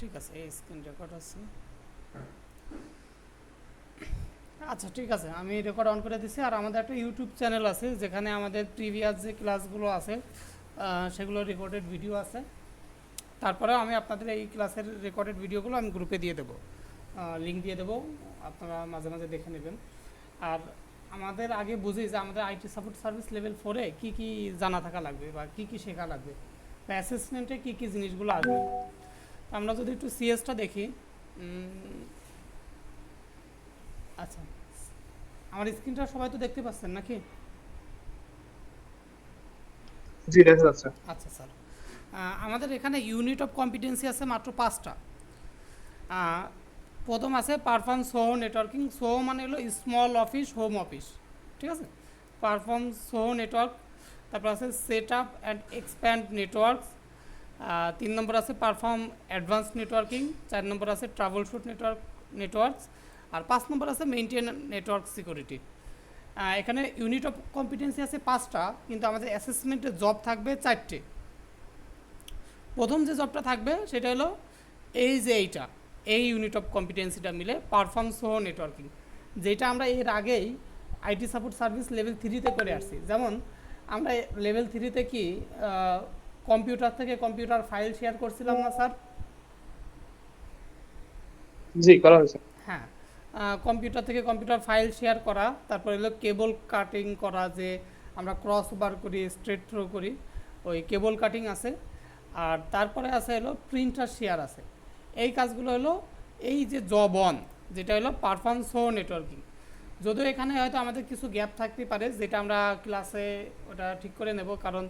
ঠিক আছে, এই স্ক্রিন রেকর্ড আছে। আচ্ছা ঠিক আছে, আমি রেকর্ড অন করে দিছি। আর আমাদের একটা ইউটিউব চ্যানেল আছে যেখানে আমাদের প্রিভিয়াস যে ক্লাসগুলো আছে সেগুলো রেকর্ডেড ভিডিও আছে। তারপরে আমি আপনাদের এই ক্লাসের রেকর্ডেড ভিডিওগুলো আমি গ্রুপে দিয়ে দেবো, লিঙ্ক দিয়ে দেবো, আপনারা মাঝে মাঝে দেখে নেবেন। আর আমাদের আগে বুঝি যে আমাদের আইটি সাপোর্ট সার্ভিস লেভেল 4-এ কী কী জানা থাকা লাগবে বা কী কী শেখা লাগবে বা অ্যাসেসমেন্টে কী কী জিনিসগুলো আসবে। আমরা যদি একটু সিএসটা দেখি, আচ্ছা আমার স্ক্রিনটা সবাই তো দেখতে পাচ্ছেন নাকি? জি, দেখা যাচ্ছে। আচ্ছা স্যার, আমাদের এখানে ইউনিট অফ কম্পিটেন্সি আছে মাত্র 5টা। প্রথম আছে পারফর্ম সোহো নেটওয়ার্কিং। সোহো মানে হলো স্মল অফিস, হোম অফিস, ঠিক আছে। পারফর্ম সোহো নেটওয়ার্ক। তারপর আছে set up and expand networks. 3 নম্বর আছে পারফর্ম অ্যাডভান্স নেটওয়ার্কিং। 4 নম্বর আছে ট্রাভেল শুট নেটওয়ার্কস। আর 5 নম্বর আছে মেনটেন নেটওয়ার্ক সিকিউরিটি। এখানে ইউনিট অফ কম্পিটেন্সি আছে 5টা, কিন্তু আমাদের অ্যাসেসমেন্টের জব থাকবে 4টে। প্রথম যে জবটা থাকবে সেটা হলো এই যে এই ইউনিট অফ কম্পিটেন্সিটা মিলে পারফর্ম সোহো নেটওয়ার্কিং, যেটা আমরা এর আগেই আইটি সাপোর্ট সার্ভিস লেভেল 3-তে করে আসছি। যেমন আমরা লেভেল 3-তে কি কম্পিউটার থেকে কম্পিউটার ফাইল শেয়ার করছিলাম না স্যার? জি, করা হয়েছে। হ্যাঁ, কম্পিউটার থেকে কম্পিউটার ফাইল শেয়ার করা, তারপরে হলো কেবল কাটিং করা, যে আমরা ক্রস ওভার করি, স্ট্রেট থ্রো করি, ওই কেবল কাটিং আছে। আর তারপরে আছে হলো প্রিন্টার শেয়ার আছে। এই কাজগুলো হলো এই যে জব অন, যেটা হলো পারফর্ম সো নেটওয়ার্কিং। যদিও এখানে হয়তো আমাদের কিছু গ্যাপ থাকতে পারে, যেটা আমরা ক্লাসে ওটা ঠিক করে নেব, কারণ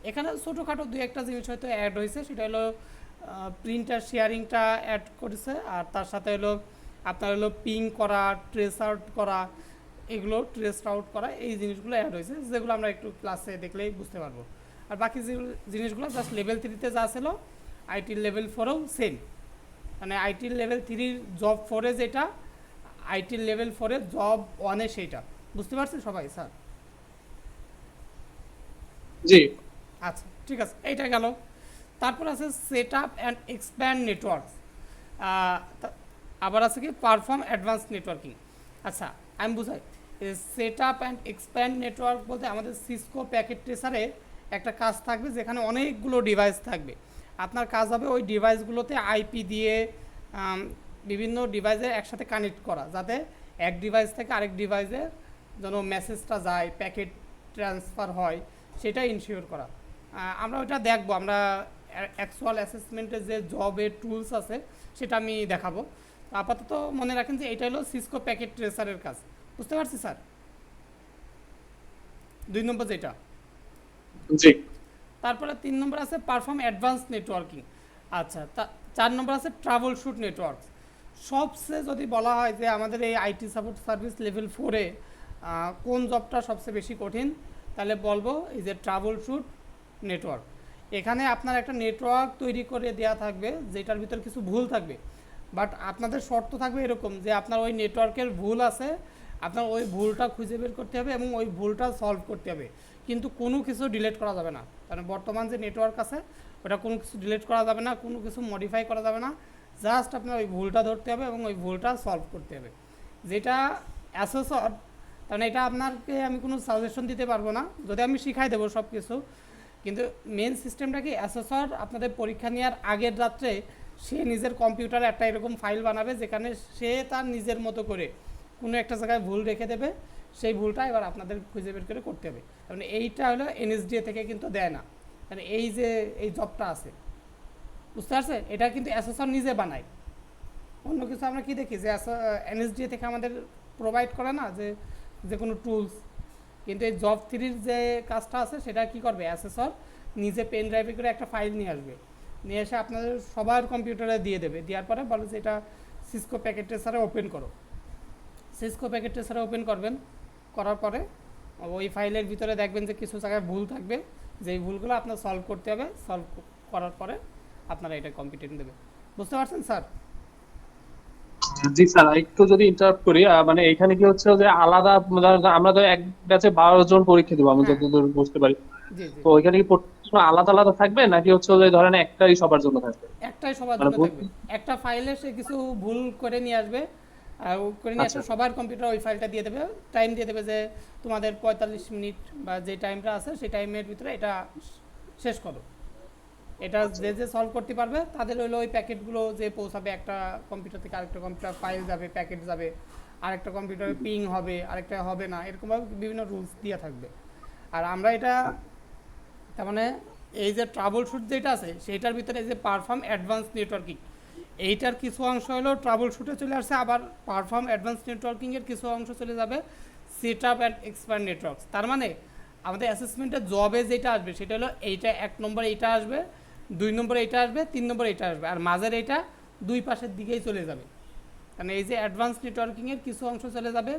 এখানে ছোটোখাটো দুই একটা জিনিস হয়তো অ্যাড হয়েছে। সেটা হলো প্রিন্টার শেয়ারিংটা অ্যাড করেছে, আর তার সাথে হলো আপনার হলো পিং করা, ট্রেস আউট করা, এগুলো ট্রেস আউট করা, এই জিনিসগুলো অ্যাড হয়েছে, যেগুলো আমরা একটু ক্লাসে দেখলেই বুঝতে পারবো। আর বাকি যে জিনিসগুলো জাস্ট লেভেল 3-তে যা ছিল, আইটির লেভেল 4-এও সেম। মানে আইটির লেভেল 3-র জব 4-এ যেটা, আইটির লেভেল 4-এর জব 1-এ সেইটা। বুঝতে পারছেন সবাই স্যার? জি। আচ্ছা ঠিক আছে, এইটা গেল। তারপর আছে set up and expand networks. আবার আছে কি পারফর্ম অ্যাডভান্স নেটওয়ার্কিং। আচ্ছা আমি বুঝাই, set up and expand network বলতে আমাদের সিসকো প্যাকেট ট্রেসারে একটা কাজ থাকবে, যেখানে অনেকগুলো ডিভাইস থাকবে। আপনার কাজ হবে ওই ডিভাইসগুলোতে আইপি দিয়ে বিভিন্ন ডিভাইসে একসাথে কানেক্ট করা, যাতে এক ডিভাইস থেকে আরেক ডিভাইসে যেন মেসেজটা যায়, প্যাকেট ট্রান্সফার হয়, সেটা ইনশিওর করা। আমরা ওইটা দেখবো, আমরা অ্যাকচুয়াল অ্যাসেসমেন্টের যে জবের টুলস আছে সেটা আমি দেখাবো। আপাতত মনে রাখেন যে এটা হলো সিসকো প্যাকেট ট্রেসারের কাজ। বুঝতে পারছি স্যার? 2 নম্বর যেটা। জি। তারপরে 3 নম্বর আছে পারফর্ম অ্যাডভান্স নেটওয়ার্কিং। আচ্ছা, 4 নম্বর আছে ট্রাভেল শুট নেটওয়ার্ক। সবচেয়ে যদি বলা হয় যে আমাদের এই আইটি সাপোর্ট সার্ভিস লেভেল 4-এ কোন জবটা সবচেয়ে বেশি কঠিন, তাহলে বলবো এই যে ট্রাভেল শুট নেটওয়ার্ক। এখানে আপনার একটা নেটওয়ার্ক তৈরি করে দেওয়া থাকবে, যেটার ভিতর কিছু ভুল থাকবে, বাট আপনাদের শর্ত থাকবে এরকম যে আপনার ওই নেটওয়ার্কের ভুল আছে, আপনার ওই ভুলটা খুঁজে বের করতে হবে এবং ওই ভুলটা সলভ করতে হবে, কিন্তু কোনো কিছু ডিলিট করা যাবে না। কারণ বর্তমান যে নেটওয়ার্ক আছে ওটা কোনো কিছু ডিলিট করা যাবে না, কোনো কিছু মডিফাই করা যাবে না। জাস্ট আপনার ওই ভুলটা ধরতে হবে এবং ওই ভুলটা সলভ করতে হবে। যেটা অ্যাসেসর, কারণ এটা আপনাকে আমি কোনো সাজেশন দিতে পারবো না, যদি আমি শিখাই দেবো সব কিছু, কিন্তু মেন সিস্টেমটা কি, অ্যাসেসর আপনাদের পরীক্ষা নেওয়ার আগের রাত্রে সে নিজের কম্পিউটারে একটা এরকম ফাইল বানাবে, যেখানে সে তার নিজের মতো করে কোনো একটা জায়গায় ভুল রেখে দেবে। সেই ভুলটা এবার আপনাদের খুঁজে বের করে করতে হবে। কারণ এইটা হলো এনএসডিএ থেকে কিন্তু দেয় না। কারণ এই যে এই জবটা আছে, বুঝতে পারছে, এটা কিন্তু অ্যাসেসর নিজে বানায়। অন্য কিছু আমরা কি দেখি যে এনএসডিএ থেকে আমাদের প্রোভাইড করে না যে যে কোনো টুলস, কিন্তু এই জব 3-র যে কাজটা আছে সেটা কি করবে, অ্যাসেসর নিজে পেন ড্রাইভে করে একটা ফাইল নিয়ে আসবে, নিয়ে এসে আপনাদের সবার কম্পিউটারে দিয়ে দেবে। দেওয়ার পরে বলে যে এটা সিসকো প্যাকেট ট্রেসারে ওপেন করো। সিসকো প্যাকেট ট্রেসারে ওপেন করবেন, করার পরে ওই ফাইলের ভিতরে দেখবেন যে কিছু জায়গায় ভুল থাকবে, যেই ভুলগুলো আপনার সলভ করতে হবে। সলভ করার পরে আপনারা এটা কম্পিটেন্ট দেবে। বুঝতে পারছেন স্যার? জি স্যার, একটু যদি ইন্টারাপ্ট করি, মানে এখানে কি হচ্ছে যে আলাদা, আমরা তো এক ব্যাচে 12 জন পরীক্ষা দিব, আমি হ্যাঁ যতদূর বুঝতে পারি। জি জি। তো ওইখানে কি প্রত্যেকটা আলাদা আলাদা থাকবে নাকি হচ্ছে যে ধরেন একটাই সবার জন্য থাকবে? একটাই সবার মানে জন্য থাকবে। একটা ফাইলে সে কিছু ভুল করে নিয়ে আসবে, আর ও করে নিয়ে আচ্ছা। আসে সবার কম্পিউটার ওই ফাইলটা দিয়ে দেবে, টাইম দিয়ে দেবে যে তোমাদের 45 মিনিট বা যে টাইমটা আছে সেই টাইমের ভিতরে এটা শেষ করো। এটা আচ্ছা। যে যে সলভ করতে পারবে তাদের হলো ওই প্যাকেটগুলো যে পৌঁছাবে, একটা কম্পিউটার থেকে আরেকটা কম্পিউটার ফাইল যাবে, প্যাকেট যাবে, আরেকটা কম্পিউটারে পিং হবে, আরেকটা হবে না, এরকমভাবে বিভিন্ন রুলস দিয়ে থাকবে। আর আমরা এটা তার মানে এই যে ট্রাবল শুট যেটা আছে সেইটার ভিতরে এই যে পারফর্ম অ্যাডভান্স নেটওয়ার্কিং, এইটার কিছু অংশ হলো ট্রাবল শুটে চলে আসছে, আবার পারফর্ম অ্যাডভান্স নেটওয়ার্কিংয়ের কিছু অংশ চলে যাবে set up and expand networks. তার মানে আমাদের অ্যাসেসমেন্টের জবে যেটা আসবে সেটা হলো এইটা, 1 নম্বরে এইটা আসবে, 2 নম্বরে এইটা আসবে, 3 নম্বরে এইটা আসবে, আর মাঝের এইটা দুই পাশের দিকেই চলে যাবে। কারণ এই যে অ্যাডভান্স নেটওয়ার্কিংয়ের কিছু অংশ চলে যাবে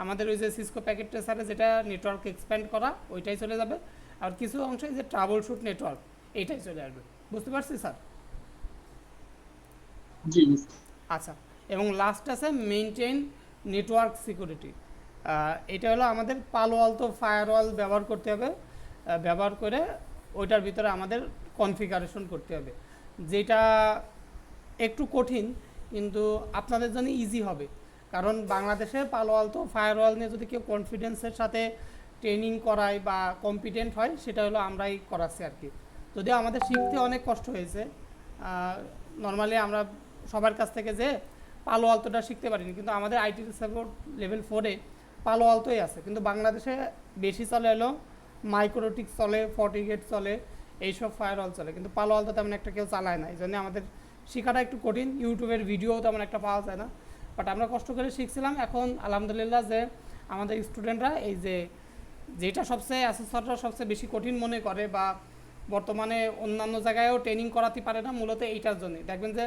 আমাদের ওই যে সিসকো প্যাকেট ট্রেসারে যেটা নেটওয়ার্ক এক্সপ্যান্ড করা ওইটাই চলে যাবে, আর কিছু অংশ এই যে ট্রাবল শুট নেটওয়ার্ক এইটাই চলে আসবে। বুঝতে পারছি স্যার? জি। আচ্ছা, এবং লাস্ট আছে মেনটেন নেটওয়ার্ক সিকিউরিটি। এটা হলো আমাদের পালো আলতো ফায়ারওয়াল ব্যবহার করতে হবে, ব্যবহার করে ওইটার ভিতরে আমাদের কনফিগারেশন করতে হবে, যেটা একটু কঠিন কিন্তু আপনাদের জন্য ইজি হবে। কারণ বাংলাদেশে পালো আলতো ফায়ারওয়াল নিয়ে যদি কেউ কনফিডেন্সের সাথে ট্রেনিং করায় বা কম্পিটেন্ট হয় সেটা হলো আমরাই করাচ্ছি আর কি। যদিও আমাদের শিখতে অনেক কষ্ট হয়েছে, নর্মালি আমরা সবার কাছ থেকে যে পালো আলতোটা শিখতে পারিনি, কিন্তু আমাদের আইটি সাপোর্ট লেভেল 4-এ পালো আলতোই আছে, কিন্তু বাংলাদেশে বেশি চলে হলো মাইক্রোটিক চলে, ফর্টিগেট চলে, এইসব ফায়ারওয়াল চলে, কিন্তু পালো আলতো তেমন একটা কেউ চালায় না, এই জন্য আমাদের শেখাটা একটু কঠিন, ইউটিউবের ভিডিও তেমন একটা পাওয়া যায় না, বাট আমরা কষ্ট করে শিখছিলাম। এখন আলহামদুলিল্লাহ যে আমাদের স্টুডেন্টরা এই যে যেটা সবচেয়ে অ্যাসেসররা সবচেয়ে বেশি কঠিন মনে করে বা বর্তমানে অন্যান্য জায়গায়ও ট্রেনিং করাতে পারে না, মূলত এইটার জন্যই দেখবেন যে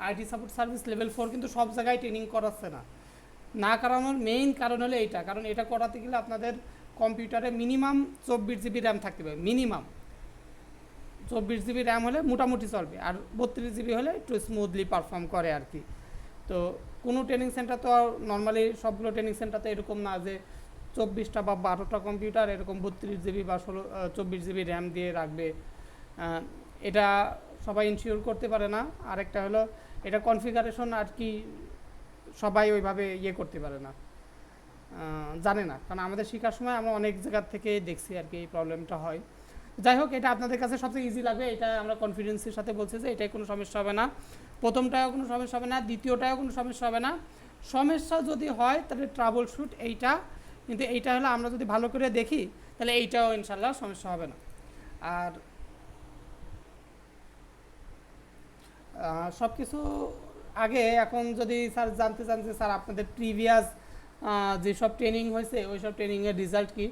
আইটি সাপোর্ট সার্ভিস লেভেল 4 কিন্তু সব জায়গায় ট্রেনিং করাচ্ছে না। না করানোর মেইন কারণ হলো এইটা, কারণ এটা করাতে গেলে আপনাদের কম্পিউটারে মিনিমাম 24 জিবি র্যাম থাকতে হবে, মিনিমাম 24 জিবি র্যাম হলে মোটামুটি চলবে, আর 32 জিবি হলে একটু স্মুথলি পারফর্ম করে আর কি। তো কোনো ট্রেনিং সেন্টার তো নর্মালি সবগুলো ট্রেনিং সেন্টার তো এরকম না যে 24টা বা 12টা কম্পিউটার এরকম 32 জিবি বা 24 জিবি র্যাম দিয়ে রাখবে, এটা সবাই ইনশিওর করতে পারে না। আরেকটা হলো এটা কনফিগারেশন আর কি সবাই ওইভাবে ইয়ে করতে পারে না, জানে না, কারণ আমাদের শেখার সময় আমরা অনেক জায়গার থেকে দেখছি আর কি এই প্রবলেমটা হয়। যাই হোক, এটা আপনাদের কাছে সবচেয়ে ইজি লাগবে, এটা আমরা কনফিডেন্সের সাথে বলছি যে এটাই কোনো সমস্যা হবে না, প্রথমটাও কোনো সমস্যা হবে না, দ্বিতীয়টাও কোনো সমস্যা হবে না। সমস্যা যদি হয় তাহলে ট্রাবল শুট এইটা, কিন্তু এইটা হলো আমরা যদি ভালো করে দেখি তাহলে এইটাও ইনশাল্লাহ সমস্যা হবে না। আর সব কিছু আগে এখন যদি স্যার জানতে চান যে স্যার আপনাদের প্রিভিয়াস যেসব ট্রেনিং হয়েছে ওই সব ট্রেনিংয়ের রেজাল্ট কি,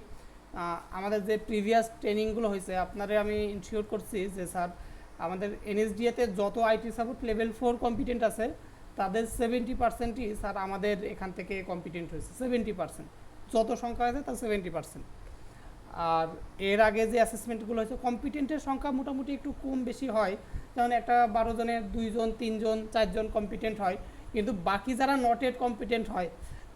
আমাদের যে প্রিভিয়াস ট্রেনিংগুলো হয়েছে আপনারে আমি ইনশিওর করছি যে স্যার আমাদের এনএসডিএতে যত আইটি সাপোর্ট লেভেল 4 কম্পিটেন্ট আছে তাদের 70%ই স্যার আমাদের এখান থেকে কম্পিটেন্ট হয়েছে, 70%, যত সংখ্যা আছে তার 70%। আর এর আগে যে অ্যাসেসমেন্টগুলো হয়েছে কম্পিটেন্টের সংখ্যা মোটামুটি একটু কম বেশি হয়, যেমন একটা 12 জনের 2 জন 3 জন 4 জন কম্পিটেন্ট হয়, কিন্তু বাকি যারা নট এট কম্পিটেন্ট হয়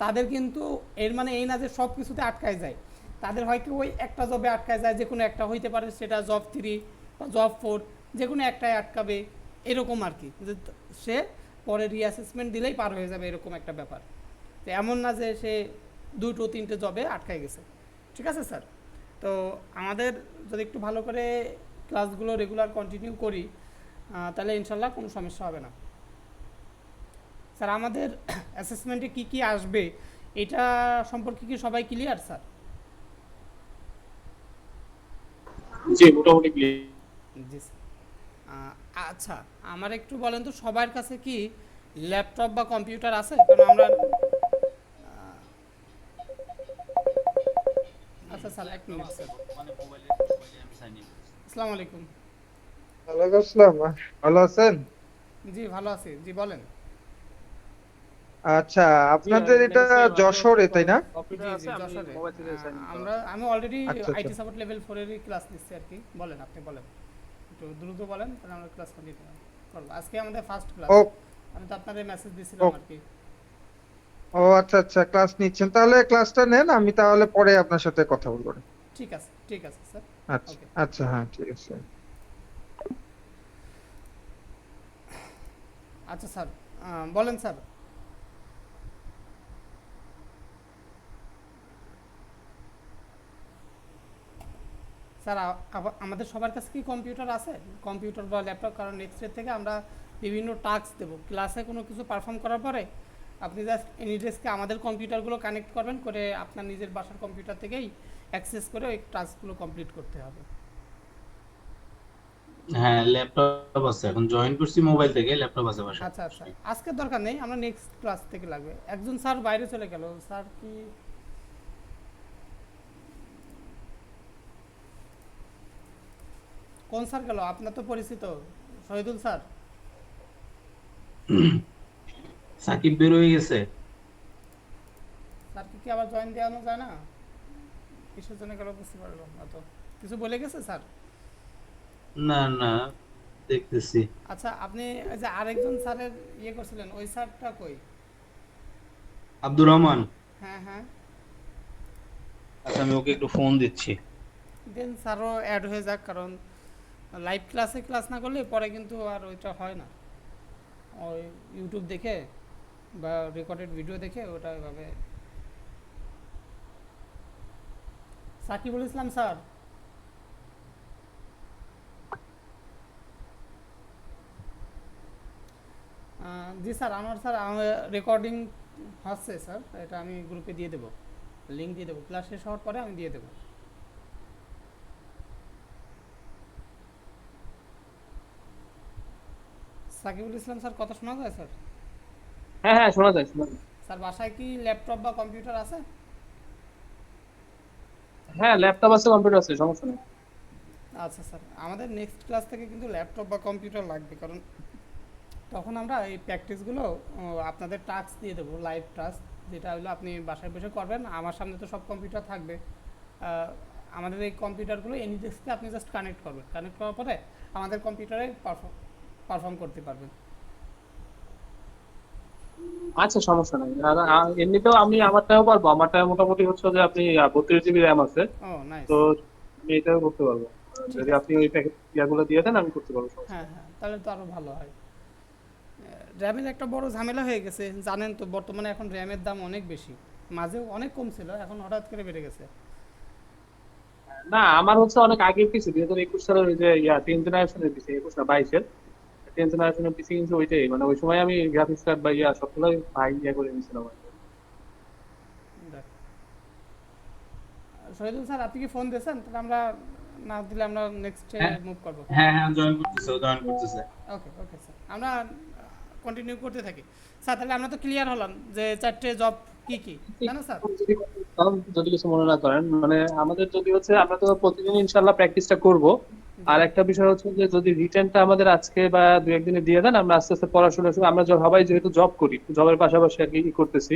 তাদের কিন্তু এর মানে এই না যে সব কিছুতে আটকায় যায়, তাদের হয় কি ওই একটা জবে আটকায় যায়, যে কোনো একটা হইতে পারে, সেটা জব 3 বা জব 4, যে কোনো একটাই আটকাবে এরকম আর কি, যে সে পরে রিঅ্যাসেসমেন্ট দিলেই পার হয়ে যাবে এরকম একটা ব্যাপার, তো এমন না যে সে 2-3টে জবে আটকায় গেছে। ঠিক আছে স্যার? তো আমাদের যদি একটু ভালো করে ক্লাসগুলো রেগুলার কন্টিনিউ করি তাহলে ইনশাল্লাহ কোনো সমস্যা হবে না। স্যার আমাদের অ্যাসেসমেন্টে কি কি আসবে এটা সম্পর্কে কি সবাই ক্লিয়ার স্যার? জি, মোটামুটি ক্লিয়ার। জি স্যার। আচ্ছা, আমার একটু বলেন তো সবার কাছে কি ল্যাপটপ বা কম্পিউটার আছে? কারণ আমরা আচ্ছা স্যার, 1 মিনিট স্যার। আসসালামু আলাইকুম। ওয়ালাইকুম আসসালাম। ভালো আছেন? জি ভালো আছি, জি বলেন। আচ্ছা, আপনাদের এটা যশোরে তাই না? জি জি যশোরে। আমি অলরেডি আচ্ছা আচ্ছা। আইটি সাপোর্ট লেভেল 4-এরই ক্লাস নিচ্ছি আর কি। বলেন, আপনি বলেন, একটু দ্রুত বলেন তাহলে আমরা ক্লাস কন্টিনিউ করবো। আজকে আমাদের ফার্স্ট ক্লাস, ও আমি তো আপনাদের মেসেজ ও দিয়েছিলাম আর কি। ও আচ্ছা আচ্ছা, ক্লাস নিচ্ছেন, তাহলে ক্লাসটা নেন, আমি তাহলে পরে আপনার সাথে কথা বলবো। ঠিক আছে, ঠিক ঠিক আছে স্যার। আচ্ছা ওকে। আচ্ছা, হ্যাঁ ঠিক আছে। আচ্ছা স্যার, বলেন স্যার। স্যার আমাদের সবার কাছে কি কম্পিউটার আছে, কম্পিউটার বা ল্যাপটপ? কারণ নেক্সট ডে থেকে আমরা বিভিন্ন টাস্ক দেবো ক্লাসে, কোনো কিছু পারফর্ম করার পরে আপনি জাস্ট এনি ডেস্কে আমাদের কম্পিউটারগুলো কানেক্ট করবেন, করে আপনার নিজের বাসার কম্পিউটার থেকেই অ্যাক্সেস করে ওই টাস্কগুলো কমপ্লিট করতে হবে। হ্যাঁ, ল্যাপটপ আছে, এখন জয়েন করছি মোবাইল থেকে, ল্যাপটপ আছে বাসায়। আচ্ছা আচ্ছা, আজকের দরকার নেই, আমরা নেক্সট ক্লাস থেকে লাগবে। একজন স্যার বাইরে চলে গেল, স্যার কি কোন স্যার গেল? আপনার তো পরিচিত শহীদুল স্যার। সাকিব বের হয়ে গেছে। স্যারকে কি আবার জয়েন দেওয়ানো যায় না? কিসের জন্য গেল বুঝতে পারলাম না তো। কিছু বলে গেছে স্যার? না না, দেখতেছি। আচ্ছা, আপনি এই যে আরেকজন স্যারের ইয়ে করছিলেন, ওই স্যারটা কই? আব্দুর রহমান। হ্যাঁ হ্যাঁ, আচ্ছা, আমি ওকে একটু ফোন দিচ্ছি। দেন স্যারও অ্যাড হয়ে যাক, কারণ লাইভ ক্লাসে ক্লাস না করলে পরে কিন্তু আর ওইটা হয় না। ওই ইউটিউব দেখে বা রেকর্ডেড ভিডিও দেখে ওটা ওইভাবে। সাকিবুল ইসলাম স্যার। জি স্যার, আমার রেকর্ডিং হচ্ছে স্যার, এটা আমি গ্রুপে দিয়ে দেবো, লিঙ্ক দিয়ে দেবো, ক্লাস শেষ হওয়ার পরে আমি দিয়ে দেবো। সাকিবুল ইসলাম স্যার, কথা শোনা যায় স্যার? হ্যাঁ হ্যাঁ, শোনা যায় শোনা যায়। স্যার বাসায় কি ল্যাপটপ বা কম্পিউটার আছে? হ্যাঁ, ল্যাপটপ আছে, কম্পিউটার আছে, সমস্যা নেই। আচ্ছা স্যার, আমাদের নেক্সট ক্লাস থেকে কিন্তু ল্যাপটপ বা কম্পিউটার লাগবে, কারণ তখন আমরা এই প্র্যাকটিসগুলো আপনাদের টাস্ক দিয়ে দেবো, লাইভ টাস্ক, যেটা হলো আপনি বাসায় বসে করবেন। আমার সামনে তো সব কম্পিউটার থাকবে, আমাদের এই কম্পিউটারগুলো এনি ডেস্কে আপনি জাস্ট কানেক্ট করবেন, কানেক্ট করার পরে আমাদের কম্পিউটারে পারফর্ম করতে পারবেন। আচ্ছা, সমস্যা নেই। আর এমনিতেও আমি আমারটাও পারবো, আমারটাও মোটামুটি হচ্ছে যে আপনি 32 জিবি র্যাম আছে। ও নাইস। তো আমি এটাও করতে পারবো। ঠিক যদি আছে। আপনি ওই প্যাকেট ইয়াগুলো দিয়ে দেন আমি করতে পারবো, সমস্যা হ্যাঁ নেই। হ্যাঁ, তাহলে তো আরও ভালো হয়। র্যামের একটা বড় ঝামেলা হয়ে গেছে, জানেন তো বর্তমানে এখন র্যামের দাম অনেক বেশি। মাঝেও অনেক কম ছিল, এখন হঠাৎ করে বেড়ে গেছে। না, আমার হচ্ছে অনেক আগের পিসি, 2021 সালের ওই যে 10 জেনারেশনের পিসি, 21 না 22-এর 10 জেনারেশনের পিসি, কিন্তু ওইটাই মানে ওই সময় আমি গ্রাফিক্স কার্ড বা সবগুলোই ভাই করে নিয়েছিলাম আর কি। দেখ, শহীদুল স্যার আপনি কি ফোন দিয়েছেন? তাহলে আমরা, না দিলে আমরা নেক্সটে হ্যাঁ মুভ করবো। হ্যাঁ হ্যাঁ, জয়েন করতেছে, ও জয়েন করতেছে। ওকে ওকে স্যার, আমরা কন্টিনিউ করতে থাকি। স্যার তাহলে আমরা তো ক্লিয়ার হলাম যে 4টে জব কি কি, তাই না স্যার? যদি যদি কিছু মনে না করেন, মানে আমাদের যদি হচ্ছে আমরা তো প্রতিদিন ইনশাল্লাহ প্র্যাকটিসটা করব। জি। আর একটা বিষয় হচ্ছে যে যদি রিটেনটা আমাদের আজকে বা দু একদিনে দিয়ে দেন, আমরা আস্তে আস্তে পড়াশোনা শুরু, আমরা সবাই যেহেতু জব করি, জবের পাশাপাশি আর কি করতেছি,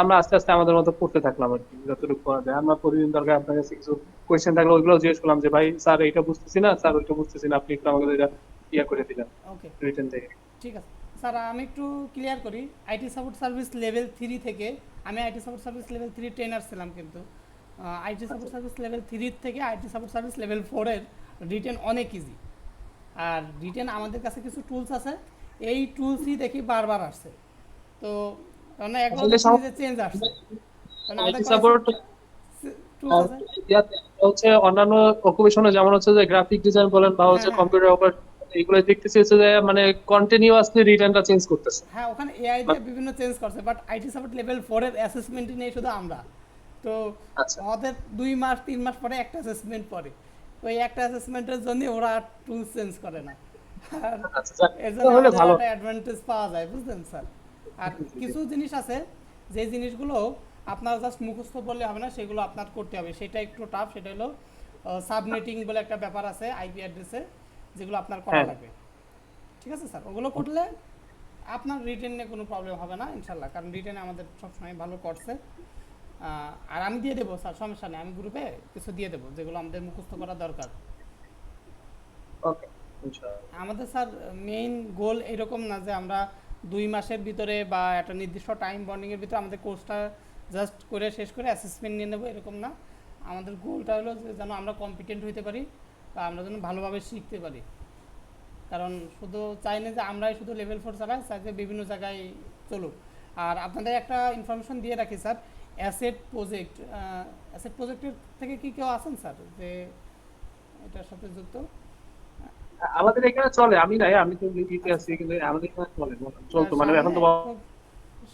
আমরা আস্তে আস্তে আমাদের মতো পড়তে থাকলাম আর কি, যতটুকু করা যায়। আমরা প্রতিদিন দরকার আপনার কাছে কিছু কোয়েশ্চেন থাকলে ওইগুলো জিজ্ঞেস করলাম যে ভাই স্যার এইটা বুঝতেছি না, স্যার ওইটা বুঝতেছি না, আপনি একটু আমাদের এটা করে দিলেন ওকে, রিটেন থেকে। ঠিক আছে। স্যার আমি একটু ক্লিয়ার করি, আইটি সাপোর্ট সার্ভিস লেভেল 3 থেকে, আমি IT support service level 3 trainer ছিলাম, কিন্তু আইটি সাপোর্ট সার্ভিস লেভেল 3 থেকে আইটি সাপোর্ট সার্ভিস লেভেল 4-এর রিটেন অনেক ইজি। আর রিটেন আমাদের কাছে কিছু টুলস আছে, এই টুলসই দেখি বারবার আসছে। তো কারণ একবার আসলে দেখছি যে চেঞ্জ আসছে, কারণ আমাদের আইটি কলেজে সাপোর্ট টুলস আছে। হচ্ছে অন্যান্য অকুপেশনে যেমন হচ্ছে যে গ্রাফিক ডিজাইন বলেন বা হ্যাঁ হচ্ছে হ্যাঁ কম্পিউটার অপারেটর, এগুলো দেখতেছি হচ্ছে যে মানে কন্টিনিউয়াসলি রিটার্নটা চেঞ্জ করতেছে। হ্যাঁ, ওখানে এআই দিয়ে বিভিন্ন চেঞ্জ করছে, বাট আইটি সাপোর্ট লেভেল 4-এর অ্যাসেসমেন্টই নেই শুধু আমরা। তো আচ্ছা ওদের 2 মাস 3 মাস পরে একটা অ্যাসেসমেন্ট পরে, ওই একটা অ্যাসেসমেন্টের জন্য ওরা টুলস চেঞ্জ করে না। আর আচ্ছা, যাক, এর এটা জন্য হলে আমাদের ভালো। একটা অ্যাডভান্টেজ পাওয়া যায়, বুঝলেন স্যার? আর কিছু জিনিস আছে, যে জিনিসগুলো আপনার জাস্ট মুখস্থ বললে হবে না, সেগুলো আপনার করতে হবে, সেটা একটু টাফ। সেটা হলো সাবনেটিং বলে একটা ব্যাপার আছে আইপি অ্যাড্রেসে, যেগুলো আপনার করা হ্যাঁ, লাগবে। ঠিক আছে স্যার, ওগুলো করলে আপনার রিটেনে কোনো প্রবলেম হবে না ইনশাল্লাহ, কারণ রিটেনে আমাদের সবসময় ভালো করছে। আর আমি দিয়ে দেবো স্যার, সমস্যা নেই, আমি গ্রুপে কিছু দিয়ে দেবো যেগুলো আমাদের মুখস্থ করা দরকার। ওকে, ইনশাআল্লাহ। আমাদের স্যার মেইন গোল এরকম না যে আমরা 2 মাসের ভিতরে বা একটা নির্দিষ্ট টাইম বন্ডিংয়ের ভিতরে আমাদের কোর্সটা জাস্ট করে শেষ করে অ্যাসেসমেন্ট নিয়ে নেবো, এরকম না। আমাদের গোলটা হলো যে যেন আমরা কম্পিটেন্ট হইতে পারি বা আমরা যেন ভালোভাবে শিখতে পারি। কারণ শুধু চাই না যে আমরাই শুধু লেভেল 4 চালাই, চাই যে বিভিন্ন জায়গায় চলুক। আর আপনাদের একটা ইনফরমেশন দিয়ে রাখি স্যার, অ্যাসেট প্রজেক্টের থেকে কি কেউ আছেন স্যার যে এটার সাথে যুক্ত? আমাদের এখানে চলে, আমি নাই, আমি তো ইউকে আছি, কিন্তু আমাদের এখানে চলে, চলতো মানে এখন তো খুব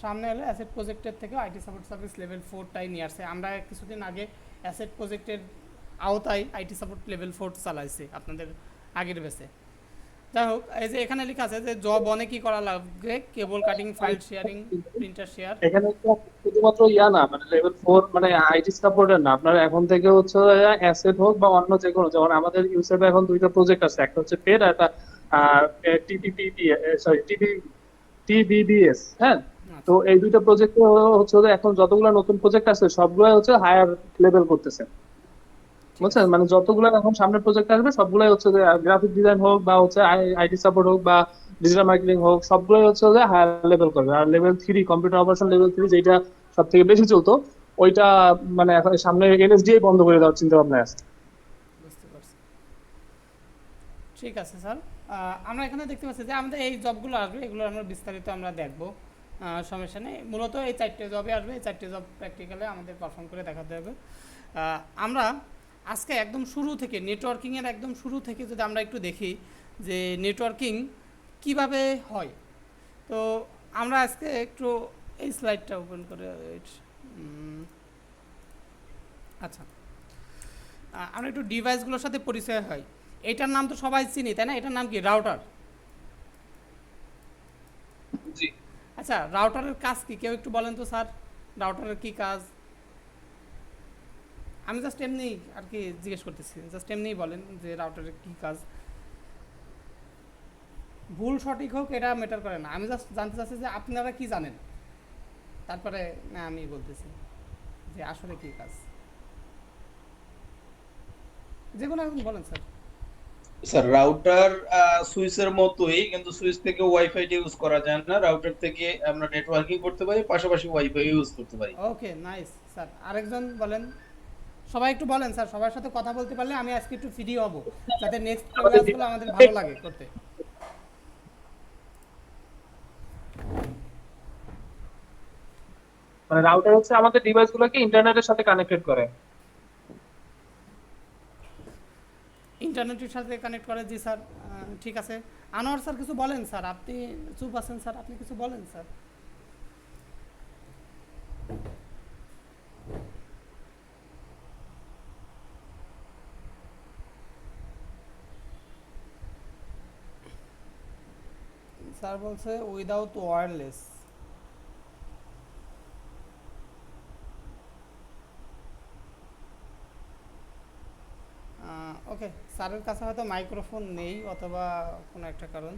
সামনে হলে অ্যাসেট প্রজেক্টের থেকে আইটি সাপোর্ট সার্ভিস লেভেল 4টাই নিয়ে আসছে। আমরা কিছুদিন আগে অ্যাসেট প্রজেক্টের আওতায় আইটি সাপোর্ট লেভেল 4 চালাইছি আপনাদের আগের বেসে। যাই হোক, এই যে এখানে লেখা আছে যে জব অনেক কি করা লাগবে, cable cutting, file sharing, printer share. এখানে তো শুধুমাত্র না মানে লেভেল 4 মানে আইটি সাপোর্টার না, আপনার এখন থেকে হচ্ছে অ্যাসেট হোক বা অন্য যে কোনো, যেমন আমাদের ইউসেফে এখন দুইটা প্রজেক্ট আছে, একটা হচ্ছে পেড আর একটা টিপিপিপি, সরি টিবিবিএস, হ্যাঁ। তো এই দুইটা প্রজেক্ট হচ্ছে এখন যতগুলো নতুন প্রজেক্ট আছে সবগুলো হচ্ছে হায়ার লেভেল করতেছে, বুঝছেন? মানে যতগুলো এখন সামনে প্রজেক্ট আসবে সবগুলাই হচ্ছে গ্রাফিক ডিজাইন হোক বা হচ্ছে আইটি সাপোর্ট হোক বা ডিজিটাল মার্কেটিং হোক, সবগুলোই হচ্ছে হায়ার লেভেল করবে। আর লেভেল 3 কম্পিউটার অপারেশন লেভেল 3 যেটা সব থেকে বেশি চলতো, ওইটা মানে এখন সামনে এনএসডিআই বন্ধ করে দেওয়ার চিন্তা ভাবনা আছে। বুঝতে পারছি, ঠিক আছে স্যার। আমরা এখানে দেখতে পাচ্ছি যে আমাদের এই জবগুলো আসবে, এগুলো আমরা বিস্তারিত আমরা দেখব, সমস্যা নেই। মূলত এই 4টে জবে আসবে, এই 4টে জব প্র্যাকটিক্যালে আমাদের পারফর্ম করে দেখাতে হবে। আমরা আজকে একদম শুরু থেকে নেটওয়ার্কিংয়ের একদম শুরু থেকে যদি আমরা একটু দেখি যে নেটওয়ার্কিং কিভাবে হয়, তো আমরা আজকে একটু এই স্লাইডটা ওপেন করে আচ্ছা, আমরা একটু ডিভাইসগুলোর সাথে পরিচয় হয়। এটার নাম তো সবাই চিনি, তাই না? এটার নাম কি? রাউটার। জি, আচ্ছা, রাউটারের কাজ কি কেউ একটু বলেন তো স্যার, রাউটারের কি কাজ? আমি জাস্ট এমনি আর কি জিজ্ঞেস করতেছি, জাস্ট এমনিই বলেন যে রাউটারের কি কাজ। ভুল সঠিক হোক এটা ম্যাটার করে না, আমি জাস্ট জানতে চাচ্ছি যে আপনারা কি জানেন, তারপরে না আমি বলতেছি যে আসলে কি কাজ। যে কোনো একজন বলেন স্যার। স্যার রাউটার সুইচের মতোই, কিন্তু সুইচ থেকে ওয়াইফাই ইউজ করা যায় না, রাউটার থেকে আমরা নেটওয়ার্কিং করতে পারি, পাশাপাশি ওয়াইফাই ইউজ করতে পারি। ওকে, নাইস স্যার। আরেকজন বলেন, সবাই একটু বলেন স্যার, সবার সাথে কথা বলতে পারলে আমি আজকে একটু ফ্রি হব, যাতে নেক্সট ক্লাসগুলো আমাদের ভালো লাগে করতে। মানে রাউটার হচ্ছে আমাদের ডিভাইসগুলোকে ইন্টারনেটের সাথে কানেক্টেড করে। ইন্টারনেটের সাথে কানেক্ট করে, জি স্যার। ঠিক আছে, আনোয়ার স্যার কিছু বলেন স্যার, আপনি চুপ আছেন স্যার, আপনি কিছু বলেন স্যার। স্যার বলছে উইদাউট ওয়্যারলেস। ওকে, স্যারের কাছে হয়তো মাইক্রোফোন নেই অথবা কোনো একটা কারণ।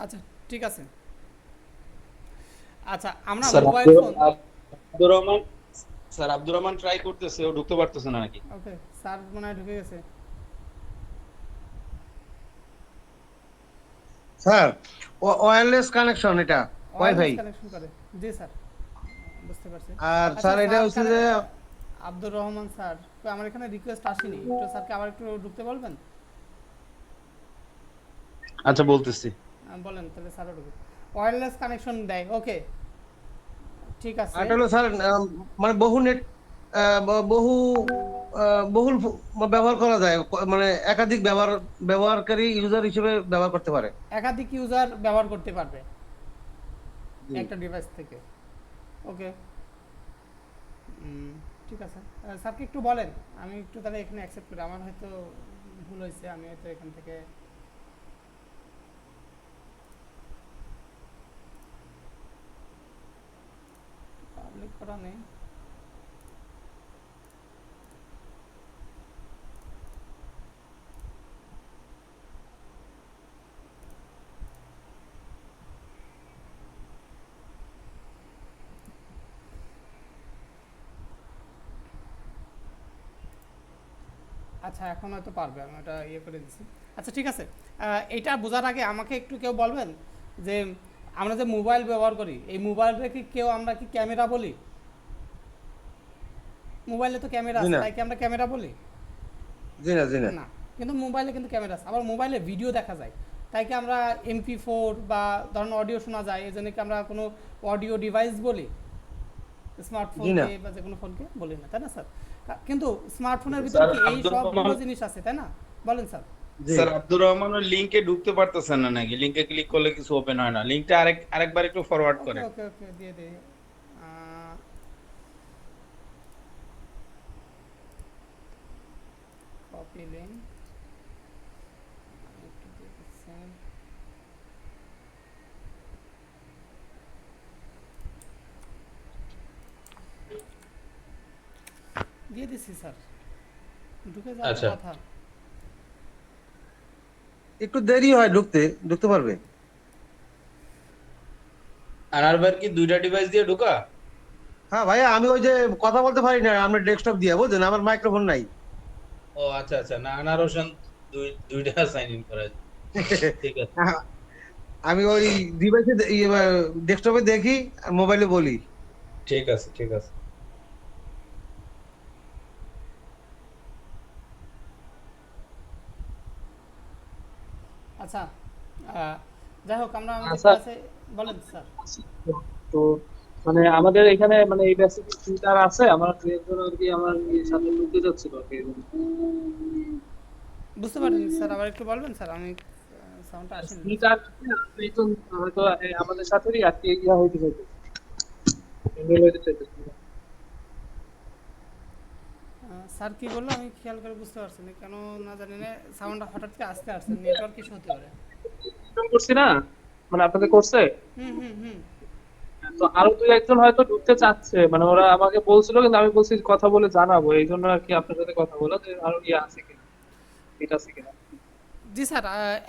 আচ্ছা, ঠিক আছে। আচ্ছা, আমরা sir mobile phone. Abdur Rahman, sir Abdur Rahman try করতেছে, ও ঢুকতে পারতেছে না নাকি? ওকে, স্যার মনে হয় ঢুকে গেছে। স্যার ওয়্যারলেস কানেকশন, এটা ওয়াইফাই। কানেকশন করে, জি স্যার, বুঝতে পারছি। আর আচ্ছা, স্যার এটা হচ্ছে যে আব্দুর রহমান স্যার, তো আমার এখানে রিকোয়েস্ট আসেনি, একটু স্যারকে আবার একটু ঢুকতে বলবেন? আচ্ছা বলতেছি। বলেন তাহলে স্যারও ঢুকে। ওয়্যারলেস কানেকশন দেয়, ওকে, ঠিক আছে। এটা হলো স্যার মানে বহু নেট বহু বহুল ব্যবহার করা যায়, মানে একাধিক ব্যবহারকারী ইউজার হিসেবে ব্যবহার করতে পারে। একাধিক ইউজার ব্যবহার করতে পারবে একটা ডিভাইস থেকে, ওকে। ঠিক আছে, স্যারকে একটু বলেন, আমি একটু তাহলে এখানে অ্যাকসেপ্ট করি, আমার হয়তো ভুল হয়েছে, আমি হয়তো এখান থেকে পাবলিক করা নেই। আচ্ছা, এখন হয়তো পারবে, আমি এটা ইয়ে করে দিচ্ছি। আচ্ছা, ঠিক আছে, এটা বোঝার আগে আমাকে একটু কেউ বলবেন যে আমরা যে মোবাইল ব্যবহার করি, এই মোবাইলটা কি কেউ আমরা কি ক্যামেরা বলি? মোবাইলে তো ক্যামেরা জি আছে, না। তাই কি আমরা ক্যামেরা বলি? জি না, জি না। না, কিন্তু মোবাইলে কিন্তু ক্যামেরা আছে, আবার মোবাইলে ভিডিও দেখা যায়, তাই কি আমরা MP4 বা ধরুন অডিও শোনা যায়, এই জন্য কি আমরা কোনো অডিও ডিভাইস বলি? জি না। স্মার্টফোনকে বা যে কোনো ফোনকে বলি না, তাই না স্যার? কিন্তু স্মার্টফোনের ভিতরে স্যার কি এই আব্দুর সবগুলো রহমান জিনিস আছে, তাই না? বলেন স্যার। জি। স্যার আব্দুর রহমান ওই লিংকে ঢুকতে পারতেছেন না নাকি? লিংকে ক্লিক করলে কিছু ওপেন হয় না, লিংকটা আরেকবার একটু ফরওয়ার্ড ওকে করেন। ওকে ওকে, দিয়ে দে। কপি লিঙ্ক, দিয়ে দিচ্ছি স্যার, ঢুকে যাওয়ার আচ্ছা। কথা। একটু দেরি হয় ঢুকতে পারবে। আনার ভাইয়ের কি দুইটা ডিভাইস দিয়ে ঢোকা? হ্যাঁ ভাইয়া, আমি ওই যে কথা বলতে পারি না, আমরা ডেস্কটপ দিয়ে, বুঝলেন, আমার মাইক্রোফোন নাই। ও আচ্ছা আচ্ছা, না আনার হোসেন দুইটা সাইন ইন করা যায়। ঠিক আছে আমি ওই ডিভাইসে ডেস্কটপে দেখি আর মোবাইলে বলি। ঠিক আছে ঠিক আছে। আচ্ছা, যাই হোক, আমরা আমাদের আচ্ছা। ক্লাসে, বলেন স্যার। তো মানে আমাদের এখানে মানে এই বেসিক টিউটার আছে, আমার দু একজন আর কি আমার সাথে ঢুকতে যাচ্ছিল আর কি। বুঝতে পারিনি স্যার, আবার একটু বলবেন স্যার, আমি সাউন্ডটা আসেনি। টিউটার একজন হয়তো আমাদের সাথেই আর কি ইয়া হইতে চাইছে, এনরোল হইতে চাইছে। স্যার কি বললো আমি খেয়াল করে বুঝতে পারছি না, কেন না জানি না সাউন্ডটা হঠাৎ করে আসতে আসছে, নেটওয়ার্ক ইস্যু হতে পারে। করছি না, মানে আপনাদের করছে। হুম হুম হুম। তো আরো দুই একজন হয়তো ঢুকতে চাচ্ছে, মানে ওরা আমাকে বলছিল, কিন্তু আমি বলছি কথা বলে জানাবো, এই জন্য আর কি আপনার সাথে কথা বলা যে আরো ইয়ে আছে কিনা, এটা আছে কিনা। জি স্যার,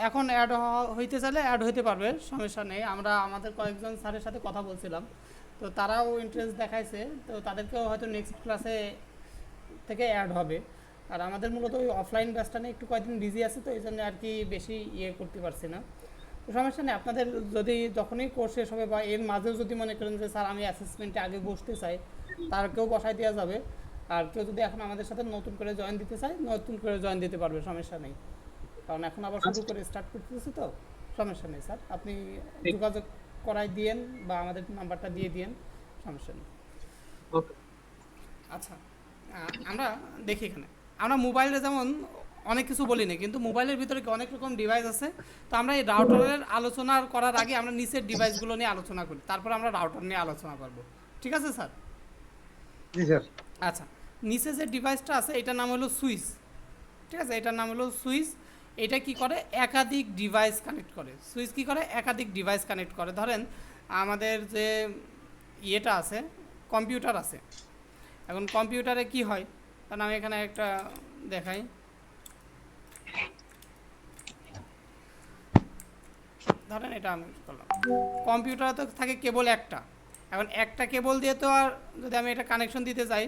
এখন অ্যাড হইতে চাইলে অ্যাড হইতে পারবে, সমস্যা নেই। আমরা আমাদের কয়েকজন স্যারের সাথে কথা বলছিলাম, তো তারাও ইন্টারেস্ট দেখাইছে, তো তাদেরকেও হয়তো নেক্সট ক্লাসে থেকে অ্যাড হবে। আর আমাদের মূলত ওই অফলাইন ব্যাচটা নিয়ে একটু কয়েকদিন বিজি আছে, তো এই জন্য আর কি বেশি ইয়ে করতে পারছি না। তো সমস্যা নেই, আপনাদের যদি যখনই কোর্স শেষ হবে বা এর মাঝেও যদি মনে করেন যে স্যার আমি অ্যাসেসমেন্টে আগে বসতে চাই, তারকেও বসাই দেওয়া যাবে। আর কেউ যদি এখন আমাদের সাথে নতুন করে জয়েন দিতে চায়, নতুন করে জয়েন দিতে পারবে, সমস্যা নেই। কারণ এখন আবার শুরু করে স্টার্ট করতেছি, তো সমস্যা নেই স্যার, আপনি যোগাযোগ করাই দিয়েন বা আমাদের নাম্বারটা দিয়ে দিয়েন, সমস্যা নেই। ওকে। আচ্ছা, আমরা দেখি এখানে আমরা মোবাইলে যেমন অনেক কিছু বলি না, কিন্তু মোবাইলের ভিতরে কি অনেক রকম ডিভাইস আছে। তো আমরা এই রাউটারের আলোচনা করার আগে আমরা নিচের ডিভাইসগুলো নিয়ে আলোচনা করি, তারপর আমরা রাউটার নিয়ে আলোচনা করব, ঠিক আছে স্যার? জি স্যার। আচ্ছা, নিচে যে ডিভাইসটা আছে এটার নাম হলো সুইচ, ঠিক আছে? এটার নাম হলো সুইচ। এটা কি করে? একাধিক ডিভাইস কানেক্ট করে। সুইচ কি করে? একাধিক ডিভাইস কানেক্ট করে। ধরেন আমাদের যে ইয়েটা আছে, কম্পিউটার আছে। এখন কম্পিউটারে কি হয়, কারণ আমি এখানে একটা দেখাই। ধরেন এটা আমি করলাম, কম্পিউটারে তো থাকে কেবল একটা। এখন একটা কেবল দিয়ে তো আর, যদি আমি এটা কানেকশন দিতে চাই,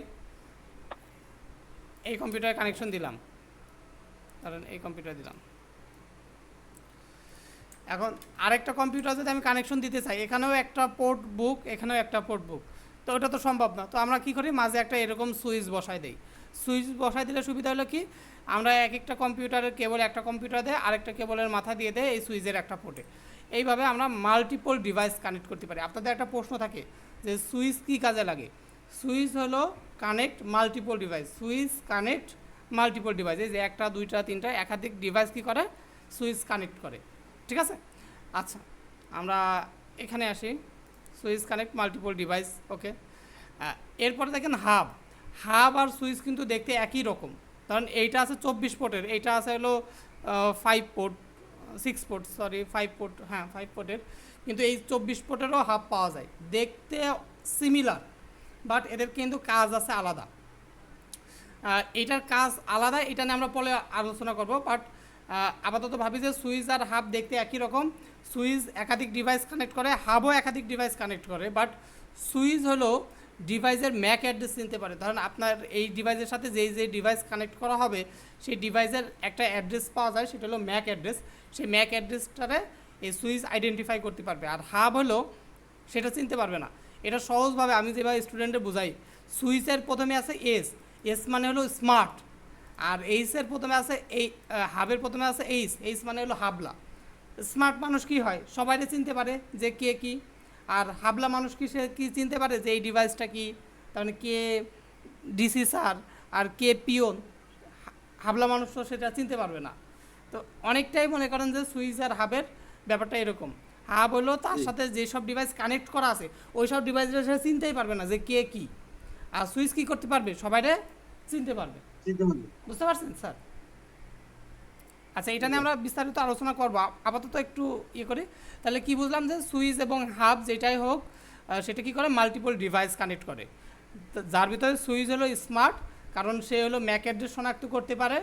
এই কম্পিউটারে কানেকশন দিলাম, ধরেন এই কম্পিউটার দিলাম। এখন আরেকটা কম্পিউটার যদি আমি কানেকশন দিতে চাই, এখানেও একটা পোর্ট বুক, এখানেও একটা পোর্ট বুক, তো ওটা তো সম্ভব না। তো আমরা কি করি, মাঝে একটা এরকম সুইচ বসাই দেই। সুইচ বসাই দিলে সুবিধা হলো কি, আমরা এক একটা কম্পিউটারের কেবল একটা কম্পিউটার দেয়, আরেকটা কেবলের মাথা দিয়ে দেয় এই সুইচের একটা পোর্টে। এইভাবে আমরা মাল্টিপল ডিভাইস কানেক্ট করতে পারি। আপনাদের একটা প্রশ্ন থাকে যে সুইচ কী কাজে লাগে। সুইচ হলো connect multiple device, switch connect multiple device. এই যে একটা, দুইটা, তিনটা, একাধিক ডিভাইস কী করে, সুইচ কানেক্ট করে, ঠিক আছে? আচ্ছা, আমরা এখানে আসি, সুইচ কানেক্ট মাল্টিপল ডিভাইস, ওকে। এরপরে দেখেন হাব। হাব আর সুইচ কিন্তু দেখতে একই রকম। কারণ এইটা আছে 24 পোর্টের, এইটা আছে হলো 5 পোর্ট, 6 পোর্ট, সরি 5 পোর্ট, হ্যাঁ 5 পোর্টের। কিন্তু এই 24 পোর্টেরও হাব পাওয়া যায়, দেখতে সিমিলার, বাট এদের কিন্তু কাজ আছে আলাদা। এটার কাজ আলাদা, এটা নিয়ে আমরা পরে আলোচনা করব। বাট আপাতত ভাবি যে সুইচ আর হাব দেখতে একই রকম। সুইচ একাধিক ডিভাইস কানেক্ট করে, হাবও একাধিক ডিভাইস কানেক্ট করে, বাট সুইচ হলো ডিভাইসের ম্যাক অ্যাড্রেস চিনতে পারে। ধরেন আপনার এই ডিভাইসের সাথে যেই ডিভাইস কানেক্ট করা হবে, সেই ডিভাইসের একটা অ্যাড্রেস পাওয়া যায়, সেটা হলো ম্যাক অ্যাড্রেস। সেই ম্যাক অ্যাড্রেসটারে এই সুইচ আইডেন্টিফাই করতে পারবে। আর হাব হলো সেটা চিনতে পারবে না। এটা সহজভাবে আমি যেভাবে স্টুডেন্টে বোঝাই, সুইচের প্রথমে আছে এস, এস মানে হলো স্মার্ট, আর এইচের প্রথমে আছে এই হাবের প্রথমে আছে এইচ, এইচ মানে হলো হাবলা। স্মার্ট মানুষ কি হয়, সবাইকে চিনতে পারে যে কে কি, আর হাবলা মানুষ কি সে কি চিনতে পারে যে এই ডিভাইসটা কি, তার মানে কে ডিসি স্যার আর কে পিওন, হাবলা মানুষ তো সেটা চিনতে পারবে না। তো অনেকটাই মনে করেন যে সুইচ আর হাবের ব্যাপারটা এরকম। হাব হলো তার সাথে যেসব ডিভাইস কানেক্ট করা আছে ওই সব ডিভাইসের সে চিনতেই পারবে না যে কে কি, আর সুইচ কি করতে পারবে, সবাইরে চিনতে পারবে। বুঝতে পারছেন স্যার? আচ্ছা, এটা নিয়ে আমরা বিস্তারিত আলোচনা করবো, আপাতত একটু ইয়ে করি। তাহলে কি বুঝলাম যে সুইচ এবং হাব যেটাই হোক সেটা কি করে, মাল্টিপল ডিভাইস কানেক্ট করে। যার ভিতরে সুইচ হলো স্মার্ট, কারণ সে হলো ম্যাক অ্যাড্রেস শনাক্ত করতে পারে,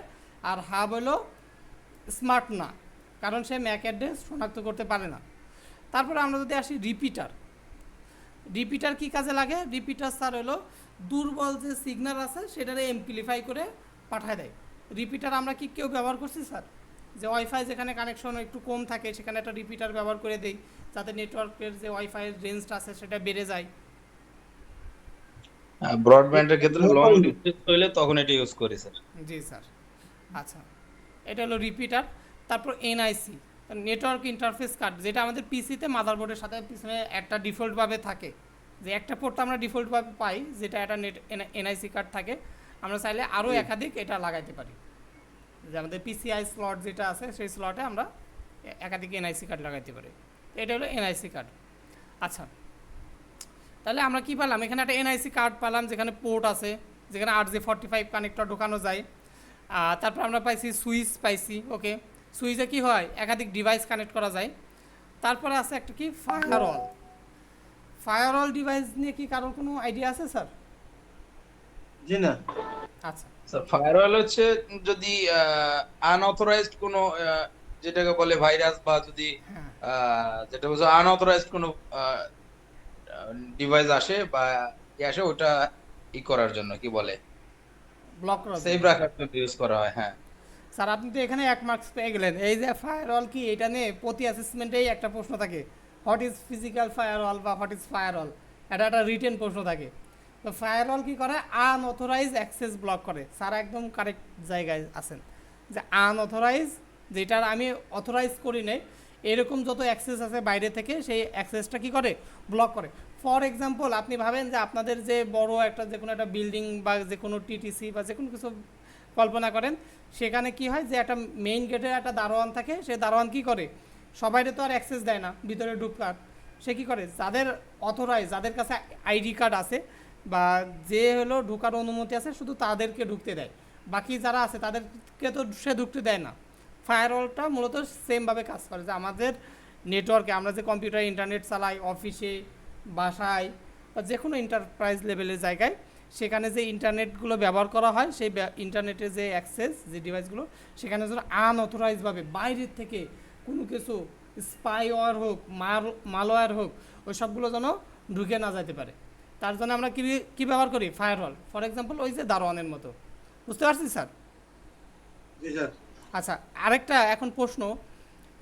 আর হাব হলো স্মার্ট না, কারণ সে ম্যাক অ্যাড্রেস শনাক্ত করতে পারে না। তারপরে আমরা যদি আসি রিপিটার, রিপিটার কি কাজে লাগে? রিপিটার স্যার হলো দুর্বল যে সিগন্যাল আছে সেটারে এমপ্লিফাই করে পাঠায় দেয়। রিপিটার আমরা কি কেউ ব্যবহার করছি স্যার? যে ওয়াইফাই যেখানে কানেকশন একটু কম থাকে সেখানে একটা রিপিটার ব্যবহার করে দেই, যাতে নেটওয়ার্কের যে ওয়াইফাইয়ের রেঞ্জটা আছে সেটা বেড়ে যায়। ব্রডব্যান্ডের ক্ষেত্রে লং ডিস্টেন্স হইলে তখন এটা ইউজ করি স্যার। জি স্যার। আচ্ছা, এটা হলো রিপিটার। তারপর এনআইসি, নেটওয়ার্ক ইন্টারফেস কার্ড, যেটা আমাদের পিসিতে মাদারবোর্ডের সাথে পিছনে একটা ডিফল্টভাবে থাকে, যে একটা পোর্ট আমরা ডিফল্টভাবে পাই, যেটা একটা এনআইসি কার্ড থাকে। আমরা চাইলে আরও একাধিক এটা লাগাইতে পারি, যে আমাদের পিসিআই স্লট যেটা আছে সেই স্লটে আমরা একাধিক এনআইসি কার্ড লাগাইতে পারি। এটা হলো এনআইসি কার্ড। আচ্ছা, তাহলে আমরা কি পেলাম? এখানে একটা এনআইসি কার্ড পেলাম যেখানে পোর্ট আছে, যেখানে RJ45 কানেক্টর ঢোকানো যায়। তারপর আমরা পাইছি সুইচ পাইছি, ওকে। সুইচে কি হয়, একাধিক ডিভাইস কানেক্ট করা যায়। তারপরে আছে একটা কি, ফায়ারওয়াল। ফায়ারওয়াল ডিভাইস নিয়ে কি কারোর কোনো আইডিয়া আছে স্যার? জি না। আচ্ছা স্যার, ফায়ারওয়াল হচ্ছে যদি আনঅথরাইজড কোনো যেটাকে বলে ভাইরাস, বা যদি হ্যাঁ, যেটা হচ্ছে আনঅথরাইজড কোনো ডিভাইস আসে বা আসে, ওটা করার জন্য কি বলে, ব্লক করা সেভ যায়। রাখার জন্য ইউজ করা হয়। হ্যাঁ স্যার, আপনি তো এখানে 1 মার্কস পেয়ে গেলেন। এই যে ফায়ারওয়াল কি, এটা নিয়ে প্রতি অ্যাসেসমেন্টেই একটা প্রশ্ন থাকে, হোয়াট ইজ ফিজিক্যাল ফায়ারওয়াল বা হোয়াট ইজ ফায়ারওয়াল, এটা একটা রিটেন প্রশ্ন থাকে। তো ফায়ারওয়াল কি করে, আনঅথরাইজ অ্যাক্সেস ব্লক করে। স্যার একদম কারেক্ট জায়গায় আছেন, যে আনঅথরাইজ, যেটার আমি অথরাইজ করি নাই এরকম যত অ্যাক্সেস আছে বাইরে থেকে, সেই অ্যাক্সেসটা কি করে, ব্লক করে। ফর এক্সাম্পল, আপনি ভাবেন যে আপনাদের যে বড় একটা যে কোনো একটা বিল্ডিং বা যে কোনো টিটিসি বা যে কোনো কিছু কল্পনা করেন, সেখানে কি হয় যে একটা মেইন গেটে একটা দারোয়ান থাকে, সে দারোয়ান কি করে, সবাইরে তো আর অ্যাক্সেস দেয় না ভিতরে ঢুকার। সে কি করে, যাদের অথরাইজ, যাদের কাছে আইডি কার্ড আছে বা যে হলো ঢোকার অনুমতি আছে, শুধু তাদেরকে ঢুকতে দেয়, বাকি যারা আছে তাদেরকে তো সে ঢুকতে দেয় না। ফায়ারওয়ালটা মূলত সেমভাবে কাজ করে, যে আমাদের নেটওয়ার্কে আমরা যে কম্পিউটার ইন্টারনেট চালাই, অফিসে, বাসায় বা যে কোনো এন্টারপ্রাইজ লেভেলের জায়গায়, সেখানে যে ইন্টারনেটগুলো ব্যবহার করা হয়, সেই ইন্টারনেটের যে অ্যাক্সেস, যে ডিভাইসগুলো, সেখানে যেন আনঅথরাইজভাবে বাইরের থেকে কোনো কিছু স্পাইওয়্যার হোক, মালওয়্যার হোক, ওই সবগুলো যেন ঢুকে না যেতে পারে। তার জন্য আমরা কী ব্যবহার করি, ফায়ারওয়াল। ফর এক্সাম্পল, ওই যে দারোয়ানের মতো। বুঝতে পারছি স্যার? জি স্যার। আচ্ছা, আরেকটা এখন প্রশ্ন,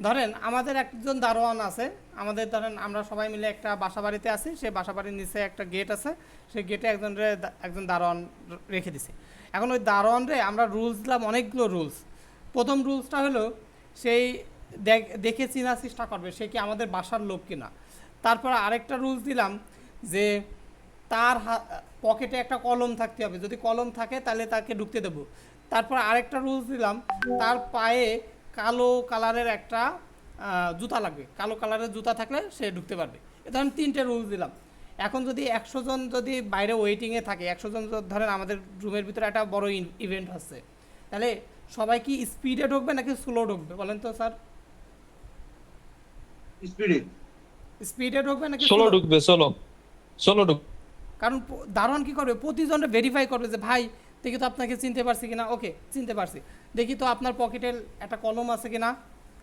ধরেন আমাদের একজন দারোয়ান আছে, আমাদের ধরেন আমরা সবাই মিলে একটা বাসা বাড়িতে আছি, সেই বাসা বাড়ির নিচে একটা গেট আছে, সেই গেটে একজন দারোয়ান রেখে দিছে। এখন ওই দারোয়ানরে আমরা রুলস দিলাম, অনেকগুলো রুলস। প্রথম রুলসটা হলো, সেই দেখে চেনার চেষ্টা করবে সে কি আমাদের বাসার লোক কিনা। তারপর আরেকটা রুলস দিলাম যে তার পকেটে একটা কলম থাকতে হবে, যদি কলম থাকে তাহলে তাকে ঢুকতে দেবো। তারপর আরেকটা রুলস দিলাম, তার পায়ে কালো কালারের একটা জুতা লাগবে, কালো কালারের জুতা থাকলে সে ঢুকতে পারবে। এ ধরেন 3টে রুলস দিলাম। এখন যদি 100 জন যদি বাইরে ওয়েটিংয়ে থাকে, 100 জন ধরেন আমাদের রুমের ভিতরে একটা বড় ইভেন্ট হচ্ছে, তাহলে সবাই কি স্পিডে ঢুকবে নাকি স্লো ঢুকবে বলেন তো স্যার? স্পিডে ঢুকবে নাকি সোলো slow? ঢুকবে, সোলো ঢুকবে। কারণ দারোয়ান কী করবে, প্রতিজনকে ভেরিফাই করবে যে ভাই দেখি তো আপনাকে চিনতে পারছি কিনা, ওকে চিনতে পারছি, দেখি তো আপনার পকেটের একটা কলম আছে কিনা,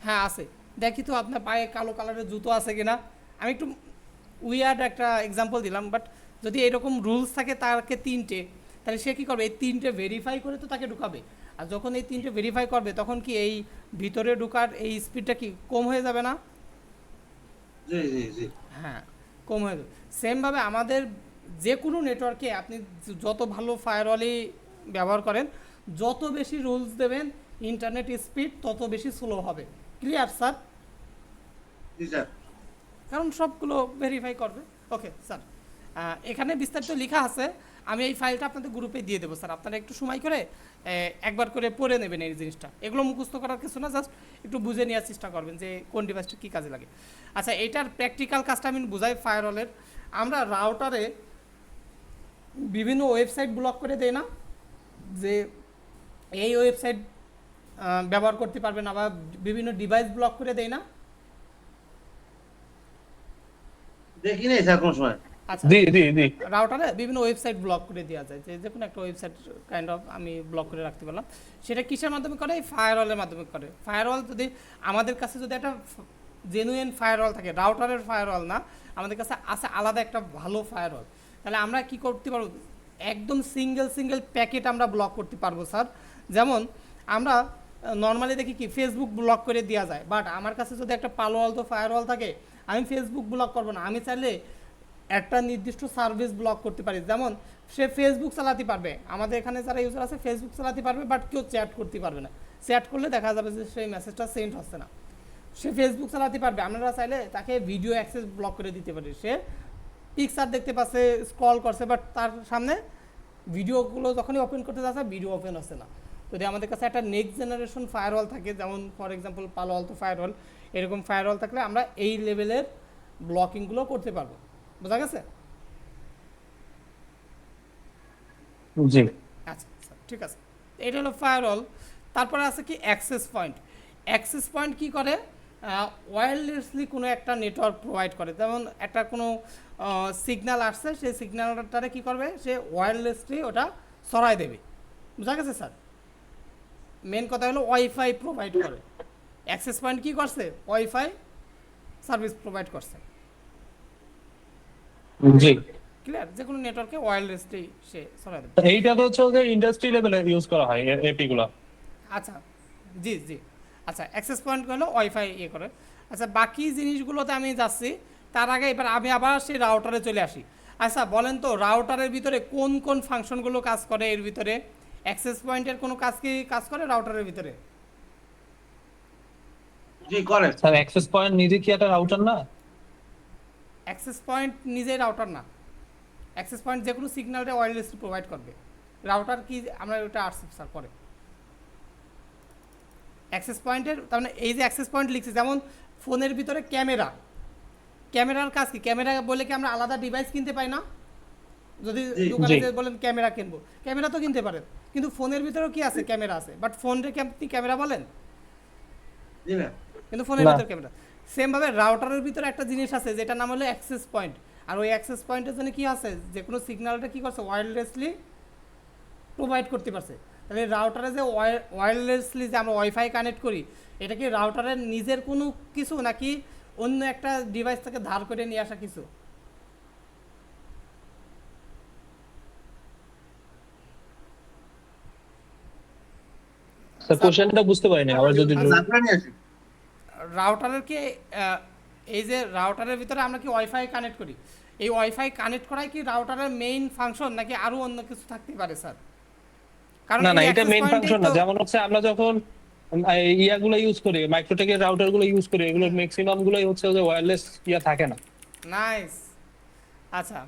হ্যাঁ আছে, দেখি তো আপনার পায়ে কালো কালারের জুতো আছে কিনা। আমি একটু উইয়ার্ড একটা এক্সাম্পল দিলাম, বাট যদি এরকম রুলস থাকে তাকে 3টে, তাহলে সে কী করবে, এই 3টে ভেরিফাই করে তো তাকে ঢুকাবে। আর যখন এই 3টে ভেরিফাই করবে, তখন কি এই ভিতরে ঢুকার এই স্পিডটা কি কম হয়ে যাবে না? জি জি জি হ্যাঁ, কম হয়ে যাবে। সেমভাবে আমাদের যে কোনো নেটওয়ার্কে আপনি যত ভালো ফায়ারওয়ালই ব্যবহার করেন, যত বেশি রুলস দেবেন ইন্টারনেট স্পিড তত বেশি স্লো হবে। Clear sir? জি স্যার। কারণ সবগুলো ভেরিফাই করবে। ওকে স্যার, এখানে বিস্তারিত লেখা আছে, আমি এই ফাইলটা আপনাদের গ্রুপে দিয়ে দেবো স্যার। আপনারা একটু সময় করে একবার করে পড়ে নেবেন এই জিনিসটা। এগুলো মুখস্থ করার কিছু না, জাস্ট একটু বুঝে নেওয়ার চেষ্টা করবেন যে কোন ডিভাইসটা কী কাজে লাগে। আচ্ছা, এইটার প্র্যাকটিক্যাল কাজটা আমি বুঝাই। ফায়ারওয়ালের আমরা রাউটারে বিভিন্ন ওয়েবসাইট ব্লক করে দেই না, যে এই ওয়েবসাইট ব্যবহার করতে পারবে না, বা বিভিন্ন ডিভাইস ব্লক করে দেই না। দেখি নাই স্যার কোনো সময়। আচ্ছা, জি জি জি রাউটারে বিভিন্ন ওয়েবসাইট ব্লক করে দেওয়া যায়, যে কোনো একটা ওয়েবসাইট কাইন্ড অফ আমি ব্লক করে রাখতে পারলাম। সেটা কিসের মাধ্যমে করে? এই ফায়ারওয়ালের মাধ্যমে করে। ফায়ারওয়াল যদি আমাদের কাছে যদি একটা জেনুইন ফায়ারওয়াল থাকে, রাউটারের ফায়ারওয়াল না, আমাদের কাছে আছে আলাদা একটা ভালো ফায়ারওয়াল, তাহলে আমরা কি করতে পারবো? একদম সিঙ্গেল প্যাকেট আমরা ব্লক করতে পারবো স্যার। যেমন আমরা নর্মালি দেখি কি ফেসবুক ব্লক করে দেওয়া যায়, বাট আমার কাছে যদি একটা পালো আলতো ফায়ারওয়াল থাকে, আমি ফেসবুক ব্লক করবো না, আমি চাইলে একটা নির্দিষ্ট সার্ভিস ব্লক করতে পারি। যেমন সে ফেসবুক চালাতে পারবে, আমাদের এখানে যারা ইউজার আছে ফেসবুক চালাতে পারবে, বাট কেউ চ্যাট করতে পারবে না। চ্যাট করলে দেখা যাবে যে সেই মেসেজটা সেন্ড হচ্ছে না। সে ফেসবুক চালাতে পারবে, আমরা চাইলে তাকে ভিডিও অ্যাক্সেস ব্লক করে দিতে পারি। সে পিকচার দেখতে পাচ্ছে, স্ক্রল করছে, বাট তার সামনে ভিডিওগুলো যখনই ওপেন করতে যাচ্ছে ভিডিও ওপেন হচ্ছে না। যদি আমাদের কাছে একটা নেক্সট জেনারেশন ফায়ারওয়াল থাকে, যেমন ফর এক্সাম্পল পালো আলতো ফায়ারওয়াল, এরকম ফায়ারওয়াল থাকলে আমরা এই লেভেলের ব্লকিংগুলো করতে পারবো। বোঝা গেছে? জি আচ্ছা স্যার, ঠিক আছে। এটা হলো ফায়ারওয়াল। তারপরে আছে কি অ্যাক্সেস পয়েন্ট। অ্যাক্সেস পয়েন্ট কি করে? ওয়্যারলেসলি কোনো একটা নেটওয়ার্ক প্রোভাইড করে। যেমন একটা কোনো সিগন্যাল আসছে, সেই সিগন্যালটারে কী করবে? সে ওয়্যারলেসলি ওটা সরায় দেবে। বোঝা গেছে স্যার? মেন কথা হলো ওয়াইফাই প্রোভাইড করে। অ্যাক্সেস পয়েন্ট কী করছে? ওয়াইফাই সার্ভিস প্রোভাইড করছে। জি ক্লিয়ার? যে কোনো নেটওয়ার্কে ওয়্যারলেসলি সে সরায় দেবে। এইটা তো হচ্ছে যে ইন্ডাস্ট্রি লেভেলে ইউজ করা হয় এপি গুলো। আচ্ছা, জি জি। আচ্ছা, অ্যাক্সেস পয়েন্ট হলো ওয়াইফাই ইয়ে করে। আচ্ছা, বাকি জিনিসগুলোতে আমি যাচ্ছি, তার আগে এবার আমি আবার সেই রাউটারে চলে আসি। আচ্ছা বলেন তো, রাউটারের ভিতরে কোন কোন ফাংশনগুলো কাজ করে? এর ভিতরে অ্যাক্সেস পয়েন্টের কোনো কাজ কি কাজ করে রাউটারের ভিতরে? জি করে। স্যার অ্যাক্সেস পয়েন্ট নিজে কি একটা রাউটার না? অ্যাক্সেস পয়েন্ট নিজেই রাউটার না। অ্যাক্সেস পয়েন্ট যে কোনো সিগন্যালটা ওয়্যারলেসলি প্রোভাইড করবে। রাউটার কি আমরা ওটা আসছি স্যার পরে। অ্যাক্সেস পয়েন্টের তার মানে এই যে অ্যাক্সেস পয়েন্ট লিখছি, যেমন ফোনের ভিতরে ক্যামেরা, ক্যামেরার কাজ কি? ক্যামেরা বলে কি আমরা আলাদা ডিভাইস কিনতে পাই না? যদি দোকানে যে বলেন ক্যামেরা কিনবো, ক্যামেরা তো কিনতে পারেন, কিন্তু ফোনের ভিতরেও কি আছে? ক্যামেরা আছে, বাট ফোনটাকে আপনি ক্যামেরা বলেন, জি না। কিন্তু ফোনের ভিতরে ক্যামেরা। সেমভাবে রাউটারের ভিতরে একটা জিনিস আছে যেটার নাম হলো অ্যাক্সেস পয়েন্ট। আর ওই অ্যাক্সেস পয়েন্টের জন্য কি আছে? যে কোনো সিগন্যালটা কি করছে? ওয়্যারলেসলি প্রোভাইড করতে পারছে। তাহলে রাউটারে যে ওয়্যারলেসলি যে আমরা ওয়াইফাই কানেক্ট করি, এটা কি রাউটারের নিজের কোনো কিছু, নাকি অন্য একটা ডিভাইস থেকে ধার করে নিয়ে আসা কিছু? স্যার কোশ্চেনটা বুঝতে পারিনি, আবার যদি আপনারা নিয়ে আসি। রাউটারের কি এই যে রাউটারের ভিতরে আমরা কি ওয়াইফাই কানেক্ট করি, এই ওয়াইফাই কানেক্ট করাই কি রাউটারের মেইন ফাংশন, নাকি আরো অন্য কিছু থাকতে পারে স্যার? কারণ না না, এই এটা access মেইন point-এই ফাংশন না। তো- যেমন হচ্ছে আমরা যখন ইয়াগুলো ইউজ করি, মাইক্রোটেকের রাউটার গুলো ইউজ করি, এগুলোর ম্যাক্সিমাম গুলোই হচ্ছে যে ওয়্যারলেস ইয়া থাকে না। নাইস। আচ্ছা,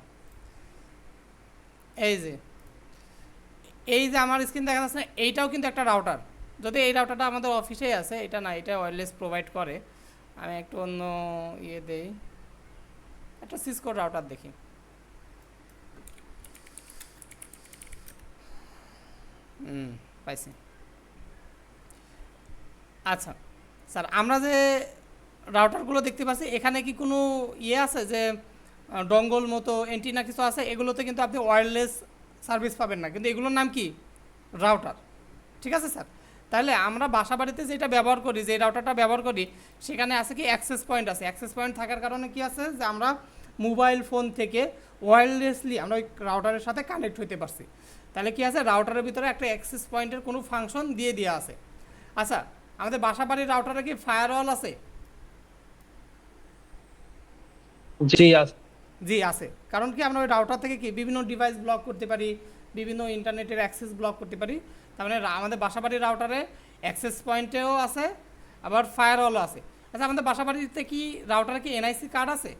এই যে আমার স্ক্রিন দেখা যাচ্ছে না, এইটাও কিন্তু একটা রাউটার। যদি এই রাউটারটা আমাদের অফিসেই আছে, এটা না, এটা ওয়্যারলেস প্রোভাইড করে। আমি একটু অন্য ইয়ে দেই, একটা সিসকো রাউটার দেখি। পাইছি। আচ্ছা স্যার, আমরা যে রাউটারগুলো দেখতে পাচ্ছি, এখানে কি কোনো ইয়ে আছে যে ডঙ্গল মতো এন্টিনা কিছু আছে? এগুলোতে কিন্তু আপনি ওয়্যারলেস সার্ভিস পাবেন না, কিন্তু এগুলোর নাম কি? রাউটার। ঠিক আছে স্যার? তাহলে আমরা বাসা বাড়িতে যেটা ব্যবহার করি, যে রাউটারটা ব্যবহার করি, সেখানে আছে কি অ্যাক্সেস পয়েন্ট আছে। অ্যাক্সেস পয়েন্ট থাকার কারণে কি আছে, যে আমরা মোবাইল ফোন থেকে ওয়্যারলেসলি আমরা ওই রাউটারের সাথে কানেক্ট হতে পারছি। তাহলে কি আছে, রাউটারের ভিতরে একটা অ্যাক্সেস পয়েন্টের কোনো ফাংশন দিয়ে দেওয়া আছে। আচ্ছা, আমাদের বাসা বাড়ির রাউটারে কি ফায়ারওয়াল আছে? জি আছে। জি আছে, কারণ কি আমরা ওই রাউটার থেকে কি বিভিন্ন ডিভাইস ব্লক করতে পারি, বিভিন্ন ইন্টারনেটের অ্যাক্সেস ব্লক করতে পারি। তার মানে আমাদের বাসাবাড়ির রাউটারে অ্যাক্সেস পয়েন্টেও আছে, আবার ফায়ারওয়ালও আছে। আচ্ছা, আমাদের বাসাবাড়িতে কি রাউটারে কি এনআইসি কার্ড আছে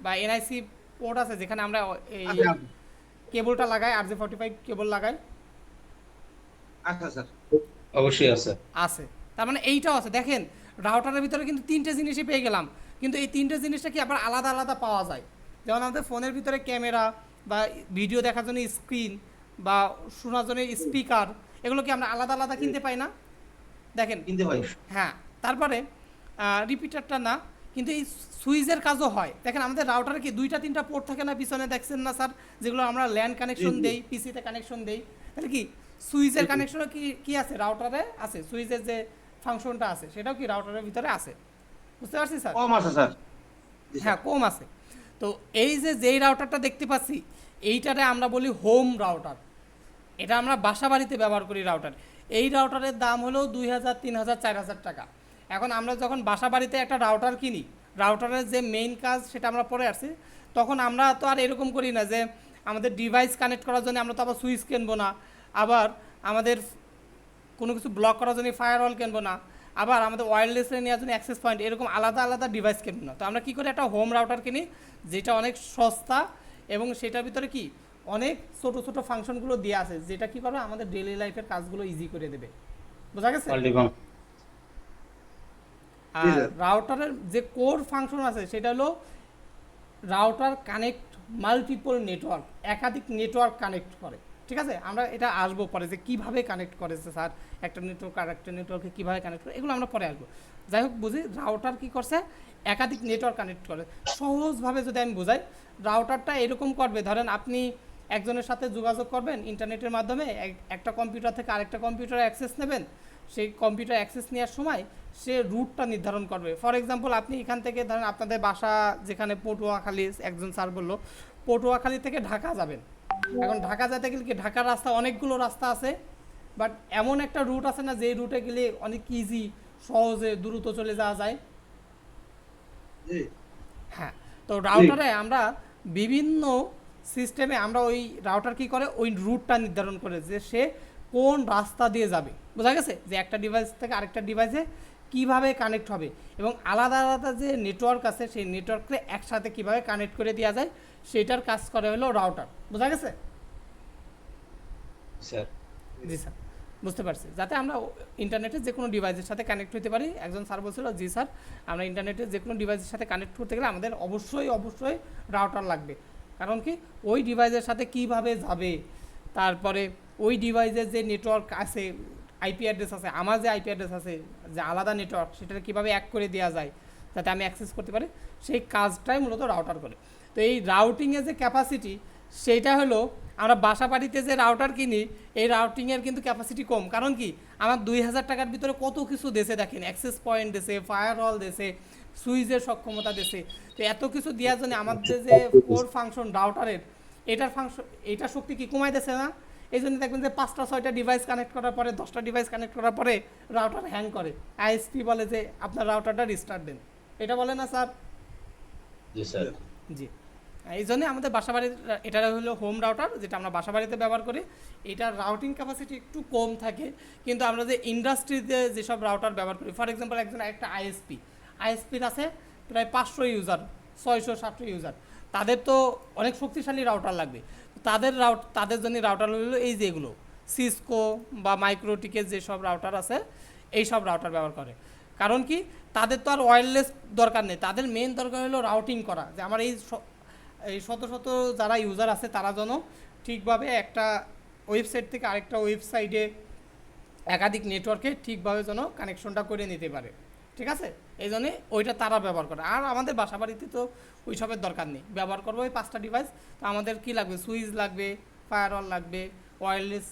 বা এনআইসি পোর্ট আছে, যেখানে আমরা এই কেবলটা লাগাই, RJ45 কেবল লাগাই? আচ্ছা স্যার। অবশ্যই আছে। আছে, তার মানে এইটাও আছে। দেখেন রাউটারের ভিতরে কিন্তু তিনটে জিনিসই পেয়ে গেলাম, কিন্তু এই তিনটে জিনিসটা কি আবার আলাদা আলাদা পাওয়া যায়। যেমন আমাদের ফোনের ভিতরে ক্যামেরা বা ভিডিও দেখার জন্য স্ক্রিন বা শোনার জন্য স্পিকার, এগুলো কি আমরা আলাদা আলাদা কিনতে পাই না? দেখেন কিনতে পাই। হ্যাঁ, তারপরে রিপিটারটা না, কিন্তু এই সুইচের কাজও হয়। দেখেন আমাদের রাউটারে কি 2-3টা পোর্ট থাকে না পিছনে, দেখছেন না স্যার, যেগুলো আমরা ল্যান্ড কানেকশন দেই, পিসিতে কানেকশন দেই। তাহলে কি সুইচের কানেকশনও কি কি আছে রাউটারে আছে, সুইচের যে ফাংশনটা আছে সেটাও কি রাউটারের ভিতরে আছে। বুঝতে পারছি স্যার? কম আছে স্যার। হ্যাঁ, কম আছে। তো এই যে যেই রাউটারটা দেখতে পাচ্ছি, এইটারে আমরা বলি হোম রাউটার। এটা আমরা বাসা বাড়িতে ব্যবহার করি রাউটার। এই রাউটারের দাম হলো 2000, 3000, 4000 টাকা। এখন আমরা যখন বাসা বাড়িতে একটা রাউটার কিনি, রাউটারের যে মেইন কাজ সেটা আমরা পরে আসছি, তখন আমরা তো আর এরকম করি না যে আমাদের ডিভাইস কানেক্ট করার জন্য আমরা তো আবার সুইচ কিনবো না, আবার আমাদের কোনো কিছু ব্লক করার জন্য ফায়ারওয়াল কিনবো না, আবার আমাদের ওয়্যারলেসে নেওয়ার জন্য অ্যাক্সেস পয়েন্ট, এরকম আলাদা আলাদা ডিভাইস কিনবো না। তো আমরা কী করি, একটা হোম রাউটার কিনি যেটা অনেক সস্তা এবং সেটার ভিতরে কি অনেক ছোট ছোট ফাংশনগুলো দেওয়া আছে, যেটা কী করবে আমাদের ডেইলি লাইফের কাজগুলো ইজি করে দেবে। বোঝা গেছে? আর রাউটারের যে কোর ফাংশন আছে সেটা হলো রাউটার কানেক্ট মাল্টিপল নেটওয়ার্ক, একাধিক নেটওয়ার্ক কানেক্ট করে। ঠিক আছে, আমরা এটা আসবো পরে যে কীভাবে কানেক্ট করেছে স্যার, একটা নেটওয়ার্ক আর একটা নেটওয়ার্কে কীভাবে কানেক্ট করে, এগুলো আমরা পরে আসবো। যাই হোক, বুঝি রাউটার কী করছে, একাধিক নেটওয়ার্ক কানেক্ট করে। সহজভাবে যদি আমি বোঝাই, রাউটারটা এরকম করবে, ধরেন আপনি একজনের সাথে যোগাযোগ করবেন ইন্টারনেটের মাধ্যমে, একটা কম্পিউটার থেকে আরেকটা কম্পিউটারে অ্যাক্সেস নেবেন। সেই কম্পিউটার অ্যাক্সেস নেওয়ার সময় সে রুটটা নির্ধারণ করবে। ফর এক্সাম্পল, আপনি এখান থেকে ধরেন আপনাদের বাসা যেখানে পটুয়াখালী, একজন স্যার বললো পটুয়াখালী থেকে ঢাকা যাবেন। এখন ঢাকা যেতে গেলে কি ঢাকার রাস্তা অনেকগুলো রাস্তা আছে, বাট এমন একটা রুট আছে না যে রুটে গেলে অনেক ইজি, সহজে দ্রুত চলে যাওয়া যায়। হ্যাঁ, তো রাউটারে আমরা বিভিন্ন সিস্টেমে আমরা ওই রাউটার কি করে, ওই রুটটা নির্ধারণ করে যে সে কোন রাস্তা দিয়ে যাবে। বোঝা গেছে যে একটা ডিভাইস থেকে আরেকটা ডিভাইসে কিভাবে কানেক্ট হবে, এবং আলাদা আলাদা যে নেটওয়ার্ক আছে সেই নেটওয়ার্ককে একসাথে কিভাবে কানেক্ট করে দেওয়া যায়, সেটার কাজ করে হলো রাউটার। বোঝা গেছে? স্যার জি স্যার, বুঝতে পারছি। যাতে আমরা ইন্টারনেটের যে কোনো ডিভাইসের সাথে কানেক্ট হতে পারি। একজন স্যার বলছিল, জি স্যার, আমরা ইন্টারনেটের যে কোনো ডিভাইসের সাথে কানেক্ট করতে গেলে আমাদের অবশ্যই রাউটার লাগবে। কারণ কি ওই ডিভাইসের সাথে কিভাবে যাবে, তারপরে ওই ডিভাইসের যে নেটওয়ার্ক আছে, আইপি অ্যাড্রেস আছে, আমার যে আইপি অ্যাড্রেস আছে, যে আলাদা নেটওয়ার্ক, সেটা কীভাবে অ্যাড করে দেওয়া যায় যাতে আমি অ্যাক্সেস করতে পারি, সেই কাজটাই মূলত রাউটার করে। তো এই রাউটিংয়ের যে ক্যাপাসিটি, সেইটা হলো আমরা বাসা বাড়িতে যে রাউটার কিনি, এই রাউটিংয়ের কিন্তু ক্যাপাসিটি কম। কারণ কি আমার 2000 টাকার ভিতরে কত কিছু দেশে, দেখেন অ্যাক্সেস পয়েন্ট দেশে, ফায়ারওয়াল দেশে, সুইচের সক্ষমতা দেশে। তো এত কিছু দেওয়ার জন্য আমাদের যে কোর ফাংশন রাউটারের, এটার শক্তি কি কমাই দিচ্ছে না? এই জন্য দেখবেন যে 5টা-6টা ডিভাইস কানেক্ট করার পরে, 10টা ডিভাইস কানেক্ট করার পরে রাউটার হ্যাং করে। আইএসপি বলে যে আপনার রাউটারটা রিস্টার্ট দেন, এটা বলে না স্যার? জি স্যার। জি, এই জন্যে আমাদের বাসাবাড়ির এটা হলো হোম রাউটার, যেটা আমরা বাসাবাড়িতে ব্যবহার করি। এটার রাউটিং ক্যাপাসিটি একটু কম থাকে, কিন্তু আমরা যে ইন্ডাস্ট্রিতে যেসব রাউটার ব্যবহার করি, ফর এক্সাম্পল একটা আইএসপির আছে প্রায় 500 ইউজার, 600-700 ইউজার, তাদের তো অনেক শক্তিশালী রাউটার লাগবে। তাদের জন্য রাউটার হলো এই যে এগুলো সিসকো বা মাইক্রোটিকের যেসব রাউটার আছে, এই সব রাউটার ব্যবহার করে। কারণ কি তাদের তো আর ওয়্যারলেস দরকার নেই, তাদের মেন দরকার হলো রাউটিং করা, যে আমার এই শত শত যারা ইউজার আছে তারা যেন ঠিকভাবে একটা ওয়েবসাইট থেকে আরেকটা ওয়েবসাইটে একাধিক নেটওয়ার্কে ঠিকভাবে যেন কানেকশনটা করে নিতে পারে। ঠিক আছে, এই জন্যে ওইটা তারা ব্যবহার করে। আর আমাদের বাসাবাড়িতে তো ওই সবের দরকার নেই, ব্যবহার করবো ওই 5টা ডিভাইস। তো আমাদের কি লাগবে, সুইচ লাগবে, ফায়ারওয়াল লাগবে, ওয়্যারলেস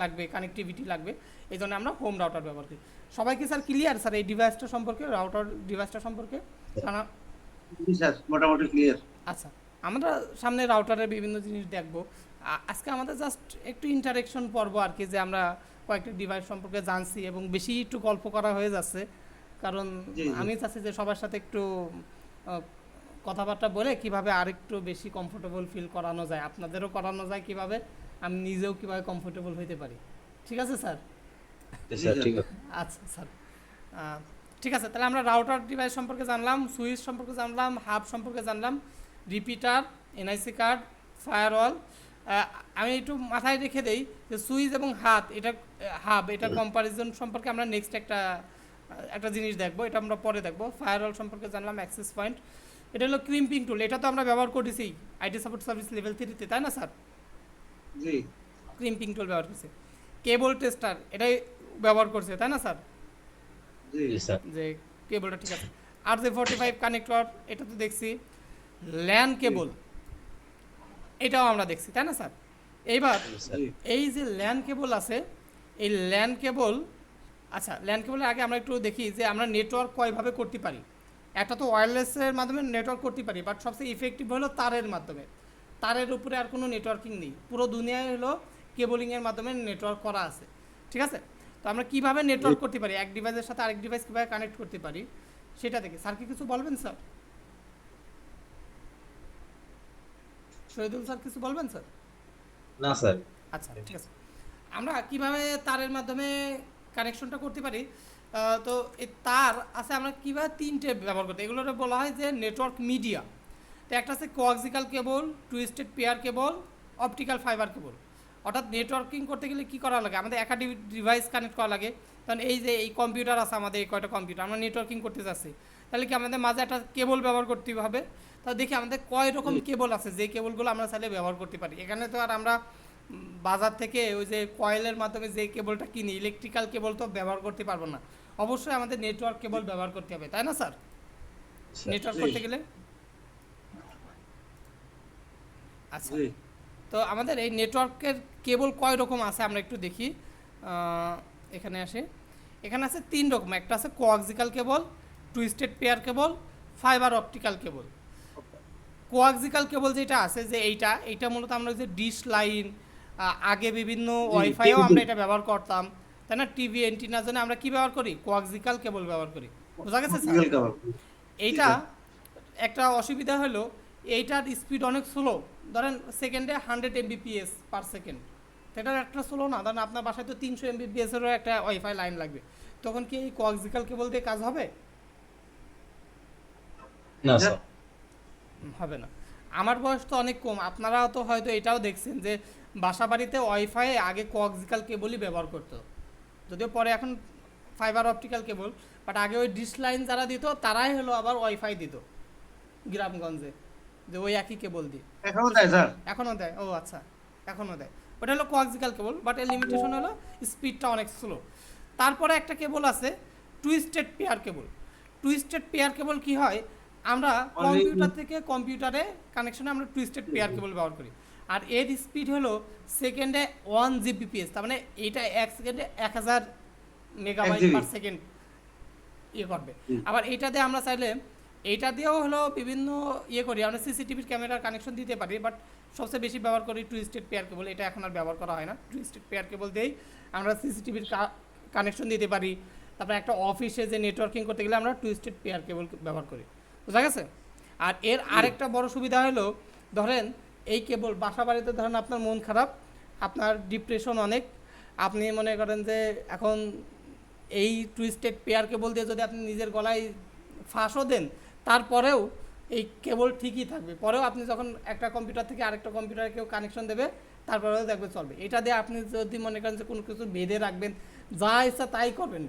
লাগবে, কানেক্টিভিটি লাগবে। এই জন্য আমরা হোম রাউটার ব্যবহার করি। সবাই কি স্যার ক্লিয়ার স্যার এই ডিভাইসটা সম্পর্কে, রাউটার ডিভাইসটা সম্পর্কে? স্যার মোটামুটি ক্লিয়ার। আচ্ছা, আমরা সামনে রাউটারের বিভিন্ন জিনিস দেখব। আজকে আমাদের জাস্ট একটু ইন্টারেকশন পর্ব আর কি, যে আমরা কয়েকটি ডিভাইস সম্পর্কে জানছি এবং বেশি একটু গল্প করা হয়ে যাচ্ছে, কারণ আমি চাচ্ছি যে সবার সাথে একটু কথাবার্তা বলে কিভাবে আরেকটু বেশি কমফোর্টেবল ফিল করানো যায়, আপনাদেরও করানো যায় কিভাবে, আমি নিজেও কিভাবে কমফোর্টেবল হইতে পারি। ঠিক আছে স্যার? স্যার ঠিক আছে। আচ্ছা স্যার, ঠিক আছে। তাহলে আমরা রাউটার ডিভাইস সম্পর্কে জানলাম, সুইচ সম্পর্কে জানলাম, হাব সম্পর্কে জানলাম, রিপিটার, এনআইসি কার্ড, ফায়ারওয়াল। আমি একটু মাথায় রেখে দেই যে সুইচ এবং হাব এটার কম্পারিজন সম্পর্কে আমরা নেক্সট একটা জিনিস দেখবো, এটা আমরা পরে দেখবো। ফায়ারওয়াল সম্পর্কে জানলাম, অ্যাক্সেস পয়েন্ট, এটা হলো ক্রিম্পিং টুল, এটা তো আমরা ব্যবহার করেছি আইটি সাপোর্ট সার্ভিস লেভেল 3-তে, তাই না স্যার? জি ক্রিম্পিং টুল ব্যবহার করছে। কেবল টেস্টার এটাই ব্যবহার করছে, তাই না স্যার? জি জি স্যার। যে কেবলটা ঠিক আছে। RJ45 কানেক্টর এটা তো দেখছি। ল্যান কেবল এটাও আমরা দেখছি, তাই না স্যার? এইবার এই যে ল্যান কেবল আছে, এই ল্যান কেবল, আচ্ছা ল্যান কেবলের আগে আমরা একটু দেখি যে আমরা নেটওয়ার্ক কয়ভাবে করতে পারি। একটা তো ওয়্যারলেসের মাধ্যমে নেটওয়ার্ক করতে পারি, বাট সবচেয়ে ইফেক্টিভ হলো তারের মাধ্যমে। তারের উপরে আর কোনো নেটওয়ার্কিং নেই, পুরো দুনিয়ায় হলো কেবলিংয়ের মাধ্যমে নেটওয়ার্ক করা আছে। ঠিক আছে, তো আমরা কিভাবে নেটওয়ার্ক করতে পারি, এক ডিভাইসের সাথে আরেক ডিভাইস কীভাবে কানেক্ট করতে পারি সেটা দেখি। স্যার কি কিছু বলবেন স্যার? শহীদুল স্যার কিছু বলবেন স্যার? না স্যার। আচ্ছা ঠিক আছে, আমরা কিভাবে তারের মাধ্যমে কানেকশনটা করতে পারি। তো এই তার আছে, আমরা কীভাবে 3টে ব্যবহার করতে, এগুলোর বলা হয় যে নেটওয়ার্ক মিডিয়া। তো একটা আছে coaxial cable, twisted pair cable, optical fibre cable. অর্থাৎ নেটওয়ার্কিং করতে গেলে কী করা লাগে, আমাদের একাধিক ডিভাইস কানেক্ট করা লাগে। কারণ এই যে এই কম্পিউটার আছে আমাদের, এই কয়টা কম্পিউটার, আমরা নেটওয়ার্কিং করতে যাচ্ছি, তাহলে কি আমাদের মাঝে একটা কেবল ব্যবহার করতে হবে। তা দেখি আমাদের কয় রকম কেবল আছে, যে কেবলগুলো আমরা চাইলে ব্যবহার করতে পারি। এখানে তো আর আমরা বাজার থেকে ওই যে কয়েলের মাধ্যমে যে কেবলটা কিনি, ইলেকট্রিক্যাল কেবল তো ব্যবহার করতে পারবো না, অবশ্যই আমাদের নেটওয়ার্ক কেবল ব্যবহার করতে হবে, তাই না স্যার? নেটওয়ার্ক করতে গেলে আচ্ছা, তো আমাদের এই নেটওয়ার্কের কেবল কয় রকম আছে আমরা একটু দেখি। এখানে আছে 3 রকম। একটা আছে coaxial cable, twisted pair cable, fibre optical cable. Coaxial cable যেটা আছে, যে এইটা মূলত আমরা যে ডিশ লাইন, আগে বিভিন্ন ওয়াইফাইও আমরা এটা ব্যবহার করতাম, তাই না? টিভি অ্যান্টিনার জন্য আমরা কি ব্যবহার করি, কোয়াক্সিক্যাল কেবল ব্যবহার করি। বোঝা গেছে স্যার? এইটা একটা অসুবিধা হলো, এইটার স্পিড অনেক স্লো, ধরেন সেকেন্ডে 100 Mbps/সেকেন্ড, সেটার একটা স্লো না। ধরেন আপনার বাসায় তো 300 Mbps-এরও একটা ওয়াইফাই লাইন লাগবে, তখন কি এই কোয়াক্সিক্যাল কেবল দিয়ে কাজ হবে? না স্যার। হবে না। আমার বয়স তো অনেক কম, আপনারাও তো হয়তো এটাও দেখছেন যে বাসা বাড়িতে ওয়াইফাই আগে কোয়াক্সিক্যাল কেবলই ব্যবহার করতো, যদিও পরে এখন ফাইবার অপটিক্যাল কেবল, বাট আগে ওই ডিশ লাইন যারা দিত তারাই হলো আবার ওয়াইফাই দিত গ্রামগঞ্জে, যে ওই একই কেবল দিয়ে। এখনো দেয় স্যার? এখনও দেয়? ও আচ্ছা, এখনও দেয়। ওটা হলো কোয়াক্সিক্যাল কেবল, বাট এর লিমিটেশন হলো স্পিডটা অনেক স্লো। তারপরে একটা কেবল আছে টুইস্টেড পেয়ার কেবল। টুইস্টেড পেয়ার কেবল কি হয়, আমরা কম্পিউটার থেকে কম্পিউটারে কানেকশনে আমরা টুইস্টেড পেয়ার কেবল ব্যবহার করি, আর এর স্পিড হলো সেকেন্ডে 1 Gbps, তার মানে এইটা 1 সেকেন্ডে 1000 মেগাবাইট/সেকেন্ড ইয়ে করবে। আবার এইটাতে আমরা চাইলে এইটা দিয়েও হলো বিভিন্ন ইয়ে করি, আমরা সিসিটিভির ক্যামেরার কানেকশন দিতে পারি, বাট সবচেয়ে বেশি ব্যবহার করি টুইস্টেড পেয়ার কেবল। এটা এখন আর ব্যবহার করা হয় না। টুইস্টেড পেয়ার কেবল দিয়েই আমরা সিসিটিভির কানেকশন দিতে পারি। তারপরে একটা অফিসে যে নেটওয়ার্কিং করতে গেলে আমরা টুইস্টেড পেয়ার কেবল ব্যবহার করি। বোঝা গেছে? আর এর আরেকটা বড় সুবিধা হলো, ধরেন এই কেবল বাসা বাড়িতে, ধরেন আপনার মন খারাপ, আপনার ডিপ্রেশন অনেক, আপনি মনে করেন যে এখন এই টুইস্টেড পেয়ার কেবল দিয়ে যদি আপনি নিজের গলায় ফাঁসও দেন, তারপরেও এই কেবল ঠিকই থাকবে। পরেও আপনি যখন একটা কম্পিউটার থেকে আরেকটা কম্পিউটারে কেউ কানেকশন দেবে, তারপরেও দেখবে চলবে। এটা দিয়ে আপনি যদি মনে করেন যে কোনো কিছু বেঁধে রাখবেন, যা ইচ্ছা তাই করবেন,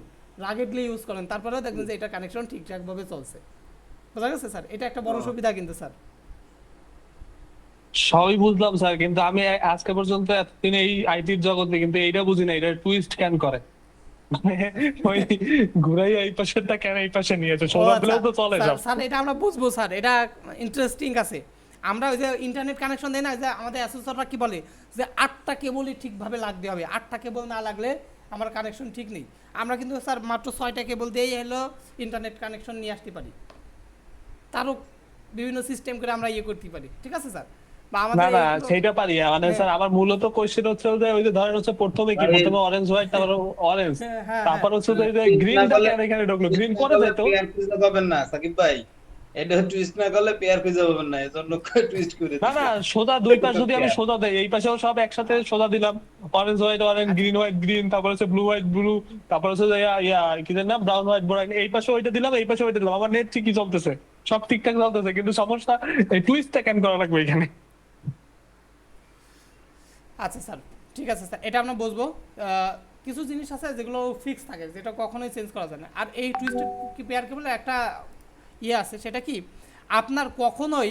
রাগেডলি ইউজ করেন, তারপরেও দেখবেন যে এটা কানেকশন ঠিকঠাকভাবে চলছে। বোঝা গেছে স্যার? এটা একটা বড় সুবিধা কিন্তু স্যার। সবই বুঝলাম স্যার, কিন্তু আমি আজকে পর্যন্ত এতদিন এই আইটির জগতে কিন্তু এইটা বুঝি না, এটা টুইস্ট কেন করে, মানে ওই ঘুরাই এই পাশেরটা কেন এই পাশে নিয়েছে, সবগুলো তো চলে যাবে স্যার। এটা আমরা বুঝবো স্যার, এটা ইন্টারেস্টিং আছে। আমরা ওই যে ইন্টারনেট কানেকশন দেই না, যে আমাদের অ্যাসোসিয়েটরা কি বলে যে 8টা কেবলই ঠিকভাবে লাগতে হবে, 8টা কেবল না লাগলে আমার কানেকশন ঠিক নেই। আমরা কিন্তু স্যার মাত্র 6টা কেবল দিয়েই হলো ইন্টারনেট কানেকশন নিয়ে আসতে পারি, তারও বিভিন্ন সিস্টেম করে আমরা ইয়ে করতে পারি। ঠিক আছে স্যার? না না সেটা পারি, মানে স্যার আমার মূলত কোশ্চেন হচ্ছে যে ওই যে ধরেন হচ্ছে প্রথমে অরেঞ্জ হোয়াইট, তারপর অরেঞ্জ, তারপর হচ্ছে যে গ্রিনটা কেন এখানে ঢুকলো, গ্রিন করে যেত। পাবেন না সাকিব ভাই, এটা টুইস্ট না করলে পেয়ার খুঁজে পাবেন না, এজন্য টুইস্ট করে না না, দিছে। সোজা দুই পাশ যদি আমি পেয়ার। সোজা দেই, এই পাশেও সব একসাথে সোজা দিলাম, orange white orange, green white green, তারপর হচ্ছে ব্লু হোয়াইট ব্লু, তারপর হচ্ছে যে কি জানি না ব্রাউন হোয়াইট ব্রাউন, এই পাশে ওইটা দিলাম এই পাশে ওইটা দিলাম, আমার নেট ঠিকই চলতেছে, সব ঠিকঠাক চলতেছে, কিন্তু সমস্যা এই টুইস্টটা কেন করা লাগবে এখানে? আচ্ছা স্যার, ঠিক আছে স্যার, এটা আমরা বুঝবো। কিছু জিনিস আছে যেগুলো ফিক্স থাকে, যেটা কখনোই চেঞ্জ করা যায় না। আর এই টুইস্টেড কি পেয়ার কেবলের একটা ইয়ে আছে, সেটা কি আপনার কখনোই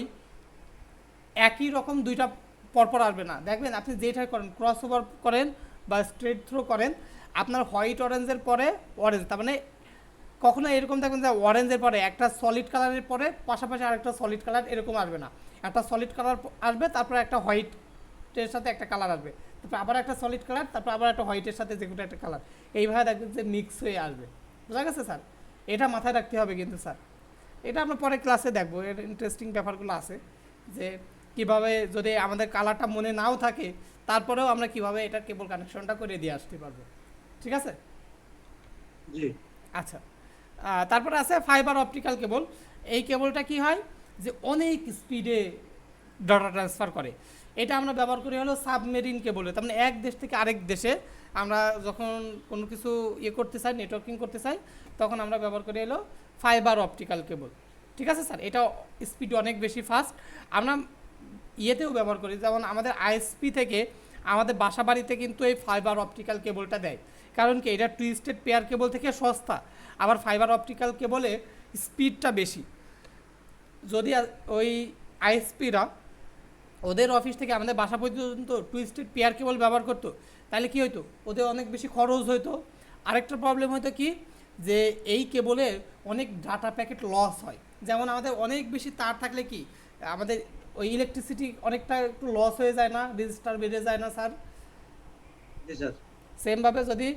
একই রকম দুইটা পরপর আসবে না। দেখবেন আপনি যেটাই করেন, ক্রস ওভার করেন বা স্ট্রেট থ্রো করেন, আপনার হোয়াইট অরেঞ্জের পরে অরেঞ্জ, তার মানে কখনো এরকম দেখবেন যে অরেঞ্জের পরে একটা সলিড কালারের পরে পাশাপাশি আরেকটা সলিড কালার এরকম আসবে না। একটা সলিড কালার আসবে, তারপরে একটা হোয়াইটের সাথে একটা কালার আসবে, তারপর আবার একটা সলিড কালার, তারপর আবার একটা হোয়াইটের সাথে যে কোনো একটা কালার, এইভাবে দেখবেন যে মিক্স হয়ে আসবে। বুঝা গেছে স্যার? এটা মাথায় রাখতে হবে কিন্তু স্যার, এটা আমরা পরে ক্লাসে দেখবো, এর ইন্টারেস্টিং ব্যাপারগুলো আছে যে কিভাবে যদি আমাদের কালারটা মনে নাও থাকে তারপরেও আমরা কিভাবে এটা কেবল কানেকশনটা করে দিয়ে আসতে পারবো। ঠিক আছে? জি আচ্ছা, তারপরে আছে ফাইবার অপটিক্যাল কেবল। এই কেবলটা কি হয় যে অনেক স্পিডে ডাটা ট্রান্সফার করে। এটা আমরা ব্যবহার করি হলো সাবমেরিন কেবলে, তার মানে এক দেশ থেকে আরেক দেশে আমরা যখন কোনো কিছু ইয়ে করতে চাই, নেটওয়ার্কিং করতে চাই, তখন আমরা ব্যবহার করি হলো ফাইবার অপটিক্যাল কেবল। ঠিক আছে স্যার? এটা স্পিড অনেক বেশি ফাস্ট। আমরা ইয়েতেও ব্যবহার করি, যেমন আমাদের আইএসপি থেকে আমাদের বাসা বাড়িতে কিন্তু এই ফাইবার অপটিক্যাল কেবলটা দেয়। কারণ কি, এটা টুইস্টেড পেয়ার কেবল থেকে সস্তা, আবার ফাইবার অপটিক্যাল কেবলে স্পিডটা বেশি। যদি ওই আইএসপিরা ওদের অফিস থেকে আমাদের বাসা পর্যন্ত টুইস্টেড পেয়ার কেবল ব্যবহার করতো, তাহলে কি হতো, ওদের অনেক বেশি খরচ হতো। আরেকটা প্রবলেম হতো কি, যে এই কেবলের অনেক ডাটা প্যাকেট লস হয়। যেমন আমাদের অনেক বেশি তার থাকলে কি আমাদের ওই ইলেকট্রিসিটি অনেকটা একটু লস হয়ে যায় না, রেজিস্টার বেড়ে যায় না স্যার? জি স্যার। সেমভাবে যদি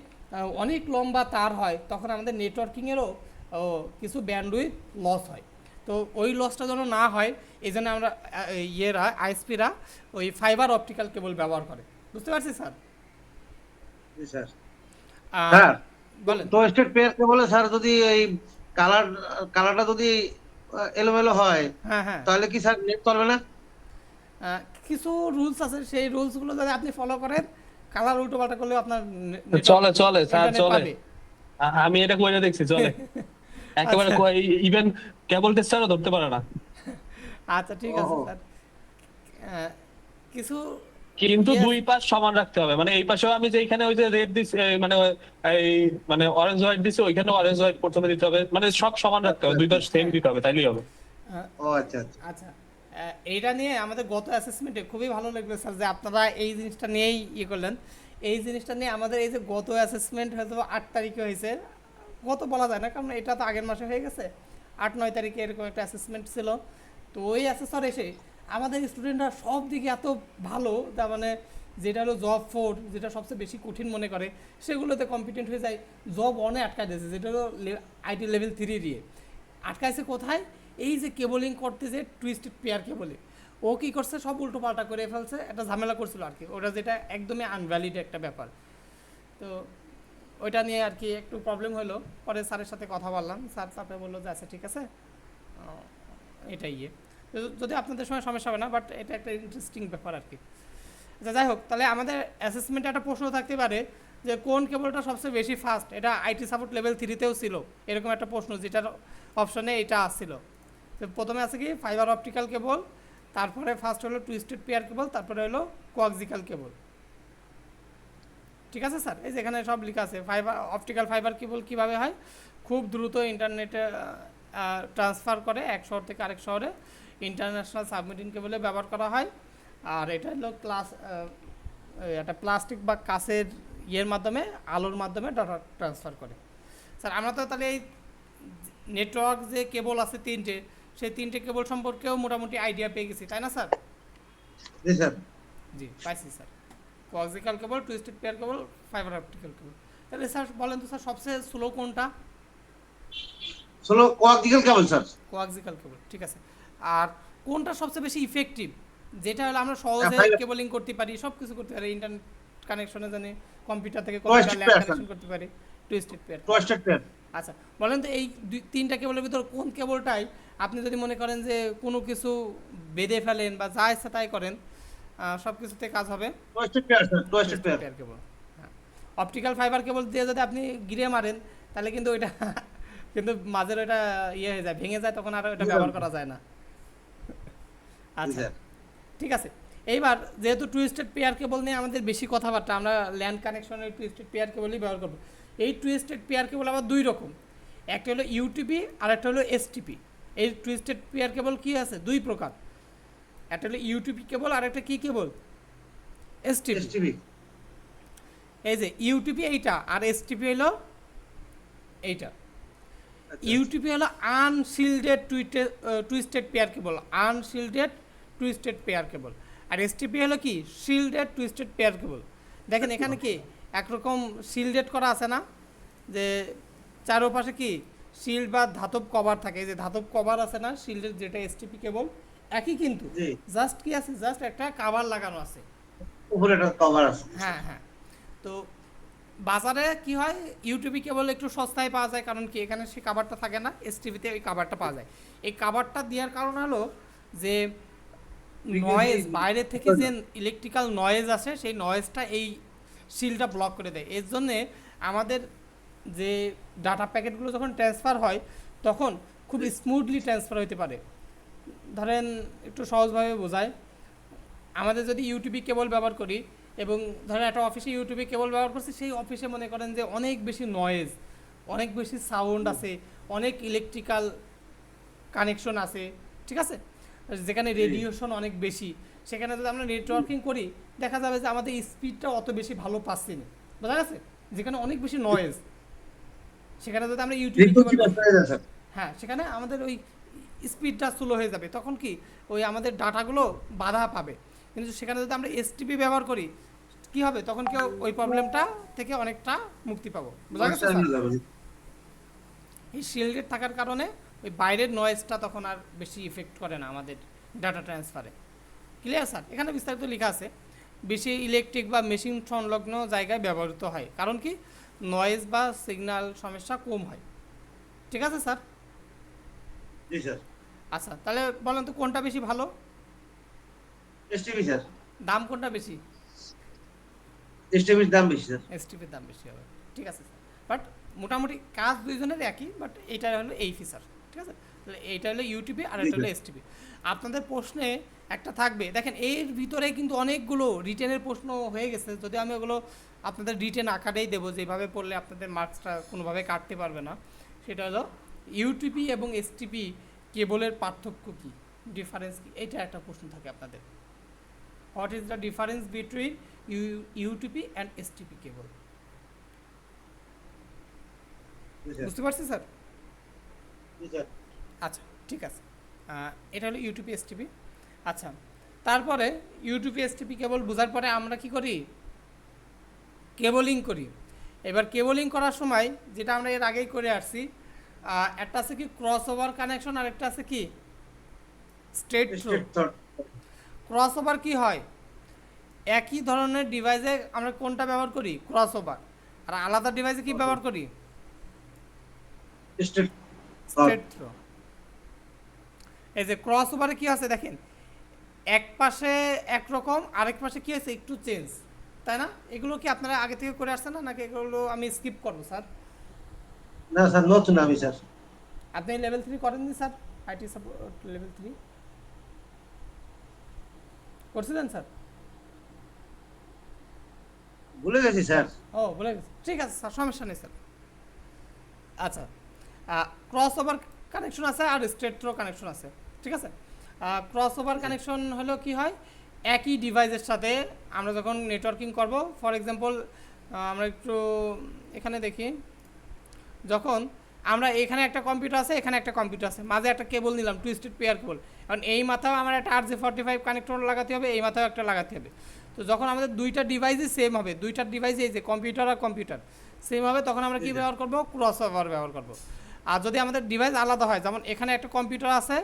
অনেক লম্বা তার হয়, তখন আমাদের নেটওয়ার্কিংয়েরও কিছু ব্যান্ডউইথ লস হয়। তো ওই লসটা যেন না হয়, এই জন্য আমরা ইয়েরা আইএসপিরা ওই ফাইবার অপটিক্যাল কেবল ব্যবহার করে। বুঝতে পারছি স্যার? জি স্যার। আহ, স্যার, বলেন। তো স্টেট পেয়ার কেবলে স্যার যদি এই কালারটা যদি এলোমেলো হয়, হ্যাঁ হ্যাঁ, তাহলে কি স্যার নেট চলবে না? কিছু রুলস আছে, সেই রুলসগুলো যদি আপনি ফলো করেন, কালার উল্টো পাল্টা করলেও আপনার চলে চলে স্যার, ইন্টারনেট চলে। পাবে। আমি এটা কইরা দেখছি, চলে একেবারে। আচ্ছা। ইভেন কেবল টেস্টারও ধরতে পারে না। আচ্ছা ঠিক আছে ও। স্যার। কিছু কিন্তু Yes. দুই পাশ সমান রাখতে হবে, মানে এই পাশেও আমি যেখানে ওই যে রেড দিছি, মানে এই মানে অরেঞ্জ হোয়াইট দিছি, ওইখানে অরেঞ্জ হোয়াইট প্রথমে দিতে হবে, মানে সব সমান রাখতে হবে, দুই পাশ সেম দিতে হবে, তাইলেই হবে। ও আচ্ছা আচ্ছা। আচ্ছা, এইটা নিয়ে আমাদের গত অ্যাসেসমেন্টে খুবই ভালো লাগলো স্যার যে আপনারা এই জিনিসটা নিয়েই ইয়ে করলেন। এই জিনিসটা নিয়ে আমাদের এই যে গত অ্যাসেসমেন্ট হয়তো 8 তারিখে হয়েছে, গত বলা যায় না কারণ এটা তো আগের মাসে হয়ে গেছে, 8-9 তারিখে এরকম একটা অ্যাসেসমেন্ট ছিল। তো ওই অ্যাসেসর এসে আমাদের স্টুডেন্টরা সব দিকে এত ভালো, তার মানে যেটা হলো জব 4, যেটা সবচেয়ে বেশি কঠিন মনে করে, সেগুলোতে কম্পিটেন্ট হয়ে যায়। জব 1-এ আটকায় দিয়েছে, যেটা হলো আইটি লেভেল 3 দিয়ে আটকাইছে। কোথায়? এই যে কেবলিং করতে যে টুইস্টেড পেয়ার কেবলে ও কী করছে, সব উল্টো পাল্টা করে ফেলছে, একটা ঝামেলা করছিল আর কি, ওটা যেটা একদমই আনভ্যালিড একটা ব্যাপার। তো ওইটা নিয়ে আর কি একটু প্রবলেম হলো। পরে স্যারের সাথে কথা বললাম, স্যার তারপরে বললো যে আচ্ছা ঠিক আছে, এটাই ইয়ে, যদি আপনাদের সময় সমস্যা হবে না, বাট এটা একটা ইন্টারেস্টিং ব্যাপার আর কি। আচ্ছা যাই হোক, তাহলে আমাদের অ্যাসেসমেন্টে একটা প্রশ্ন থাকতে পারে যে কোন কেবলটা সবচেয়ে বেশি ফাস্ট। এটা আইটি সাপোর্ট লেভেল 3-তেও ছিল এরকম একটা প্রশ্ন, যেটার অপশনে এটা আসছিল। তো প্রথমে আছে কি ফাইবার অপটিক্যাল কেবল, তারপরে ফার্স্ট হলো টুইস্টেড পেয়ার কেবল, তারপরে হলো কোয়াক্সিক্যাল কেবল। ঠিক আছে স্যার? এই যেখানে সব লেখা আছে। ফাইবার অপটিক্যাল ফাইবার কেবল কীভাবে হয়, খুব দ্রুত ইন্টারনেটে ট্রান্সফার করে এক শহর থেকে আরেক শহরে, ইন্টারন্যাশনাল সাবমেরিন কেবলে ব্যবহার করা হয়। আর এটা হলো একটা প্লাস্টিক বা কাঁচের ইয়ের মাধ্যমে, আলোর মাধ্যমে ডাটা ট্রান্সফার করে। স্যার আমরা তো তাহলে এই নেটওয়ার্ক যে কেবল আছে 3টে, সেই 3টে কেবল সম্পর্কেও মোটামুটি আইডিয়া পেয়ে গেছি, তাই না স্যার? জি স্যার। জি পাইছি sir. Coaxial cable, twisted pair cable, fibre optical cable. তাহলে স্যার বলেন তো স্যার সবচেয়ে স্লো কোনটা? চলো কোয়াক্সিক্যাল কেবল স্যার। কোয়াক্সিক্যাল কেবল, ঠিক আছে। আর কোনটা সবচেয়ে বেশি ইফেক্টিভ, যেটা হলো আমরা সহজে fiber- কেবলিং করতে পারি, সব কিছু করতে পারি, ইন্টারনেট কানেকশনে জানি, কম্পিউটার থেকে Twisted computer lab pair, connection করতে পারি? Twisted pair. Twisted pair. আচ্ছা বলেন তো এই তিনটা কেবলের ভিতর কোন কেবলটাই আপনি যদি মনে করেন যে কোনো কিছু বেঁধে ফেলেন বা যা ইচ্ছা তাই করেন সব কিছুতে কাজ হবে? Twisted pair sir, twisted pair. Pair cable. হ্যাঁ, অপটিক্যাল ফাইবার কেবল দিয়ে যদি আপনি গিরে মারেন তাহলে কিন্তু ওইটা কিন্তু মাঝের ওইটা ইয়ে হয়ে যায়, ভেঙে যায়, তখন আর ওইটা ব্যবহার করা যায় না। আচ্ছা ঠিক আছে, এইবার যেহেতু টুইস্টেড পেয়ার কেবল নিয়ে আমাদের বেশি কথাবার্তা, আমরা ল্যান্ড কানেকশনের টুইস্টেড পেয়ার কেবলই ব্যবহার করব। এই টুইস্টেড পেয়ার কেবল আবার দুই রকম, একটা হলো ইউটিপি আর একটা হলো এসটিপি। এই টুইস্টেড পেয়ার কেবল কি আছে দুই প্রকার, একটা হলো ইউটিপি কেবল আর একটা কি কেবল, এসটিপি। এসটিভি। এই যে ইউটিপি এইটা আর এসটিপি হলো এইটা। ইউটিপি হলো unshielded twisted pair cable, unshielded twisted pair cable. আর এসটিপি হলো কি শিল্ডেড টুইস্টেড পেয়ার কেবল। দেখেন এখানে কি একরকম শিল্ডেড করা আছে না, যে চারোপাশে কি শিল্ড বা ধাতব কভার থাকে, এই যে ধাতব কভার আছে না শিল্ডের, যেটা এসটিপি কেবল একই, কিন্তু জি। জাস্ট কি আছে, জাস্ট একটা কভার লাগানো আছে। উপরে একটা কভার আছে। হ্যাঁ হ্যাঁ। তো বাজারে কি হয়, ইউটিউবে কেবল একটু সস্তায় পাওয়া যায়, কারণ কি এখানে সেই কাভারটা থাকে না, এসটিভিতে ওই কাভারটা পাওয়া যায়। এই কাভারটা দেওয়ার কারণ হলো যে নয়েজ, বাইরে থেকে যে ইলেকট্রিক্যাল নয়েজ আসে সেই নয়েজটা এই শিলটা ব্লক করে দেয়। এর জন্যে আমাদের যে ডাটা প্যাকেটগুলো যখন ট্রান্সফার হয় তখন খুব স্মুথলি ট্রান্সফার হতে পারে। ধরেন একটু সহজভাবে বোঝায়, আমাদের যদি ইউটিউবে কেবল ব্যবহার করি এবং ধরেন একটা অফিসে ইউটিউবে কেবল ব্যবহার করছি, সেই অফিসে মনে করেন যে অনেক বেশি নয়েজ, অনেক বেশি সাউন্ড আছে, অনেক ইলেকট্রিক্যাল কানেকশন আছে, ঠিক আছে, যেখানে রেডিয়েশন অনেক বেশি, সেখানে যদি আমরা নেটওয়ার্কিং করি দেখা যাবে যে আমাদের স্পিডটা অত বেশি ভালো পাচ্ছি না, বোঝা গেছে, যেখানে অনেক বেশি নয়েজ, সেখানে যদি আমরা ইউটিউবে, হ্যাঁ সেখানে আমাদের ওই স্পিডটা স্লো হয়ে যাবে, তখন কি ওই আমাদের ডাটাগুলো বাধা পাবে। কিন্তু সেখানে যদি আমরা এসটিপি ব্যবহার করি কি হবে, তখন কেউ ওই প্রবলেমটা থেকে অনেকটা মুক্তি পাবো, বোঝা গেছে স্যার? এই শিল্ডেড থাকার কারণে ওই বাইরের নয়েজটা তখন আর বেশি ইফেক্ট করে না আমাদের ডাটা ট্রান্সফারে। Clear sir? এখানে বিস্তারিত লেখা আছে, বেশি ইলেকট্রিক বা মেশিন সংলগ্ন জায়গায় ব্যবহৃত হয়, কারণ কি নয়েজ বা সিগন্যাল সমস্যা কম হয়। ঠিক আছে স্যার? জি স্যার। আচ্ছা তাহলে বলেন তো কোনটা বেশি ভালো, এসটিভি স্যার। দাম কোনটা বেশি? এসটিভির দাম বেশি স্যার। এসটিপির দাম বেশি হবে, ঠিক আছে স্যার, বাট মোটামুটি কাজ দুইজনের একই, বাট এইটা হলো এই ফিচার, ঠিক আছে? তাহলে এইটা হলো ইউটিপি আর এটা হলো এসটিপি। আপনাদের প্রশ্নে একটা থাকবে, দেখেন এর ভিতরে কিন্তু অনেকগুলো রিটেনের প্রশ্ন হয়ে গেছে, যদি আমি ওগুলো আপনাদের রিটেন আকারেই দেবো, যেভাবে পড়লে আপনাদের মার্কসটা কোনোভাবে কাটতে পারবে না, সেটা হলো ইউটিপি এবং এসটিপি কেবলের পার্থক্য কী, ডিফারেন্স কী, এইটা একটা প্রশ্ন থাকে আপনাদের। What is the difference between UTP and STP cable? বুঝতে পারছি স্যার? আচ্ছা ঠিক আছে, এটা হলো ইউটিপি এসটিপি। আচ্ছা তারপরে ইউটিপি এসটিপি কেবল বোঝার পরে আমরা কি করি, কেবলিং করি। এবার কেবলিং করার সময় যেটা আমরা এর আগেই করে আসছি, একটা আছে কি ক্রস ওভার কানেকশন আর একটা আছে কি স্ট্রেট থ্রো। ক্রস ওভার কি হয়, একই ধরনের ডিভাইসে আমরা কোনটা ব্যবহার করি, ক্রস ওভার, আর আলাদা ডিভাইসে কি ব্যবহার করি, স্ট্রেট থ্রো। এই যে ক্রস ওভারে কি আছে দেখেন, এক পাশে একরকম আরেক পাশে কি আছে একটু চেঞ্জ, তাই না? এগুলো কি আপনারা আগে থেকে করে আসছেন না, নাকি এগুলো আমি স্কিপ করবো স্যার? না স্যার, নতুন আমি স্যার। আপনি লেভেল 3 করেননি স্যার? আইটি সাপোর্ট লেভেল 3 করছিলেন স্যার? ভুলে গেছি স্যার। ও বলে গেছে, ঠিক আছে স্যার, সমস্যা নেই স্যার। আচ্ছা ক্রস ওভার কানেকশন আছে আর স্ট্রেট থ্রো কানেকশন আছে, ঠিক আছে? ক্রস ওভার কানেকশন হলো কি হয়, একই ডিভাইসের সাথে আমরা যখন নেটওয়ার্কিং করব, ফর এক্সাম্পল আমরা একটু এখানে দেখি, যখন আমরা এখানে একটা কম্পিউটার আছে, এখানে একটা কম্পিউটার আছে, মাঝে একটা কেবল নিলাম টুইস্টেড পেয়ার কেবল, কারণ এই মাথাও আমার একটা RJ45 কানেক্টর লাগাতে হবে, এই মাথাও একটা লাগাতে হবে। তো যখন আমাদের দুইটা ডিভাইসই সেম হবে, দুইটা ডিভাইস এই যে কম্পিউটার আর কম্পিউটার সেম হবে, তখন আমরা কি ব্যবহার করব, ক্রস ওভার ব্যবহার করব। আর যদি আমাদের ডিভাইস আলাদা হয়, যেমন এখানে একটা কম্পিউটার আছে,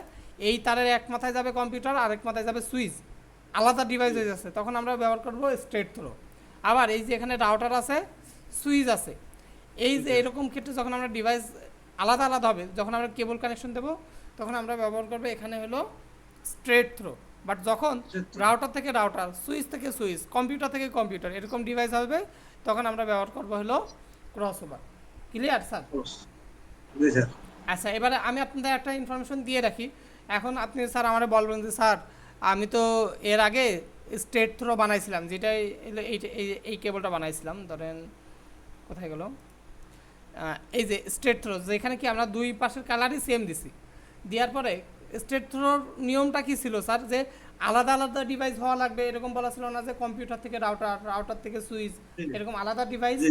এই তারের এক মাথায় যাবে কম্পিউটার, আরেক মাথায় যাবে সুইচ, আলাদা ডিভাইস হয়ে যাচ্ছে, তখন আমরা ব্যবহার করব স্ট্রেট থ্রো। আবার এই যে এখানে রাউটার আছে, সুইচ আছে, এই যে এরকম ক্ষেত্রে যখন আমরা ডিভাইস আলাদা আলাদা হবে, যখন আমরা কেবল কানেকশন দেবো তখন আমরা ব্যবহার করবো এখানে হলো স্ট্রেট থ্রো। বাট যখন রাউটার থেকে রাউটার, সুইচ থেকে সুইচ, কম্পিউটার থেকে কম্পিউটার এরকম ডিভাইস হবে তখন আমরা ব্যবহার করবো হলো ক্রস ওভার। Clear sir? জি স্যার। আচ্ছা, এবারে আমি আপনাদের একটা ইনফরমেশন দিয়ে রাখি। এখন আপনি স্যার আমারে বলবেন যে স্যার আমি তো এর আগে স্ট্রেট থ্রো বানাইছিলাম, যেটা এই কেবলটা বানাইছিলাম, ধরেন কোথায় গেল, এই যে স্ট্রেট থ্রো, যেখানে কি আমরা দুই পাশের কালারই সেম দিছি। দেওয়ার পরে স্ট্রেট থ্রোর নিয়মটা কি ছিল স্যার, যে আলাদা আলাদা ডিভাইস হওয়া লাগবে এরকম বলা ছিল না, যে কম্পিউটার থেকে রাউটার, রাউটার থেকে সুইচ, এরকম আলাদা ডিভাইস।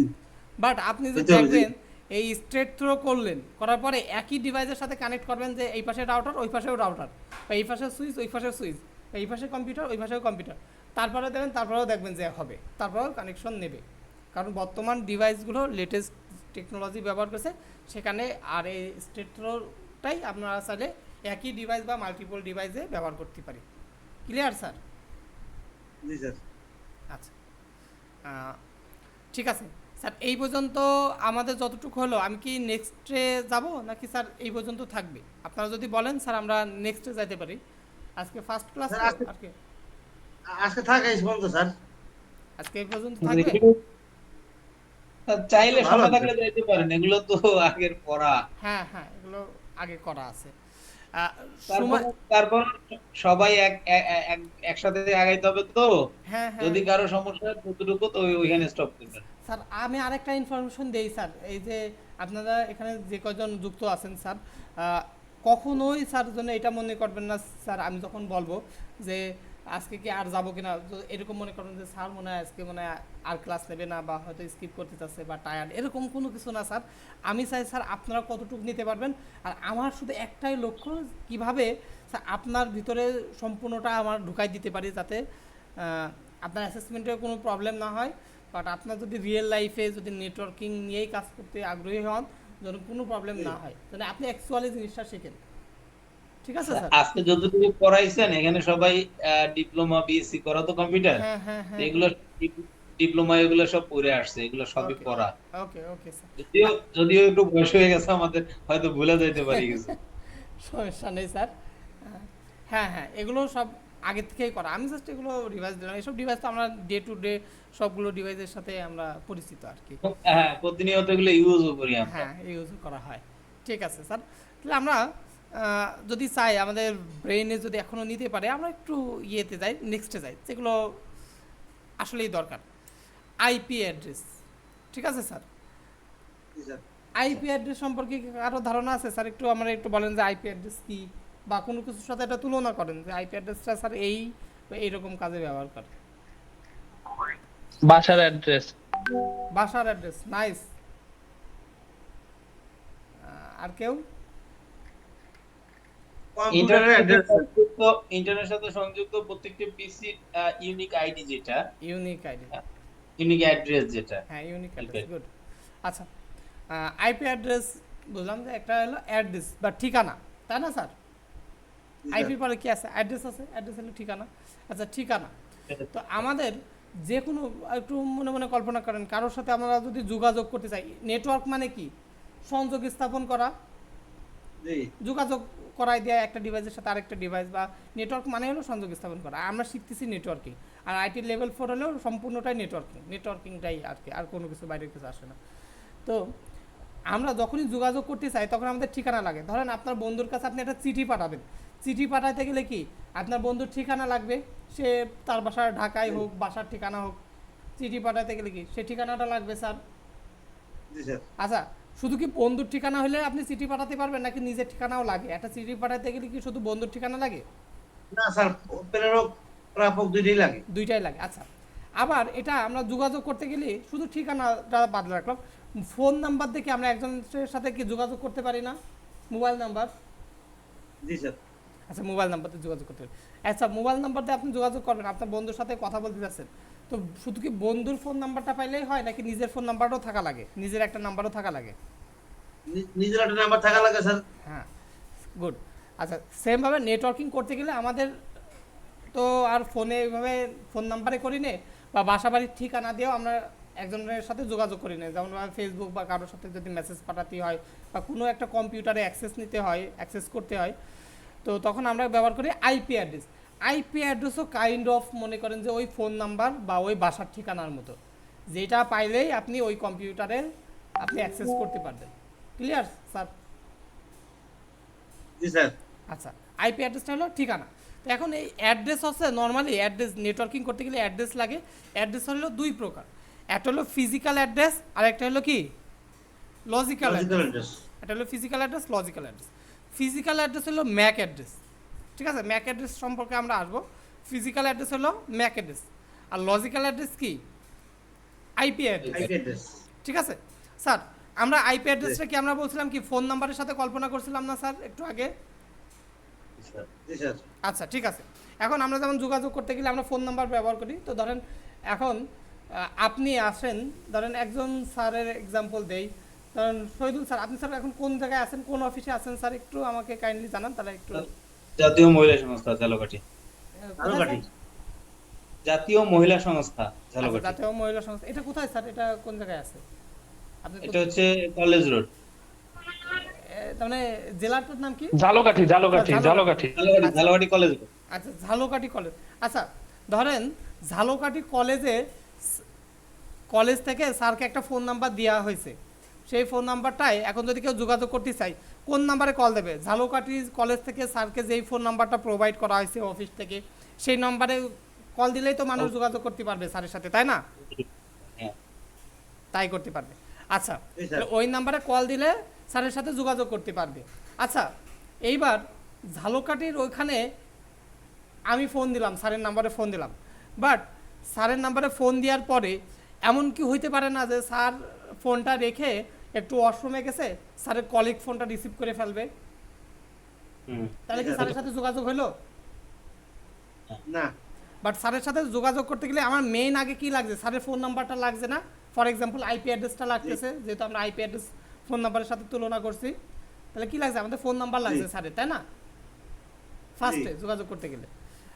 বাট আপনি যে দেখবেন এই স্ট্রেট থ্রো করলেন, করার পরে একই ডিভাইসের সাথে কানেক্ট করবেন, যে এই পাশে রাউটার ওই পাশেও রাউটার, বা এই পাশে সুইচ ওই পাশে সুইচ, এই পাশে কম্পিউটার ওই পাশেও কম্পিউটার, তারপরে দেবেন, তারপরেও দেখবেন যে হবে, তারপরেও কানেকশন নেবে। কারণ বর্তমান ডিভাইসগুলো লেটেস্ট টেকনোলজি ব্যবহার করছে সেখানে। আর এই স্ট্রেট থ্রোটাই আপনারা চাইলে একই ডিভাইস বা মাল্টিপল ডিভাইসে ব্যবহার করতে পারি। Clear sir? জি স্যার। আচ্ছা, ঠিক আছে স্যার, এই পর্যন্ত আমাদের যতটুকু হলো। আমি কি নেক্সটে যাব নাকি স্যার এই পর্যন্ত থাকবে? আপনারা যদি বলেন স্যার আমরা নেক্সটে যাইতে পারি। আজকে ফার্স্ট ক্লাস, স্যার, আজকে থাক এই পর্যন্ত স্যার। আজকে এই পর্যন্ত থাকবে। চাইলে ভালো সময় আছে। থাকলে যাইতে পারেন, এগুলো তো আগের পড়া। হ্যাঁ হ্যাঁ, এগুলো আগে করা আছে। তারপর সময়, তারপর সবাই একসাথে আগাইতে হবে তো। হ্যাঁ হ্যাঁ যদি কারো সমস্যা হয় ততটুকু তো ওইখানে স্টপ করবেন। স্যার, আমি আরেকটা ইনফরমেশন দেই স্যার। এই যে আপনারা এখানে যে কজন যুক্ত আছেন স্যার, কখনোই স্যার জন্য এটা মনে করবেন না স্যার আমি যখন বলবো যে আজকে কি আর যাবো কিনা, তো এরকম মনে করবেন যে স্যার মনে হয় আজকে মনে হয় আর ক্লাস নেবে না, বা হয়তো স্কিপ করতে চাচ্ছে বা টায়ার্ড, এরকম কোনো কিছু না স্যার। আমি চাই স্যার আপনারা কতটুকু নিতে পারবেন। আর আমার শুধু একটাই লক্ষ্য, কিভাবে স্যার আপনার ভিতরে সম্পূর্ণটা আমার ঢুকাই দিতে পারি, যাতে আপনার অ্যাসেসমেন্টের কোনো প্রবলেম না হয়। বাট আপনার যদি রিয়েল লাইফে যদি নেটওয়ার্কিং নিয়েই কাজ করতে আগ্রহী হন, যেন কোনো প্রবলেম না হয়, যেন আপনি অ্যাকচুয়ালি জিনিসটা শেখেন। ঠিক আছে স্যার? আজকে যতটুকু পড়াইছেন এখানে সবাই ডিপ্লোমা বিএসসি করা তো কম্পিউটার, হ্যাঁ হ্যাঁ হ্যাঁ, এগুলো ডিপ্লোমা এগুলো সব পড়ে আসছে, এগুলো সবই Okay. পড়া। ওকে ওকে স্যার, যদিও একটু বয়স হয়ে গেছে আমাদের, হয়তো ভুলে যাইতে পারি কিছু। সমস্যা নেই স্যার। হ্যাঁ হ্যাঁ, এগুলো সব আগে থেকেই করা। আমি জাস্ট এগুলো ডিভাইস দিলাম। এইসব ডিভাইস তো আমরা ডে টু ডে সবগুলো ডিভাইসের সাথে আমরা পরিচিত আর কি। হ্যাঁ, প্রতিনিয়ত এগুলো ইউজও করি আমরা। হ্যাঁ, ইউজ করা হয়। ঠিক আছে স্যার, তাহলে আমরা যদি চাই আমাদের ব্রেইনে যদি এখনও নিতে পারে, আমরা একটু ইয়েতে যাই, নেক্সটে যাই, যেগুলো আসলেই দরকার। IP address. ঠিক আছে স্যার? জি স্যার। আইপি অ্যাড্রেস সম্পর্কে আরও ধারণা আছে স্যার? একটু আমরা একটু বলেন যে আইপি অ্যাড্রেস কী, বা কোনো কিছুর সাথে এটা তুলনা করেন যে আইপি অ্যাড্রেসটা স্যার এই বা এইরকম কাজে ব্যবহার করে। বাসার অ্যাড্রেস। বাসার অ্যাড্রেস, নাইস। আর কেউ? কম্পিউটারের অ্যাড্রেস। ইন্টারনেটের সাথে সংযুক্ত প্রত্যেকটি পিসি ইউনিক আইডি, যেটা ইউনিক আইডি, ইউনিক অ্যাড্রেস যেটা। হ্যাঁ ইউনিক অ্যাড্রেস, গুড। আচ্ছা, আইপি অ্যাড্রেস বুঝলাম যে একটা হলো অ্যাড্রেস বা ঠিকানা, তাই না স্যার? আইপির পরে কি আছে? অ্যাড্রেস আছে, অ্যাড্রেস হলো ঠিকানা। আচ্ছা, ঠিকানা তো আমাদের যে কোনো, একটু মনে মনে কল্পনা করেন, কারোর সাথে আমরা যদি যোগাযোগ করতে চাই, নেটওয়ার্ক মানে কি? সংযোগ স্থাপন করা, জি যোগাযোগ করাই দেওয়া একটা ডিভাইসের সাথে আরেকটা ডিভাইস, বা নেটওয়ার্ক মানে হলো সংযোগ স্থাপন করা। আমরা শিখতেছি নেটওয়ার্কিং, আর আইটি লেভেল 4 হলেও সম্পূর্ণটাই নেটওয়ার্কিংটাই আর কি, আর কোনো কিছু বাইরের কিছু আসে না। তো আমরা যখনই যোগাযোগ করতে চাই তখন আমাদের ঠিকানা লাগে। ধরেন আপনার বন্ধুর কাছে আপনি একটা চিঠি পাঠাবেন, চিঠি পাঠাতে গেলে কি আপনার বন্ধুর ঠিকানা লাগবে, সে তার বাসার ঢাকায় হোক, বাসার ঠিকানা হোক, চিঠি পাঠাতে গেলে কি সে ঠিকানাটা লাগবে স্যার। জি স্যার। আচ্ছা, শুধু কি বন্ধুর ঠিকানা হলে আপনি চিঠি পাঠাতে পারবেন, নাকি নিজের ঠিকানাও লাগে? একটা চিঠি পাঠাতে গেলে কি শুধু বন্ধুর ঠিকানা লাগে? না স্যার, প্রেরক প্রাপক দুইটাই লাগে। দুইটাই লাগে। আচ্ছা, আবার এটা আমরা যোগাযোগ করতে গেলে শুধু ঠিকানাটা বাদ রাখলাম, ফোন নাম্বার দেখে আমরা একজনের সাথে কি যোগাযোগ করতে পারি না? Mobile number. জি স্যার। আচ্ছা, মোবাইল নাম্বার দিয়ে যোগাযোগ করতে পারি। আচ্ছা, মোবাইল নাম্বার দিয়ে আপনি যোগাযোগ করবেন, আপনার বন্ধুর সাথে কথা বলতে যাচ্ছেন, তো শুধু কি বন্ধুর ফোন নাম্বারটা পাইলেই হয়, নাকি নিজের ফোন নাম্বারটাও থাকা লাগে, নিজের একটা নাম্বারও থাকা লাগে? নিজের একটা নাম্বার থাকা লাগে স্যার। হ্যাঁ, গুড। আচ্ছা, সেমভাবে নেটওয়ার্কিং করতে গেলে আমাদের তো আর ফোনে এইভাবে ফোন নাম্বারে করি নে, বা বাসা বাড়ির ঠিকানা দিয়েও আমরা একজনের সাথে যোগাযোগ করি না, যেমন ফেসবুক বা কারোর সাথে যদি মেসেজ পাঠাতে হয় বা কোনো একটা কম্পিউটারে অ্যাক্সেস নিতে হয়, অ্যাক্সেস করতে হয়, তো তখন আমরা ব্যবহার করি আইপি অ্যাড্রেস। আইপি অ্যাড্রেসও কাইন্ড অফ মনে করেন যে ওই ফোন নাম্বার বা ওই বাসার ঠিকানার মতো, যেটা পাইলেই আপনি ওই কম্পিউটারে আপনি অ্যাক্সেস করতে পারবেন। Clear sir? জি স্যার। আচ্ছা, আইপি অ্যাড্রেসটা হলো ঠিকানা। তো এখন এই অ্যাড্রেস হচ্ছে নর্মালি অ্যাড্রেস নেটওয়ার্কিং করতে গেলে অ্যাড্রেস লাগে। অ্যাড্রেস হলো দুই প্রকার, একটা হলো ফিজিক্যাল অ্যাড্রেস আর একটা হলো কি লজিক্যাল অ্যাড্রেস। এটা হলো physical address, logical address. Physical address হলো ম্যাক অ্যাড্রেস, ঠিক আছে? ম্যাক অ্যাড্রেস সম্পর্কে আমরা আসবো। ফিজিক্যাল অ্যাড্রেস হলো ম্যাক অ্যাড্রেস, আর লজিক্যাল অ্যাড্রেস কি আইপি অ্যাড্রেস, ঠিক আছে স্যার? আমরা আইপি অ্যাড্রেসটা কি আমরা বলছিলাম কি ফোন নাম্বারের সাথে কল্পনা করছিলাম না স্যার একটু আগে? জি স্যার। আচ্ছা, ঠিক আছে। এখন আমরা যেমন যোগাযোগ করতে গেলে আমরা ফোন নাম্বার ব্যবহার করি। তো ধরেন এখন আপনি আসেন, ধরেন একজন স্যারের এক্সাম্পল দেই, ধরেন শহীদুল স্যার। আপনি স্যার এখন কোন জায়গায় আছেন, কোন অফিসে আছেন স্যার, একটু আমাকে কাইন্ডলি জানান তাহলে একটু। জাতীয় মহিলা সংস্থা ঝালকাঠি। কোথায় স্যার? জাতীয় মহিলা সংস্থা আচ্ছা, ঝালকাঠি। জাতীয় মহিলা সংস্থা, এটা কোথায় স্যার? এটা কোন জায়গায় আছে? আপনি এটা হচ্ছে কলেজ রোড, তার মানে জেলাটার নাম কি? ঝালকাঠি, ঝালকাঠি, ঝালকাঠি। Jhalokati college road. আচ্ছা, ঝালকাঠি কলেজ। আচ্ছা, ধরেন ঝালকাঠি কলেজ থেকে স্যারকে একটা ফোন নাম্বার দেওয়া হয়েছে। সেই ফোন নাম্বারটায় এখন যদি কেউ যোগাযোগ করতে চাই, কোন নাম্বারে কল দেবে? ঝালকাঠি কলেজ থেকে স্যারকে যেই ফোন নাম্বারটা প্রোভাইড করা হয়েছে অফিস থেকে, সেই নাম্বারে কল দিলেই তো মানুষ যোগাযোগ করতে পারবে স্যারের সাথে, তাই না? হ্যাঁ। তাই করতে পারবে। আচ্ছা, তাহলে ওই নাম্বারে কল দিলে স্যারের সাথে যোগাযোগ করতে পারবে। আচ্ছা, এইবার ঝালকাঠির ওইখানে আমি ফোন দিলাম, স্যারের নাম্বারে ফোন দিলাম, বাট স্যারের নাম্বারে ফোন দেওয়ার পরে এমন কি হইতে পারে না যে স্যার ফোনটা রেখে একটু ওয়াশরুমে গেছে, স্যারের কলিগ ফোনটা রিসিভ করে ফেলবে? তাহলে কি স্যারের সাথে যোগাযোগ হলো? না। বাট স্যারের সাথে যোগাযোগ করতে গেলে আমার মেইন আগে কি লাগছে? স্যারের ফোন নাম্বারটা লাগছে না? ফর এক্সাম্পল আইপি অ্যাড্রেসটা লাগতেছে, যেহেতু আমরা আইপি অ্যাড্রেস ফোন নাম্বারের সাথে তুলনা করছি, তাহলে কি লাগছে? আমাদের ফোন নাম্বার লাগছে স্যারের, তাই না? ফার্স্টে যোগাযোগ করতে গেলে।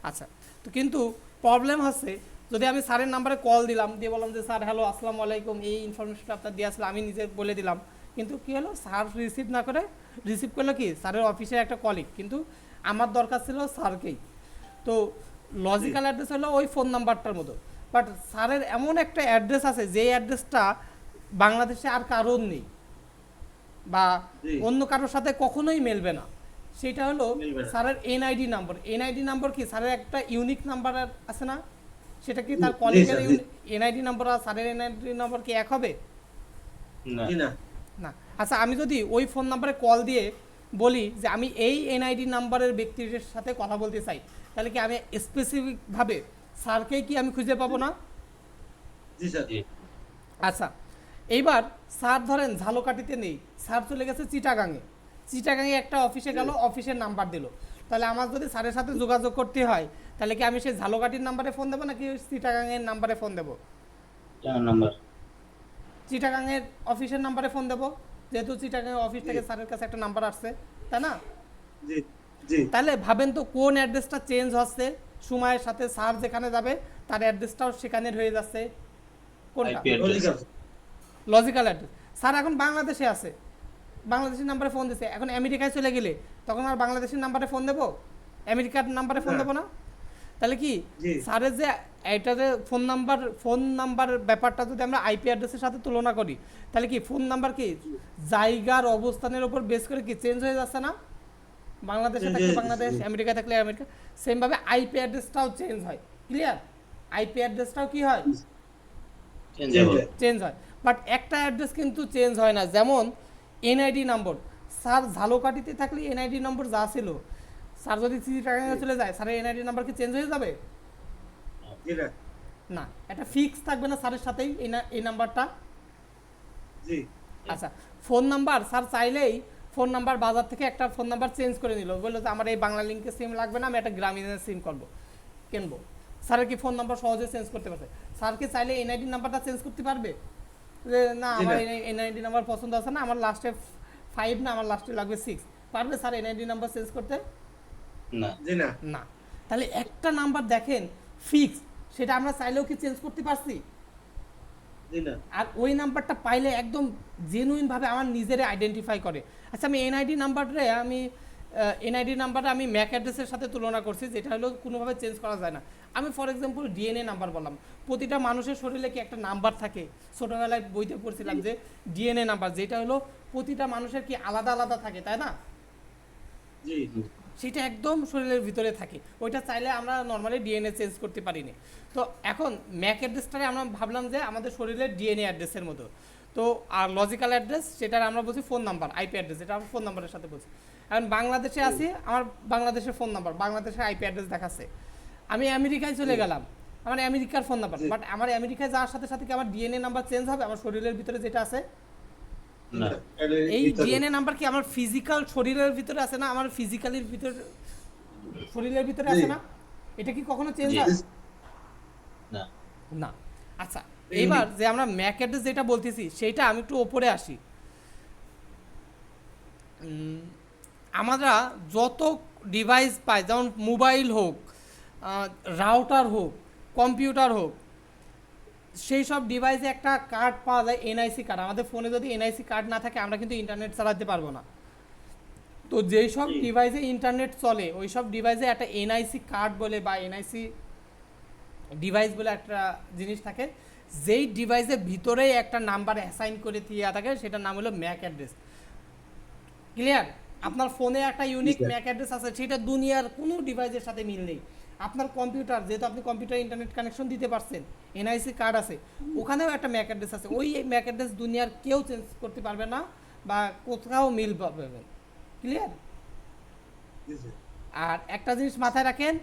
আচ্ছা, তো কিন্তু প্রবলেম হচ্ছে যদি আমি স্যারের নাম্বারে কল দিলাম, দিয়ে বললাম যে স্যার হ্যালো আসসালামু আলাইকুম, এই ইনফরমেশনটা আপনার দিয়ে আসলে আমি নিজে বলে দিলাম, কিন্তু কি হলো স্যার রিসিভ না করে রিসিভ করলো কি স্যারের অফিসের একটা কলিগ, কিন্তু আমার দরকার ছিল স্যারকেই। তো লজিক্যাল অ্যাড্রেস হলো ওই ফোন নাম্বারটার মতো, বাট স্যারের এমন একটা অ্যাড্রেস আছে যেই অ্যাড্রেসটা বাংলাদেশে আর কারোর নেই বা অন্য কারোর সাথে কখনোই মেলবে না। সেটা হলো স্যারের এনআইডি নাম্বার। এনআইডি নাম্বার কি স্যারের একটা ইউনিক নাম্বার আছে না? সেটা কি তার কলিগের এনআইডি নাম্বার আর স্যারের এনআইডি নাম্বার কি এক হবে? না। না। আচ্ছা, আমি যদি ওই ফোন নাম্বারে কল দিয়ে বলি যে আমি এই এনআইডি নাম্বারের ব্যক্তির সাথে কথা বলতে চাই, তাহলে কি আমি স্পেসিফিকভাবে স্যারকেই কি আমি খুঁজে পাবো না? জি স্যার। আচ্ছা, এইবার স্যার ধরেন ঝালকাঠিতে নেই, স্যার চলে গেছে চিটাগাঙে। চিটাগাঙে একটা অফিসে গেল, অফিসের নাম্বার দিল, তাহলে আমার যদি স্যারের সাথে যোগাযোগ করতে হয় তাহলে কি আমি সেই ঝালকাঠির নাম্বারে ফোন দেবো নাকি চিটাগাঙের নাম্বারে ফোন দেবো? চিটাগাঙের অফিসের নাম্বারে ফোন দেবো, যেহেতু চিটাগাঙের অফিস থেকে স্যারের কাছে একটা নাম্বার আসছে, তাই না? জি জি। তাহলে ভাবেন তো কোন অ্যাড্রেসটা চেঞ্জ হচ্ছে সময়ের সাথে, স্যার যেখানে যাবে তার অ্যাড্রেসটাও সেখানে হয়ে যাচ্ছে। কোনটা? Logical address. স্যার এখন বাংলাদেশে আছে, বাংলাদেশের নাম্বারে ফোন দিছে, এখন আমেরিকায় চলে গেলে তখন আর বাংলাদেশের নাম্বারে ফোন দেবো? আমেরিকার নাম্বারে ফোন দেবো না? তাহলে কি স্যারের যে এটা যে ফোন নাম্বার ব্যাপারটা যদি আমরা আইপি অ্যাড্রেসের সাথে তুলনা করি, তাহলে কি ফোন নাম্বার কি জায়গার অবস্থানের উপর বেস করে কি চেঞ্জ হয়ে যাচ্ছে না? বাংলাদেশে থাকলে বাংলাদেশ, আমেরিকায় থাকলে আমেরিকা, সেমভাবে আইপি অ্যাড্রেসটাও চেঞ্জ হয়। ক্লিয়ার? আইপি অ্যাড্রেসটাও কি হয়? চেঞ্জ হয়। বাট একটা অ্যাড্রেস কিন্তু চেঞ্জ হয় না, যেমন এনআইডি নম্বর। স্যার ঝালকাঠিতে থাকলে এনআইডি নম্বর যা ছিল, স্যার যদি চিটাগাঙে চলে যায় স্যারের এনআইডি নাম্বার কি চেঞ্জ হয়ে যাবে? না, এটা ফিক্স থাকবে না স্যারের সাথেই এই নাম্বারটা। জি। আচ্ছা, ফোন নাম্বার স্যার চাইলেই ফোন নাম্বার বাজার থেকে একটা ফোন নাম্বার চেঞ্জ করে নিল, বললো যে আমার এই বাংলা লিঙ্কের সিম লাগবে না, আমি একটা গ্রামীণের সিম কিনবো। স্যারের কি ফোন নাম্বার সহজে চেঞ্জ করতে পারবে? স্যার কি চাইলে এনআইডি নাম্বারটা চেঞ্জ করতে পারবে? যে না আমার এনআইডি নাম্বার পছন্দ আছে না, আমার লাস্টে 5 না, আমার লাস্টে লাগবে 6, পারবে স্যার এনআইডি নাম্বার চেঞ্জ করতে? না। জি না। না। তাহলে একটা নাম্বার দেখেন ফিক্স, সেটা আমরা চাইলেও কি চেঞ্জ করতে পারছি? জি না। আর ওই নাম্বারটা পাইলে একদম জেনুইন ভাবে আমার নিজেরে আইডেন্টিফাই করে। আচ্ছা আমি এনআইডি নাম্বারটা আমি ম্যাক অ্যাড্রেসের সাথে তুলনা করছি, যেটা হলো কোনোভাবে চেঞ্জ করা যায় না। আমি ফর এক্সাম্পল ডিএনএ নাম্বার বললাম, প্রতিটা মানুষের শরীরে কি একটা নাম্বার থাকে? ছোটবেলায় বইতে পড়ছিলাম যে ডিএনএ নাম্বার, যেটা হলো প্রতিটা মানুষের কি আলাদা আলাদা থাকে, তাই না? জি সেটা একদম শরীরের ভিতরে থাকে, ওইটা চাইলে আমরা নর্মালি ডিএনএ চেঞ্জ করতে পারিনি। তো এখন ম্যাক অ্যাড্রেসটারে আমরা ভাবলাম যে আমাদের শরীরের ডিএনএ অ্যাড্রেসের মতো। তো আর লজিক্যাল অ্যাড্রেস সেটার আমরা বলছি ফোন নাম্বার, আইপি অ্যাড্রেস, এটা আমরা ফোন নাম্বারের সাথে বলছি। এখন বাংলাদেশে আছি, আমার বাংলাদেশের ফোন নাম্বার, বাংলাদেশের আইপি অ্যাড্রেস দেখাচ্ছে। আমি আমেরিকায় চলে গেলাম, আমার আমেরিকার ফোন নাম্বার, বাট আমার আমেরিকায় যাওয়ার সাথে সাথে কি আমার ডিএনএ নাম্বার চেঞ্জ হবে আমার শরীরের ভিতরে যেটা আছে? না, এই ডিএনএ নাম্বার কি আমার ফিজিক্যাল শরীরের ভিতরে আছে না, আমার ফিজিক্যালির ভিতরে শরীরের ভিতরে আছে না? এটা কি কখনো চেঞ্জ জি। হয়? না। না। আচ্ছা এইবার যে আমরা ম্যাক অ্যাড্রেস যেটা বলতেছি সেইটা আমি একটু ওপরে আসি। আমরা যত ডিভাইস পাই, যেমন মোবাইল হোক, রাউটার হোক, কম্পিউটার হোক, সেই সব ডিভাইসে একটা কার্ড পাওয়া যায়, এনআইসি কার্ড। আমাদের ফোনে যদি এনআইসি কার্ড না থাকে আমরা কিন্তু ইন্টারনেট চালাতে পারবো না। তো যেই সব ডিভাইসে ইন্টারনেট চলে ওই সব ডিভাইসে একটা এনআইসি কার্ড বলে বা এনআইসি ডিভাইস বলে একটা জিনিস থাকে, যেই ডিভাইসের ভিতরেই একটা নাম্বার অ্যাসাইন করে দেওয়া থাকে, সেটার নাম হলো ম্যাক অ্যাড্রেস। ক্লিয়ার? আপনার ফোনে একটা ইউনিক ম্যাক অ্যাড্রেস আছে, সেটা দুনিয়ার কোনো ডিভাইসের সাথে মিল নেই। আপনার কম্পিউটার, যেহেতু আপনি কম্পিউটার ইন্টারনেট কানেকশন দিতে পারছেন, এনআইসি কার্ড আছে, ওখানেও একটা ম্যাক অ্যাড্রেস আছে। ওই ম্যাক অ্যাড্রেস দুনিয়ার কেউ চেঞ্জ করতে পারবে না বা কোথাও মিল পাবেন। ক্লিয়ার? আর একটা জিনিস মাথায় রাখেন,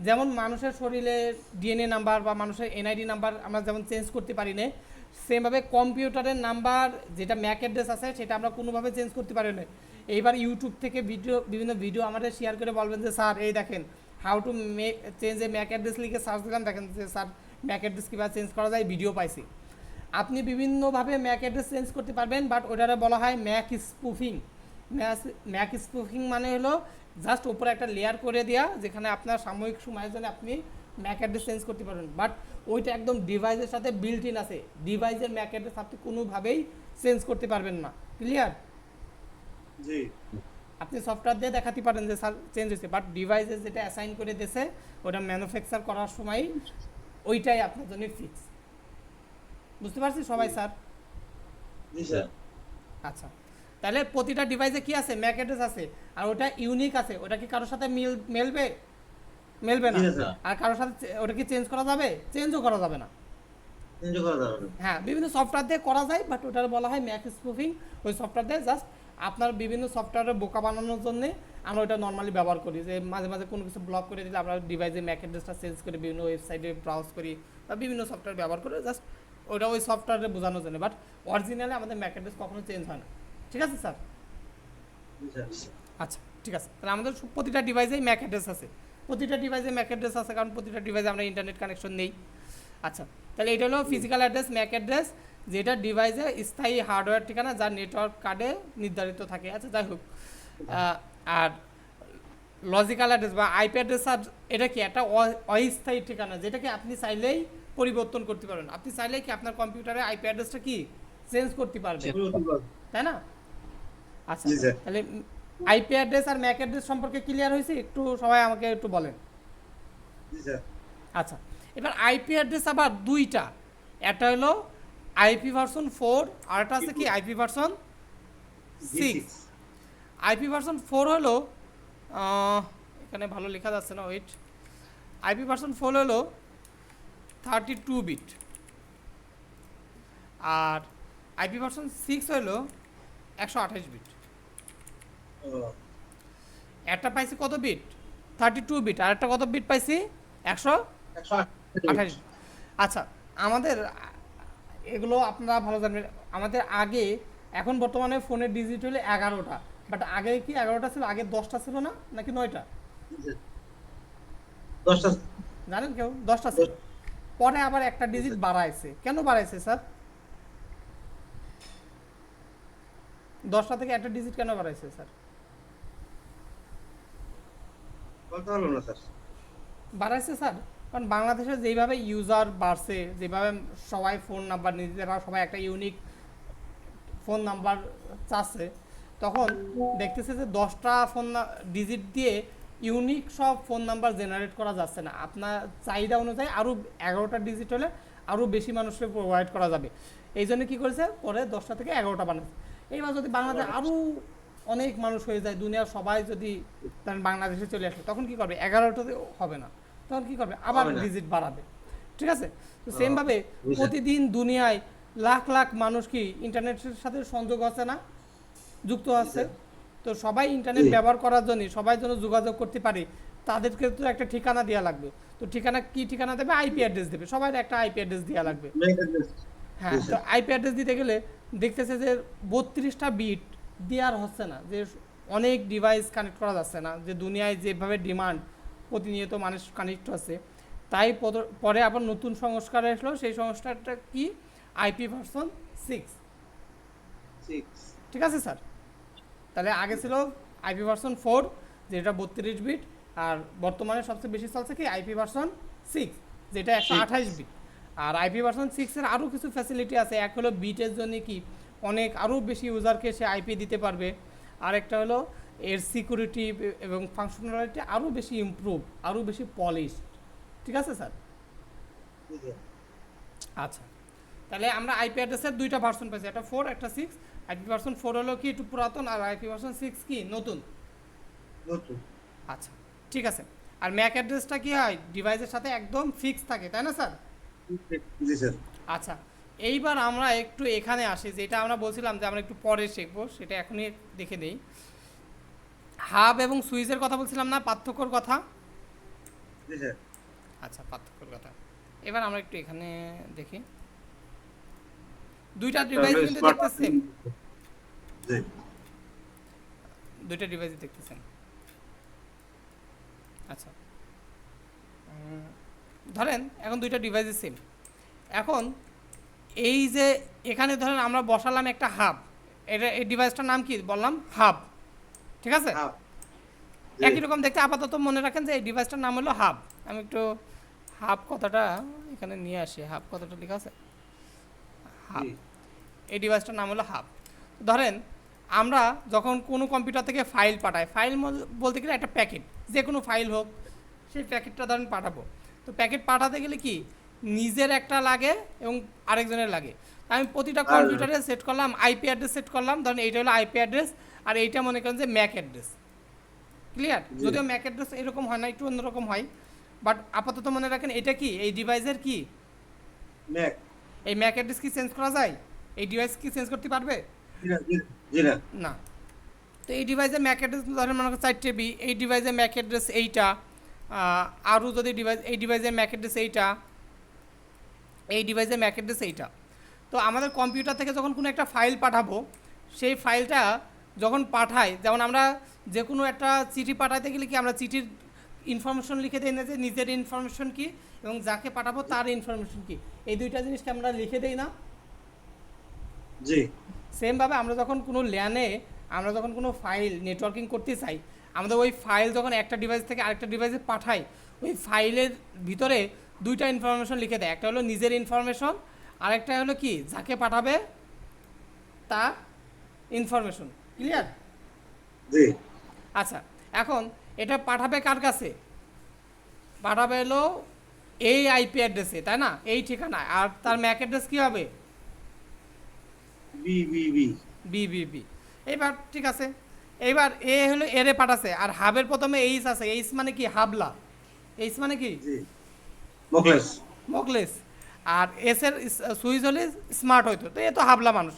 যেমন মানুষের শরীরের ডিএনএ নাম্বার বা মানুষের এনআইডি নাম্বার আমরা যেমন চেঞ্জ করতে পারি না, সেমভাবে কম্পিউটারের নাম্বার যেটা ম্যাক অ্যাড্রেস আছে সেটা আমরা কোনোভাবে চেঞ্জ করতে পারি না। এইবার ইউটিউব থেকে বিভিন্ন ভিডিও আমাদের শেয়ার করে বলবেন যে স্যার এই দেখেন how to change A Mac address লিখে সার্চ দিলাম, দেখেন যে স্যার ম্যাক অ্যাড্রেস কীভাবে চেঞ্জ করা যায় ভিডিও পাইছি। আপনি বিভিন্নভাবে ম্যাক অ্যাড্রেস চেঞ্জ করতে পারবেন, বাট ওটারে বলা হয় ম্যাক স্পুফিং। ম্যাক স্পুফিং মানে হলো জাস্ট উপরে একটা লেয়ার করে দেওয়া, যেখানে আপনার সাময়িক সময়ের জন্য আপনি ম্যাক অ্যাড্রেস চেঞ্জ করতে পারবেন, বাট ওইটা একদম ডিভাইসের সাথে বিল্ট ইন আছে। ডিভাইসের ম্যাক অ্যাড্রেস আপনি কোনোভাবেই চেঞ্জ করতে পারবেন না। ক্লিয়ার? জি আপনি সফটওয়্যার দিয়ে দেখাতে পারেন যে স্যার চেঞ্জ হয়েছে, বাট ডিভাইসে যেটা অ্যাসাইন করে দিয়েছে ওটা ম্যানুফ্যাকচার করার সময় ওইটাই আপনার জন্য ফিক্স। বুঝতে পারছি সবাই স্যার? জি স্যার। আচ্ছা, তাহলে প্রতিটা ডিভাইসে কি আছে? ম্যাক অ্যাড্রেস আছে, আর ওটা ইউনিক আছে। ওটা কি কারোর সাথে মেলবে না। আর কারোর সাথে ওটা কি চেঞ্জ করা যাবে? চেঞ্জও করা যাবে না। হ্যাঁ, বিভিন্ন সফটওয়্যার দিয়ে করা যায়, বাট ওটার বলা হয় ম্যাক স্পুফিং। ওই সফটওয়্যার দিয়ে জাস্ট আপনার বিভিন্ন সফটওয়্যারের বোকা বানানোর জন্য আমরা ওটা নর্মালি ব্যবহার করি, যে মাঝে মাঝে কোনো কিছু ব্লক করে দিলে আমরা ডিভাইসে ম্যাক অ্যাড্রেসটা চেঞ্জ করে বিভিন্ন ওয়েবসাইটে ব্রাউজ করি বা বিভিন্ন সফটওয়্যার ব্যবহার করে জাস্ট ওটা ওই সফটওয়্যারে বোঝানোর জন্য। বাট অরিজিনালি আমাদের ম্যাক অ্যাড্রেস কখনো চেঞ্জ হয় না। ঠিক আছে স্যার? আচ্ছা ঠিক আছে, তাহলে আমাদের প্রতিটা ডিভাইসেই ম্যাক অ্যাড্রেস আছে। প্রতিটা ডিভাইসে ম্যাক অ্যাড্রেস আছে কারণ প্রতিটা ডিভাইসে আমরা ইন্টারনেট কানেকশন নেই। আচ্ছা, তাহলে এটা হলো ফিজিক্যাল অ্যাড্রেস, ম্যাক অ্যাড্রেস, যেটা ডিভাইসে স্থায়ী হার্ডওয়্যার ঠিকানা যা নেটওয়ার্ক কার্ডে নির্ধারিত থাকে। আচ্ছা যাই হোক, আর লজিক্যাল অ্যাড্রেস বা আইপি অ্যাড্রেস, আর এটা কি একটা অস্থায়ী ঠিকানা, যেটাকে আপনি চাইলেই পরিবর্তন করতে পারবেন। আপনি চাইলেই কি আপনার কম্পিউটারে আইপি অ্যাড্রেসটা কি চেঞ্জ করতে পারবেন, তাই না? আচ্ছা, তাহলে আইপি অ্যাড্রেস আর ম্যাক অ্যাড্রেস সম্পর্কে ক্লিয়ার হয়েছে? একটু সবাই আমাকে একটু বলেন। আচ্ছা, এবার আইপি অ্যাড্রেস আবার দুইটা, একটা হলো আইপি ভার্সন 4 আর একটা আছে কি আইপি ভার্সন 6। আইপি ভার্সন 4 হলো এখানে ভালো লেখা যাচ্ছে না, ওয়েট। আইপি ভার্সন 4 হলো 32 বিট আর আইপি ভার্সন 6 হলো 128 বিট। একটা পাইছি কত বিট? 32 বিট। আর একটা কত বিট পাইছি? 128। আচ্ছা, আমাদের এগুলো আপনারা ভালো জানবেন। আমাদের আগে, এখন বর্তমানে ফোনের ডিজিট হলে 11টা, বাট আগে কি 11টা ছিল? আগে 10টা ছিল না, নাকি 9টা? 10টা জানেন কেউ? 10টা ছিল, পরে আবার একটা ডিজিট বাড়াইছে। কেন বাড়াইছে স্যার? 10টা থেকে একটা ডিজিট কেন বাড়াইছে স্যার? বলতে পারলাম না স্যার। বাড়াইছে স্যার কারণ বাংলাদেশে যেভাবে ইউজার বাড়ছে, যেভাবে সবাই ফোন নাম্বার নিজেরা সবাই একটা ইউনিক ফোন নাম্বার চাচ্ছে, তখন দেখতেছে যে 10টা ডিজিট দিয়ে ইউনিক সব ফোন নাম্বার জেনারেট করা যাচ্ছে না। আপনার চাহিদা অনুযায়ী আরও 11টা ডিজিট হলে আরও বেশি মানুষকে প্রোভাইড করা যাবে। এই জন্য কী করেছে, পরে 10টা থেকে 11টা বানাচ্ছে। এইবার যদি বাংলাদেশে আরও অনেক মানুষ হয়ে যায়, দুনিয়ার সবাই যদি বাংলাদেশে চলে আসে, তখন কি করবে, 11টাতে হবে না, তখন কি করবে, আবার ডিজিট বাড়াবে। ঠিক আছে? তো সেমভাবে প্রতিদিন দুনিয়ায় লাখ লাখ মানুষ কি ইন্টারনেটের সাথে সংযোগ আছে না, যুক্ত আছে। তো সবাই ইন্টারনেট ব্যবহার করার জন্য, সবাই যেন যোগাযোগ করতে পারে, তাদেরকে তো একটা ঠিকানা দেওয়া লাগবে। তো ঠিকানা কি ঠিকানা দেবে, আইপি অ্যাড্রেস দেবে, সবাই একটা আইপি অ্যাড্রেস দেওয়া লাগবে। হ্যাঁ, তো আইপি অ্যাড্রেস দিতে গেলে দেখতেছে যে 32টা বিট দেওয়ার হচ্ছে না, যে অনেক ডিভাইস কানেক্ট করা যাচ্ছে না, যে দুনিয়ায় যেভাবে ডিমান্ড প্রতিনিয়ত মানুষ কানেক্ট আছে। তাই পরে আবার নতুন সংস্কার আসলো, সেই সংস্কারটা কি, আইপি ভার্সন 6। ঠিক আছে স্যার? তাহলে আগে ছিল আইপি ভার্সন 4, যেটা 32 বিট, আর বর্তমানে সবচেয়ে বেশি চলছে কি আইপি ভার্সন 6, যেটা 128 বিট। আর আইপি ভার্সন 6-এর আরও কিছু ফ্যাসিলিটি আছে। এক হলো বিটের জন্য কি অনেক আরও বেশি ইউজারকে সে আইপি দিতে পারবে, আর একটা হলো এর সিকিউরিটি এবং ফাংশনালিটি আরও বেশি ইমপ্রুভ, আরও বেশি পলিশ। ঠিক আছে স্যার? আচ্ছা, তাহলে আমরা আইপি অ্যাড্রেসের 2টা ভার্সন পেয়েছি, একটা 4 একটা 6। আইপি ভার্সন 4 হলো কি একটু পুরাতন, আর আইপি ভার্সন 6 কি নতুন। আচ্ছা, ঠিক আছে। আর ম্যাক অ্যাড্রেসটা কি হয়, ডিভাইসের সাথে একদম ফিক্স থাকে, তাই না স্যার? আচ্ছা, এইবার আমরা একটু এখানে আসি, যেটা আমরা বলছিলাম যে আমরা একটু পরে শিখবো, সেটা এখনই দেখে নেই। হাব এবং সুইচের কথা বলছিলাম না, পার্থক্যর কথা। আচ্ছা, পার্থক্যর কথা এবার আমরা একটু এখানে দেখি। দুইটা ডিভাইস কিন্তু দেখতেছেন, দুইটা ডিভাইস দেখতেছেন। আচ্ছা, ধরেন এখন দুইটা ডিভাইসই সেম। এখন এই যে এখানে ধরেন আমরা বসালাম একটা হাব, এটা এই ডিভাইসটার নাম কি বললাম, হাব। ঠিক আছে? একই রকম দেখতে, আপাতত মনে রাখেন যে এই ডিভাইসটার নাম হলো হাব। আমি একটু হাব কথাটা এখানে নিয়ে আসি, হাব কথাটা লেখা আছে, হাব। এই ডিভাইসটার নাম হলো হাব। ধরেন আমরা যখন কোনো কম্পিউটার থেকে ফাইল পাঠাই, ফাইল বলতে গেলে একটা প্যাকেট, যে কোনো ফাইল হোক, সেই প্যাকেটটা ধরেন পাঠাবো। তো প্যাকেট পাঠাতে গেলে কি নিজের একটা লাগে এবং আরেকজনের লাগে। আমি প্রতিটা কম্পিউটারে সেট করলাম আইপি অ্যাড্রেস, সেট করলাম, ধরেন এইটা হলো আইপি অ্যাড্রেস, আর এইটা মনে করেন যে ম্যাক অ্যাড্রেস। ক্লিয়ার? যদিও ম্যাক অ্যাড্রেস এরকম হয় না, একটু অন্যরকম হয়, বাট আপাতত মনে রাখেন এটা কি এই ডিভাইসের কি ম্যাক। এই ম্যাক অ্যাড্রেস কি চেঞ্জ করা যায়? এই ডিভাইস কি চেঞ্জ করতে পারবে? না। তো এই ডিভাইসের ম্যাক অ্যাড্রেস ধরেন মনে করেন 4 বি, এই ডিভাইসের ম্যাক অ্যাড্রেস এইটা, আরও যদি ডিভাইস, এই ডিভাইসের ম্যাক অ্যাড্রেস এইটা, এই ডিভাইসের ম্যাক অ্যাড্রেস এইটা। তো আমাদের কম্পিউটার থেকে যখন কোনো একটা ফাইল পাঠাবো, সেই ফাইলটা যখন পাঠাই, যেমন আমরা যে কোনো একটা চিঠি পাঠাতে গেলে কি আমরা চিঠির ইনফরমেশন লিখে দিই না, যে নিজের ইনফরমেশন কি এবং যাকে পাঠাবো তার ইনফরমেশন কি, এই দুইটা জিনিসকে আমরা লিখে দেই না? জি। সেমভাবে আমরা যখন কোনো ল্যানে আমরা যখন কোনো ফাইল নেটওয়ার্কিং করতে চাই, আমাদের ওই ফাইল যখন একটা ডিভাইস থেকে আরেকটা ডিভাইসে পাঠাই, ওই ফাইলের ভিতরে দুইটা ইনফরমেশন লিখে দেয়, একটা হলো নিজের ইনফরমেশন, আরেকটা হলো কি যাকে পাঠাবে তার ইনফরমেশন। ক্লিয়ার? জি। আচ্ছা, এখন এটা পাঠাবে কার কাছে? পাঠাবে হলো এই আইপি অ্যাড্রেসে, তাই না, এই ঠিকানায়। আর তার ম্যাক অ্যাড্রেস কী হবে? বিবিবি। এইবার ঠিক আছে, এইবার এ হলো এরে পাঠাছে, আর হাবের প্রথমে এইচ আছে, এইচ মানে কি হাবলা, এইচ মানে কি মকলেস, আর এস এর সুইচ হলে স্মার্ট হইতো, তো এ তো হাবলা মানুষ।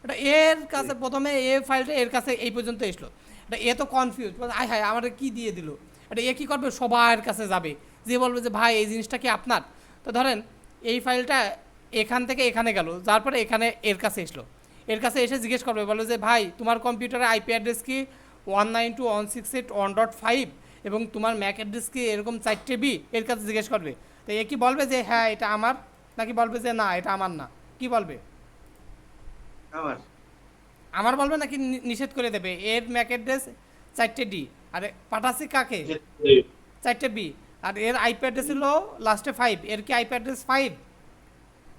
এটা এর কাছে প্রথমে এ ফাইলটা এর কাছে এই পর্যন্ত এসলো, এটা এ তো কনফিউজ, আয় হায় আমার কি দিয়ে দিল। এটা এ কী করবে, সবার কাছে যাবে, যে বলবে যে ভাই এই জিনিসটা কি আপনার। তো ধরেন এই ফাইলটা এখান থেকে এখানে গেল, যার পরে এখানে এর কাছে এসলো, এর কাছে এসে জিজ্ঞেস করবে, বলো যে ভাই তোমার কম্পিউটারে আইপি অ্যাড্রেস কি 192.168.1.5 এবং তোমার ম্যাক অ্যাড্রেস কি এরকম 4 বি, এর কাছে জিজ্ঞেস করবে। তো এ কি বলবে যে হ্যাঁ এটা আমার, নাকি বলবে যে না এটা আমার না? কি বলবে? আমার বলবে, নাকি নিষেধ করে দেবে? এর ম্যাক অ্যাড্রেস 4 ডি, আরে পাঠাচ্ছি কাকে 4 বি, আর এর আইপি অ্যাড্রেস ছিল লাস্টে 5, এর কি আইপি অ্যাড্রেস 5?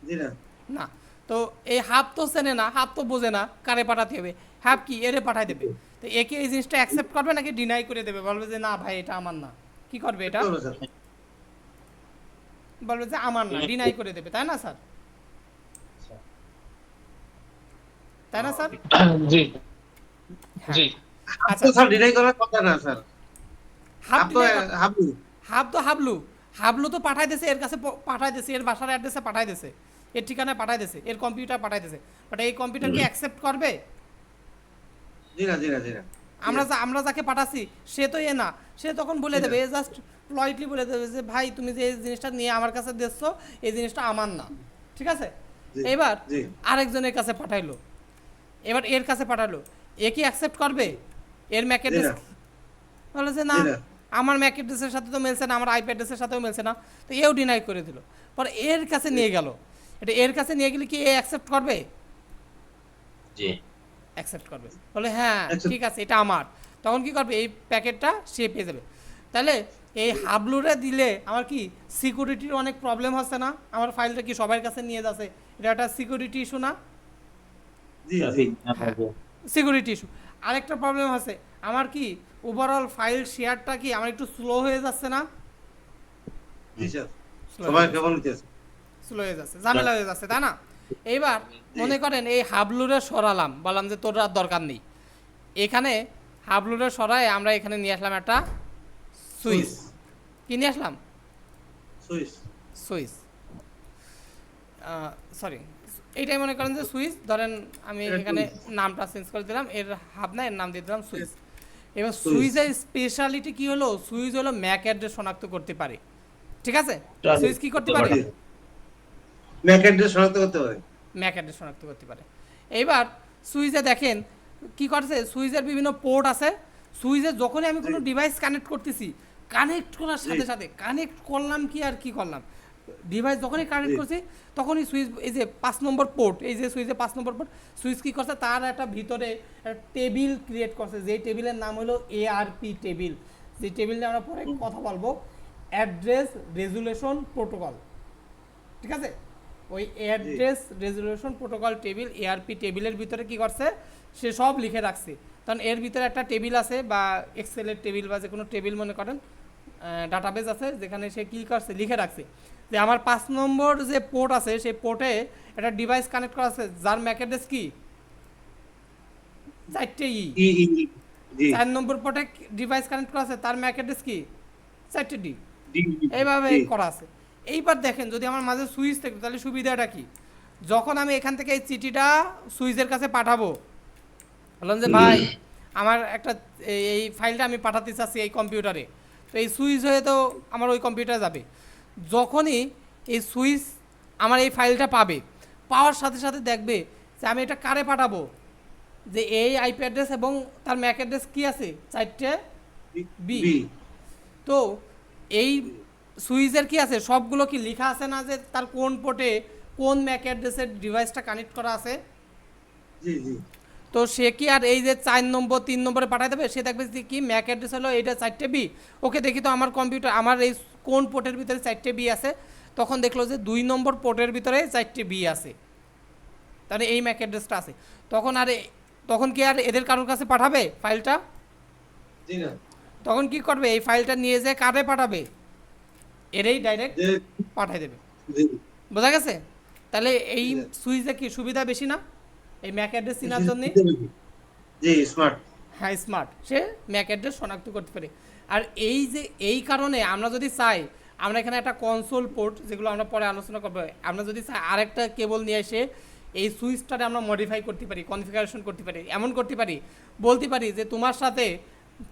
জি না না। তো এই হাফ তো চেনে না, হাফ তো বোঝে না কারে পাঠাতে হবে, হাফ কি এরে পাঠাই দেবে। তো একে এই জিনিসটা অ্যাকসেপ্ট করবে নাকি ডিনাই করে দেবে, বলবে যে না ভাই এটা আমার না, কি করবে এটা? করবো স্যার বলবে যে আমার না, ডিনাই করে দেবে, তাই না স্যার? তাই না স্যার? জি হ্যাঁ। জি আচ্ছা, তো স্যার ডিনাই করার কথা না স্যার, হাফ আপ তো হাবু হাবলু হাবলু তো পাঠাই দিয়েছে, এর কাছে পাঠাই দিয়েছে, এর বাসার অ্যাড্রেসে পাঠাই দিয়েছে, এর ঠিকানায় পাঠাই দিয়েছে, এর কম্পিউটার পাঠাই দিয়েছে, বাট এই কম্পিউটারকে অ্যাকসেপ্ট করবে? জি না জি না জি না আমরা যাকে পাঠাচ্ছি সে তো এ না, সে তখন বলে দেবে, জাস্ট পলাইটলি বলে দেবে যে ভাই তুমি যে এই জিনিসটা নিয়ে আমার কাছে দিচ্ছ এই জিনিসটা আমার না, ঠিক আছে? জি, এবার জি। আরেকজনের কাছে পাঠাইলো, এবার এর কাছে পাঠালো, এ কি অ্যাকসেপ্ট করবে? এর ম্যাক অ্যাড্রেস না। বলে যে না, জি না। আমার ম্যাক অ্যাড্রেসের সাথে তো মিলছে না, আমার আইপি অ্যাড্রেসের সাথেও মিলছে না, তো এও ডিনাই করে দিল। পরে এর কাছে নিয়ে গেল, এটা এর কাছে নিয়ে গেলে কি এ অ্যাকসেপ্ট করবে? জি অ্যাকসেপ্ট করবে, বলে হ্যাঁ Accept- ঠিক আছে এটা আমার। তখন কি করবে, এই প্যাকেটটা সে পেয়ে যাবে। তাহলে এই হাবলুরে দিলে আমার কি সিকিউরিটির অনেক প্রবলেম হচ্ছে না? আমার ফাইলটা কি সবার কাছে নিয়ে যাচ্ছে, এটা একটা সিকিউরিটি ইস্যু না? জি জি সিকিউরিটি ইস্যু। আরেকটা প্রবলেম আছে, আমার কি ওভারঅল ফাইল শেয়ারটা কি আমার একটু স্লো হয়ে যাচ্ছে না? জি স্যার Slow সবাই হয়ে যাচ্ছে। কেমন নিতেছে স্লো হয়ে যাচ্ছে, ঝামেলা হয়ে যাচ্ছে, তাই না? এইবার মনে করেন এই হাবলুরে সরালাম, বললাম যে তোর আর দরকার নেই, এখানে হাবলুরে সরাই আমরা এখানে নিয়ে আসলাম একটা সুইচ। কি নিয়ে আসলাম? সুইস সুইচ, সরি, এইটাই মনে করেন যে সুইচ, ধরেন আমি এখানে নামটা চেঞ্জ করে দিলাম, এর হাব না, এর নাম দিয়ে দিলাম সুইচ। এবার সুইচের স্পেশালিটি কি হলো, সুইচ হলো ম্যাক অ্যাড্রেস শনাক্ত করতে পারে, ঠিক আছে? সুইচ কি করতে পারে? ম্যাক অ্যাড্রেস শনাক্ত করতে পারে। ম্যাক অ্যাড্রেস শনাক্ত করতে পারে। এইবার সুইচে দেখেন কি করছে, সুইচের বিভিন্ন পোর্ট আছে, সুইচে যখনই আমি কোনো ডিভাইস কানেক্ট করতেছি, কানেক্ট করার সাথে সাথে কানেক্ট করলাম কি আর কি করলাম, ডিভাইস যখনই কানেক্ট করছি তখনই সুইচ, এই যে 5 নম্বর পোর্ট, এই যে সুইচে 5 নম্বর পোর্ট, সুইচ কি করছে, তার একটা ভিতরে একটা টেবিল ক্রিয়েট করছে, যে টেবিলের নাম হলো এআরপি টেবিল, যে টেবিল নিয়ে আমরা পরে কথা বলবো, অ্যাড্রেস রেজুলেশন প্রোটোকল, ঠিক আছে? ওই address resolution protocol table, ARP টেবিলের ভিতরে কি করছে, সে সব লিখে রাখছে। কারণ এর ভিতরে একটা টেবিল আছে, বা এক্সেলের টেবিল বা যে কোনো টেবিল মনে করেন, ডাটাবেস আছে, যেখানে সে কী করছে, লিখে রাখছে যে আমার 5 নম্বর যে পোর্ট আছে সেই পোর্টে একটা ডিভাইস কানেক্ট করা আছে, যার ম্যাক অ্যাড্রেস কি 4টে ই। ই ই ই, জি 4 নম্বর পোর্টে ডিভাইস কানেক্ট করা আছে, তার ম্যাক অ্যাড্রেস কি 4টে ডি। জি জি, এইভাবে জি। করা আছে। এইবার দেখেন যদি আমার মাঝে সুইচ থাকে তাহলে সুবিধাটা কি, যখন আমি এখান থেকে এই চিঠিটা সুইচের কাছে পাঠাবো, বললাম যে ভাই আমার একটা এই ফাইলটা আমি পাঠাতে চাচ্ছি এই কম্পিউটারে, তো এই সুইচ হয়ে তো আমার ওই কম্পিউটারে যাবে। যখনই এই সুইচ আমার এই ফাইলটা পাবে, পাওয়ার সাথে সাথে দেখবে যে আমি এটা কারে পাঠাবো, যে এই আইপি অ্যাড্রেস এবং তার ম্যাক অ্যাড্রেস কি আছে 4টে বি। তো এই সুইচের কি আছে, সবগুলো কি লেখা আছে না, যে তার কোন পোর্টে কোন ম্যাক অ্যাড্রেসের ডিভাইসটা কানেক্ট করা আছে? জি জি তো সে কি আর এই যে 4 নম্বর 3 নম্বরে পাঠাই দেবে, সে দেখবে যে কি ম্যাক অ্যাড্রেস হলো এটা 4টে বি, ওকে দেখি তো আমার কম্পিউটার আমার এই কোন পোর্টের ভিতরে 4টে বি আছে, তখন দেখলো যে 2 নম্বর পোর্টের ভিতরে 4টে বি আছে, তাহলে এই ম্যাক অ্যাড্রেসটা আছে। তখন কি আর এদের কারোর কাছে পাঠাবে ফাইলটা? জি না তখন কি করবে, এই ফাইলটা নিয়ে যে কারে পাঠাবে, এরেই ডাইরেক্ট যে পাঠাই দেবে। জি বোঝা গেছে? তাহলে এই জি। সুইচে কি সুবিধা বেশি না এই ম্যাক অ্যাড্রেস চেনার জন্য? জি স্মার্ট হ্যাঁ স্মার্ট, সে ম্যাক অ্যাড্রেস শনাক্ত করতে পারে। আর এই যে এই কারণে আমরা যদি চাই, আমরা এখানে একটা কনসোল পোর্ট, যেগুলো আমরা পরে আলোচনা করবো, আমরা যদি চাই আরেকটা কেবল নিয়ে এসে এই সুইচটারে আমরা মডিফাই করতে পারি, কনফিগারেশন করতে পারি, এমন করতে পারি, বলতে পারি যে তোমার সাথে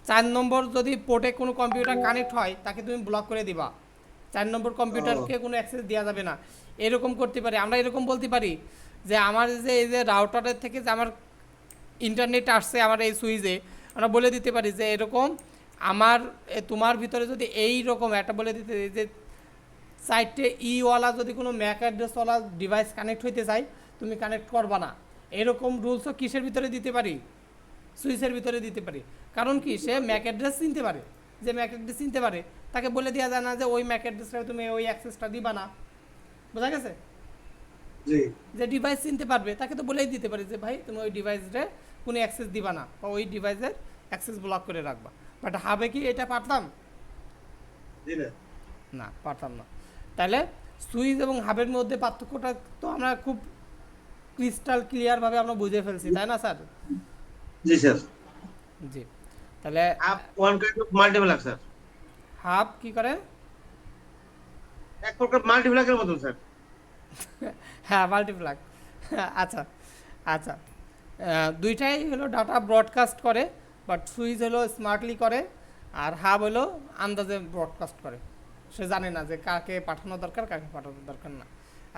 4 নম্বর যদি পোর্টে কোনো কম্পিউটার কানেক্ট হয় তাকে তুমি ব্লক করে দিবা, 4 নম্বর কম্পিউটারকে কোনো অ্যাক্সেস দেওয়া যাবে না, এরকম করতে পারি। আমরা এরকম বলতে পারি যে আমার যে এই যে রাউটারের থেকে যে আমার ইন্টারনেট আসছে আমার এই সুইচে, আমরা বলে দিতে পারি যে এরকম আমার তোমার ভিতরে যদি এই রকম একটা বলে দিতে যে 4টে ইওয়ালা যদি কোনো ম্যাক অ্যাড্রেসওয়ালা ডিভাইস কানেক্ট হইতে চাই তুমি কানেক্ট করবা না, এরকম রুলসও কিসের ভিতরে দিতে পারি, সুইচের ভিতরে দিতে পারি। কারণ কি, সে ম্যাক অ্যাড্রেস চিনতে পারে, যে ম্যাক অ্যাড্রেস চিনতে পারে তাকে বলে দেওয়া যায় না যে ওই ম্যাক অ্যাড্রেসটা তুমি ওই অ্যাক্সেসটা দিবা না, বোঝা গেছে? জি যে ডিভাইস চিনতে পারবে তাকে তো বলেই দিতে পারে যে ভাই তুমি ওই ডিভাইসে কোনো অ্যাক্সেস দিবা না বা ওই ডিভাইসের অ্যাক্সেস ব্লক করে রাখবা। বাট হাবে কি এটা পারতাম? জি না না, পারতাম না। তাহলে সুইচ এবং হাবের মধ্যে পার্থক্যটা তো আমরা খুব ক্রিস্টাল ক্লিয়ারভাবে আমরা বুঝে ফেলছি, তাই না স্যার? জি স্যার জি। তাহলে up one kind of মাল্টিপ্লাক sir, hub কি করে? এক প্রকার মাল্টিপ্লাকের মতন স্যার। হ্যাঁ, মাল্টিপ্লাক। আচ্ছা আচ্ছা, দুইটাই হলো ডাটা ব্রডকাস্ট করে, বাট সুইচ হলো স্মার্টলি করে, আর হাব হলো আন্দাজে ব্রডকাস্ট করে। সে জানে না যে কাকে পাঠানো দরকার, কাকে পাঠানো দরকার না।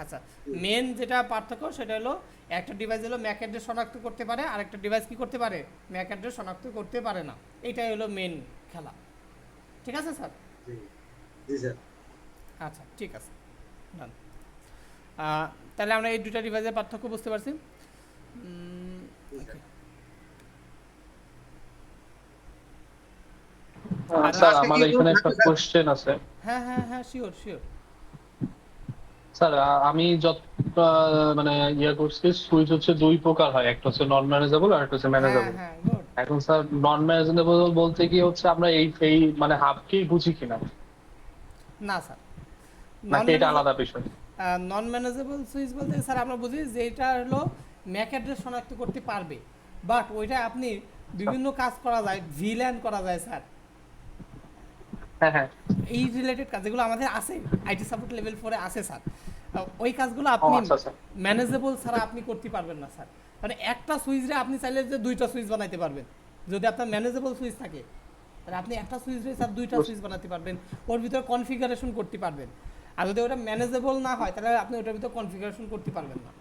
আচ্ছা, মেন যেটা পার্থক্য সেটা হলো একটা ডিভাইস হলো ম্যাক অ্যাড্রেস শনাক্ত করতে পারে, আর একটা ডিভাইস কি করতে পারে? ম্যাক অ্যাড্রেস শনাক্ত করতে পারে না। এটাই হলো মেন খেলা, ঠিক আছে স্যার? জি জি স্যার আচ্ছা, ঠিক আছে, ডান। তাহলে আমরা এই দুটা ডিভাইসের পার্থক্য বুঝতে পারছি। okay. স্যার আমার এখানে একটা কোশ্চেন আছে। হ্যাঁ হ্যাঁ হ্যাঁ, শিওর শিওর। স্যার আমি যত মানে ইয়ে করছি, সুইচ হচ্ছে দুই প্রকার হয়, একটা হচ্ছে নন ম্যানেজেবল আর একটা হচ্ছে হ্যাঁ ম্যানেজেবল। হ্যাঁ, গুড। এখন স্যার নন ম্যানেজেবল বলতে কি হচ্ছে আমরা এই এই মানে হাবকেই বুঝি কিনা, না স্যার, নাকি এটা আলাদা বিষয়? নন ম্যানেজেবল সুইচ বলতে স্যার আমরা বুঝি যে এটা হলো ম্যাক অ্যাড্রেস শনাক্ত করতে পারবে, বাট ওইটা আপনি বিভিন্ন কাজ করা যায়, ভিল্যান করা যায় স্যার। হ্যাঁ হ্যাঁ, এই রিলেটেড কাজ যেগুলো আমাদের আছে, আইটি সাপোর্ট লেভেল 4 এ আছে স্যার, ওই কাজগুলো ও আপনি আচ্ছা স্যার, ম্যানেজেবল ছাড়া আপনি করতে পারবেন না স্যার। মানে একটা সুইচে আপনি চাইলে যে দুইটা সুইচ বানাইতে পারবেন, যদি আপনার ম্যানেজেবল সুইচ থাকে তাহলে আপনি একটা সুইচে স্যার দুইটা সুইচ বানাতে পারবেন, ওর ভিতরে কনফিগারেশন করতে পারবেন। আর যদি ওটা ম্যানেজেবল না হয় তাহলে আপনি ওটার ভিতরে কনফিগারেশন করতে পারবেন না।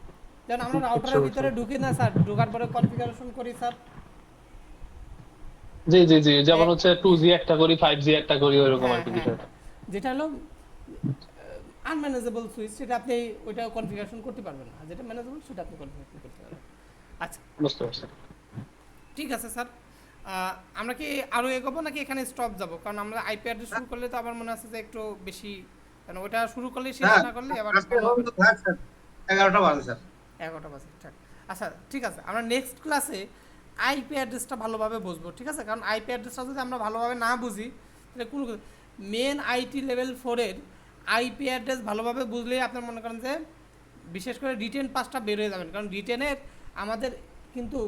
যেমন আমরা রাউটারের ভিতরে ঢুকি না স্যার, ঢোকার পরে কনফিগারেশন করি স্যার। জি জি জি, যেমন হচ্ছে 2G একটা করি, 5G একটা করি, ওইরকম আর কি বিষয়টা। যেটা হলো আনম্যানেজেবল সুইচ, সেটা আপনি ওইটা কনফিগারেশন করতে পারবেন না, আর যেটা ম্যানেজেবল সেটা আপনি কনফিগারেশন করতে পারবেন। আচ্ছা, বুঝতে পারছি। ঠিক আছে স্যার। আমরা কি আরও এগোবো নাকি এখানে স্টপ যাব? কারণ আমরা আইপি অ্যাড্রেস শুরু করলে তো আমার মনে আছে যে একটু বেশি, কারণ ওটা শুরু করলে শেষ হ্যাঁ, না করলে আবার আজকে পর্যন্ত থাক স্যার, 11টা বাজে স্যার। 11টা বাজে, ঠিক। আচ্ছা, ঠিক আছে, আমরা নেক্সট ক্লাসে আইপি অ্যাড্রেসটা ভালোভাবে বুঝবো, ঠিক আছে? কারণ আইপি অ্যাড্রেসটা যদি আমরা ভালোভাবে না বুঝি তাহলে কোনো মেন আইটি লেভেল 4-এর আইপি অ্যাড্রেস ভালোভাবে বুঝলেই আপনার মনে করেন যে বিশেষ করে রিটেন পাসটা বের হয়ে যাবেন। কারণ রিটেনের আমাদের কিন্তু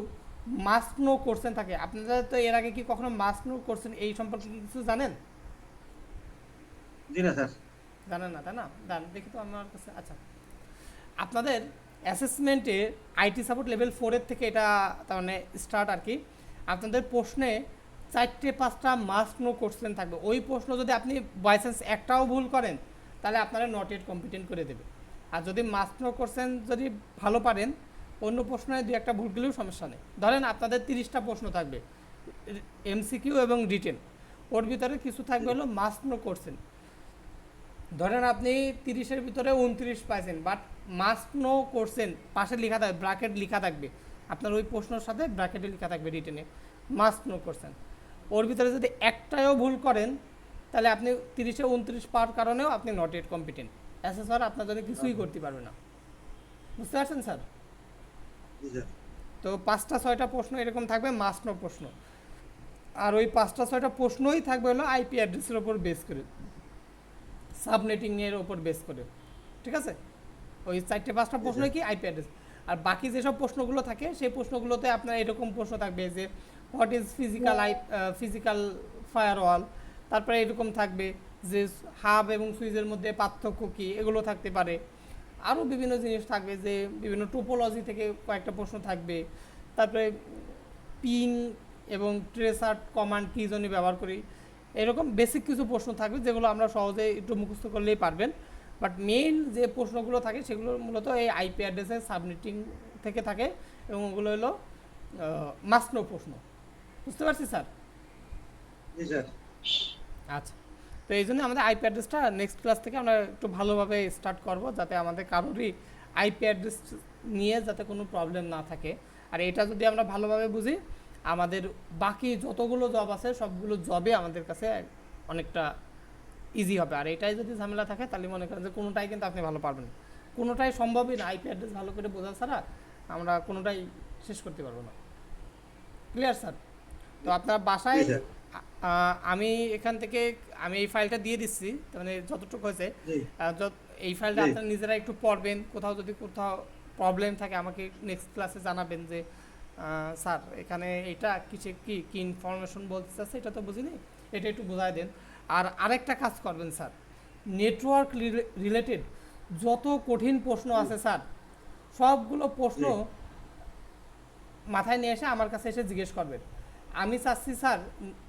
মাস্ট নো কোশ্চেন থাকে। আপনারা তো এর আগে কি কখনো মাস্ট নো কোশ্চেন এই সম্পর্কে কি কিছু জানেন? জি না স্যার। জানেন না, তাই না? দেখি তো আমার কাছে। আচ্ছা, আপনাদের অ্যাসেসমেন্টে আইটি সাপোর্ট লেভেল 4-এর থেকে এটা তার মানে স্টার্ট আর কি। আপনাদের প্রশ্নে 4-5টা মাস্ট নো কোশ্চেন থাকবে। ওই প্রশ্ন যদি আপনি বাই চান্স একটাও ভুল করেন তাহলে আপনারা নট ইয়েট কম্পিটেন্ট করে দেবে। আর যদি মাস্ট নো কোশ্চেন যদি ভালো পারেন, অন্য প্রশ্নে 2-1টা ভুল গেলেও সমস্যা নেই। ধরেন আপনাদের 30টা প্রশ্ন থাকবে এমসিকিউ এবং রিটেন, ওর ভিতরে কিছু থাকবে হলো মাস্ট নো কোশ্চেন। ধরেন আপনি 30-এর ভিতরে 29 পাইছেন, বাট মাস্ট নো কোশ্চেন পাশে লেখা থাকবে, ব্র্যাকেট লেখা থাকবে, আপনার ওই প্রশ্নের সাথে ব্র্যাকেটে লেখা থাকবে রিটেনে মাস্ট নো কোশ্চেন। ওর ভিতরে যদি একটাও ভুল করেন তাহলে আপনি 30-এ 29 পাওয়ার কারণেও আপনি নট ইয়েট কম্পিটেন্ট। অ্যাসেসর আপনার জন্য কিছুই করতে পারবে না, বুঝতে পারছেন স্যার? জি স্যার তো 5টা-6টা প্রশ্ন এরকম থাকবে মাস্ট নো প্রশ্ন, আর ওই 5টা-6টা প্রশ্নই থাকবে হলো আইপি অ্যাড্রেসের ওপর বেস করে, সাবনেটিংয়ের ওপর বেস করে, ঠিক আছে? ওই 4-5টা প্রশ্নই কি আইপি অ্যাড্রেস। আর বাকি যেসব প্রশ্নগুলো থাকে সেই প্রশ্নগুলোতে আপনার এরকম প্রশ্ন থাকবে যে হোয়াট ইজ ফিজিক্যাল ফায়ারওয়াল, তারপরে এরকম থাকবে যে হাব এবং সুইচের মধ্যে পার্থক্য কী, এগুলো থাকতে পারে। আরও বিভিন্ন জিনিস থাকবে, যে বিভিন্ন টোপোলজি থেকে কয়েকটা প্রশ্ন থাকবে। তারপরে পিন এবং ট্রেসার কমান্ড কী জন্য ব্যবহার করি, এরকম বেসিক কিছু প্রশ্ন থাকবে যেগুলো আমরা সহজে একটু মুখস্থ করলেই পারবেন। বাট মেইন যে প্রশ্নগুলো থাকে সেগুলো মূলত এই আইপি অ্যাড্রেসের সাবনেটিং থেকে থাকে, এবং ওগুলো হলো মাস্ট নো প্রশ্ন। বুঝতে পারছি স্যার? জি স্যার আচ্ছা, তো এই জন্য আমাদের আইপি অ্যাড্রেসটা নেক্সট ক্লাস থেকে আমরা একটু ভালোভাবে স্টার্ট করব, যাতে আমাদের কারোরই আইপি অ্যাড্রেস নিয়ে যাতে কোনো প্রবলেম না থাকে। আর এটা যদি আমরা ভালোভাবে বুঝি, আমাদের বাকি যতগুলো জব আছে সবগুলো জবে আমাদের কাছে অনেকটা ইজি হবে। আর এটাই যদি ঝামেলা থাকে তাহলে মনে করেন যে কোনোটাই কিন্তু আপনি ভালো পারবেন না, কোনোটাই সম্ভবই না। আইপি অ্যাড্রেস ভালো করে বোঝা ছাড়া আমরা কোনোটাই শেষ করতে পারবো না। Clear sir? তো আপনার বাসায় জি স্যার। আমি এখান থেকে আমি এই ফাইলটা দিয়ে দিচ্ছি, মানে যতটুকু হয়েছে জি এই ফাইলটা জি। আপনারা নিজেরা একটু পড়বেন। কোথাও প্রবলেম থাকে আমাকে নেক্সট ক্লাসে জানাবেন যে স্যার এখানে এটা কিসে কি কি ইনফরমেশন বলতে চাচ্ছে এটা তো বুঝিনি, এটা একটু বোঝাই দেন। আর আরেকটা কাজ করবেন স্যার, নেটওয়ার্ক রিলেটেড যত কঠিন প্রশ্ন আছে স্যার সবগুলো প্রশ্ন জি। মাথায় নিয়ে এসে আমার কাছে এসে জিজ্ঞেস করবেন। আমি চাচ্ছি স্যার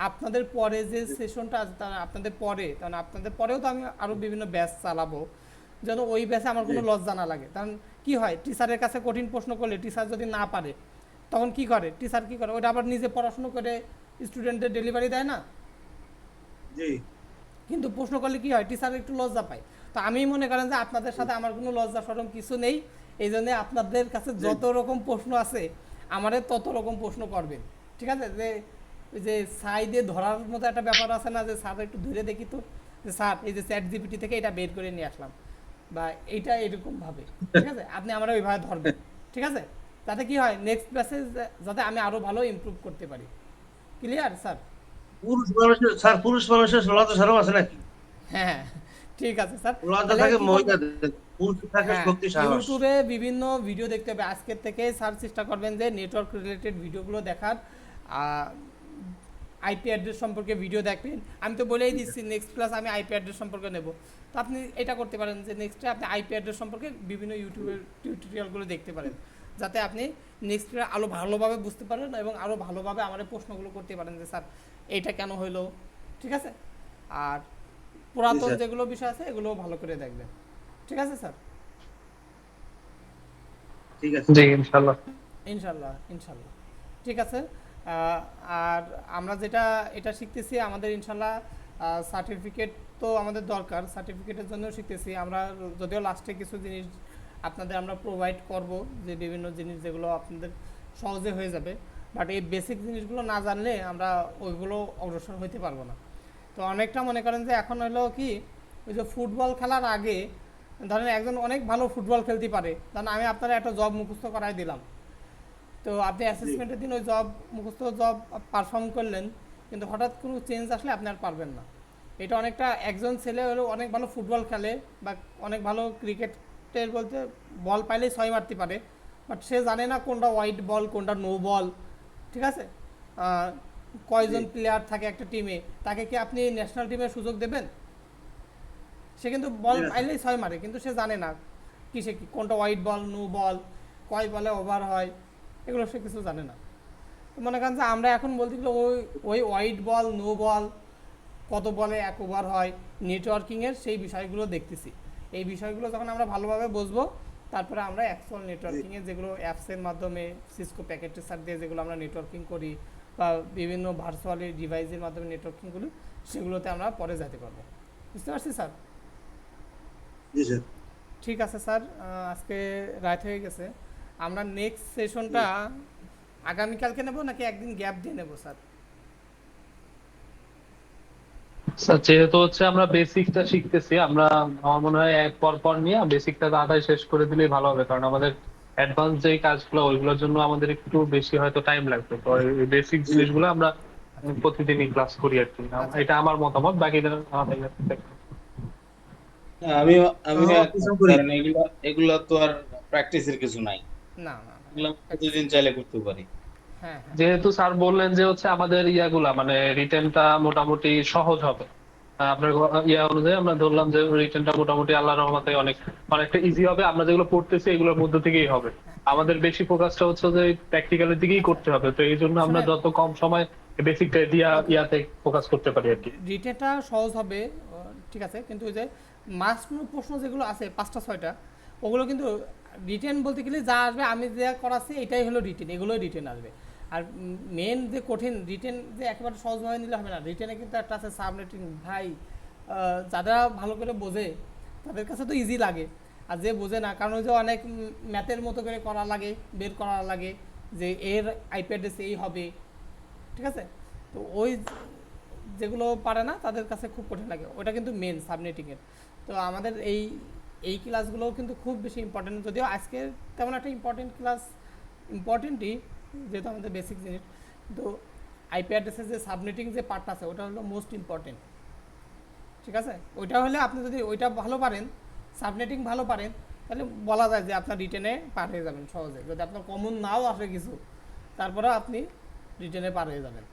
আপনাদের পরে যে সেশনটা আছে আপনাদের পরে, কারণ আপনাদের পরেও তো আমি আরও বিভিন্ন ব্যাচ চালাবো, যেন ওই ব্যাচে আমার কোনো লজ্জা না লাগে। কারণ কি হয়, টিচারের কাছে কঠিন প্রশ্ন করলে টিচার যদি না পারে তখন কি করে, টিচার কি করে, ওটা আবার নিজে পড়াশুনো করে স্টুডেন্টদের ডেলিভারি দেয় না। জি কিন্তু প্রশ্ন করলে কি হয়, টিচার একটু লজ্জা পায়। তো আমি মনে করেন যে আপনাদের সাথে আমার কোনো লজ্জা শরম কিছু নেই, এই জন্যে আপনাদের কাছে যত রকম প্রশ্ন আছে আমাদের তত রকম প্রশ্ন করবেন, ঠিক আছে? যে ওই যে সাইডে ধরার মতো একটা ব্যাপার আছে না, যে স্যার একটু ধরে দেখি তো, যে স্যার এই যে চ্যাট জিপিটি থেকে এটা বের করে নিয়ে আসলাম, বা এইটা এরকমভাবে, ঠিক আছে? আপনি আমরা ওইভাবে ধরবেন, ঠিক আছে? তাতে কি হয়, নেক্সট ব্যাচে যাতে আমি আরও ভালো ইমপ্রুভ করতে পারি। Clear sir? পুরুষ মানুষের লজ্জা শরম আছে নাকি? হ্যাঁ ঠিক আছে স্যার। লজ্জা তাহলে থাকে কি করবেন? মহিলাদের, পুরুষ থাকে হ্যাঁ, শক্তি সাহস। ইউটিউবে বিভিন্ন ভিডিও দেখতে হবে। আজকের থেকে স্যার চেষ্টা করবেন যে নেটওয়ার্ক রিলেটেড ভিডিওগুলো দেখার, আইপি অ্যাড্রেস সম্পর্কে ভিডিও দেখবেন। আমি তো বলেই দিচ্ছি নেক্সট ক্লাস আমি আইপি অ্যাড্রেস সম্পর্কে নেব। তো আপনি এটা করতে পারেন যে নেক্সটে আপনি আইপি অ্যাড্রেস সম্পর্কে বিভিন্ন ইউটিউবের টিউটোরিয়ালগুলো দেখতে পারেন, যাতে আপনি নেক্সটে আরও ভালোভাবে বুঝতে পারেন এবং আরও ভালোভাবে আমাদের প্রশ্নগুলো করতে পারেন যে স্যার এইটা কেন হলো, ঠিক আছে? আর পুরাতন স্যার। যেগুলো বিষয় আছে এগুলো ভালো করে দেখবেন, ঠিক আছে স্যার? ঠিক আছে। জি ইনশাল্লাহ। ইনশাল্লাহ ইনশাল্লাহ ঠিক আছে। আর আমরা যেটা এটা শিখতেছি আমাদের ইনশাল্লাহ সার্টিফিকেট তো আমাদের দরকার, সার্টিফিকেটের জন্য শিখতেছি আমরা। যদিও লাস্টে কিছু জিনিস আপনাদের আমরা প্রোভাইড করব, যে বিভিন্ন জিনিস যেগুলো আপনাদের সহজে হয়ে যাবে, বাট এই বেসিক জিনিসগুলো না জানলে আমরা ওইগুলো অগ্রসর হইতে পারবো না। তো অনেকটা মনে করেন যে এখন হলো কি, ওই যে ফুটবল খেলার আগে ধরেন একজন অনেক ভালো ফুটবল খেলতে পারে, ধরেন আমি আপনারা একটা জব মুখস্থ করাই দিলাম, তো আপনি অ্যাসেসমেন্টের দিন ওই জব মুখস্থ জব পারফর্ম করলেন, কিন্তু হঠাৎ কোনো চেঞ্জ আসলে আপনি আর পারবেন না। এটা অনেকটা একজন ছেলে হলো অনেক ভালো ফুটবল খেলে বা অনেক ভালো ক্রিকেটের বলতে বল পাইলেই 6 মারতে পারে, বাট সে জানে না কোনটা ওয়াইড বল কোনটা নো বল, ঠিক আছে? কয়জন প্লেয়ার থাকে একটা টিমে, তাকে কি আপনি ন্যাশনাল টিমের সুযোগ দেবেন? সে কিন্তু বল পাইলেই 6 মারে, কিন্তু সে জানে না কিসে কি কোনটা ওয়াইড বল নো বল, কয় বলে ওভার হয়, এগুলো সে কিছু জানে না। তো মনে করেন যে আমরা এখন বলতে গেলে ওই ওয়াইড বল নো বল কত বলে এক ওভার হয়, নেটওয়ার্কিংয়ের সেই বিষয়গুলো দেখতেছি। এই বিষয়গুলো যখন আমরা ভালোভাবে বুঝবো, তারপরে আমরা অ্যাকচুয়াল নেটওয়ার্কিংয়ে যেগুলো অ্যাপসের মাধ্যমে সিসকো প্যাকেট ট্রেসার দিয়ে যেগুলো আমরা নেটওয়ার্কিং করি বা বিভিন্ন ভার্চুয়ালি ডিভাইসের মাধ্যমে নেটওয়ার্কিং করি, সেগুলোতে আমরা পরে যেতে পারবো। বুঝতে পারছি স্যার? জি স্যার। ঠিক আছে স্যার, আজকে রাত হয়ে গেছে। আমরা নেক্সট সেশনটা আগামীকালকে নেব নাকি একদিন গ্যাপ দিয়ে নেব স্যার? স্যার যেহেতু হচ্ছে আমরা বেসিকটা শিখতেছি, আমরা আমার মনে হয় এক পর পর নিয়ে বেসিকটা আদায় শেষ করে দিলেই ভালো হবে, কারণ আমাদের অ্যাডভান্স যে কাজগুলো ওইগুলোর জন্য আমাদের একটু বেশি হয়তো টাইম লাগবে। তো এই বেসিক জিনিসগুলো আমরা প্রতিদিনই ক্লাস করি আর কি। এটা আমার মতামত, বাকিদের আমাদের আমিও আমিও আমিও একমত, কিছু করি। কারণ এগুলা তো আর প্র্যাকটিসের কিছু নাই, না না না, এগুলো আমরা প্রতিদিন চাইলে করতে পারি। হ্যাঁ হ্যাঁ যেহেতু স্যার বললেন যে হচ্ছে আমাদের ইয়াগুলা মানে রিটেনটা মোটামুটি সহজ হবে, আপনার ইয়া অনুযায়ী আমরা ধরলাম যে রিটেনটা মোটামুটি আল্লাহর রহমতে অনেকটা ইজি হবে। আমরা যেগুলো পড়তেছি এগুলোর মধ্যে থেকেই হবে। আমাদের বেশি ফোকাসটা হচ্ছে যে প্র্যাকটিক্যালের দিকেই করতে হবে। তো এই জন্য আমরা যত কম সময় বেসিকটা দিয়া ইয়াতে ফোকাস করতে পারি আর কি। রিটেনটা সহজ হবে, ঠিক আছে, কিন্তু ওই যে মাস্ট প্রশ্ন যেগুলো আছে 5টা 6টা, ওগুলো কিন্তু রিটেন বলতে গেলে যা আসবে আমি যা করাচ্ছি এটাই হলো রিটেন, এগুলোই রিটেন আসবে। আর মেন যে কঠিন রিটেন যে একেবারে সহজভাবে নিলে হবে না, রিটেনে কিন্তু একটা আছে সাবনেটিং ভাই, যারা ভালো করে বোঝে তাদের কাছে তো ইজি লাগে, আর যে বোঝে না, কারণ ওই যে অনেক ম্যাথের মতো করে করা লাগে, বের করা লাগে যে এর আইপি অ্যাড্রেস এই হবে, ঠিক আছে? তো ওই যেগুলো পারে না তাদের কাছে খুব কঠিন লাগে, ওটা কিন্তু মেন সাবনেটিংয়ের। তো আমাদের এই ক্লাসগুলোও কিন্তু খুব বেশি ইম্পর্টেন্ট, যদিও আজকে তেমন একটা ইম্পর্টেন্টই যেহেতু আমাদের বেসিক জিনিস, কিন্তু আইপি অ্যাড্রেসের যে সাবনেটিং যে পার্টটা আছে ওটা হলো মোস্ট ইম্পর্টেন্ট। ঠিক আছে, ওইটা হলে আপনি যদি ওইটা ভালো পারেন, সাবনেটিং ভালো পারেন, তাহলে বলা যায় যে আপনার রিটেনে পার হয়ে যাবেন সহজে। যদি আপনার কমন নাও আসে কিছু, তারপরে আপনি রিটেনে পার হয়ে যাবেন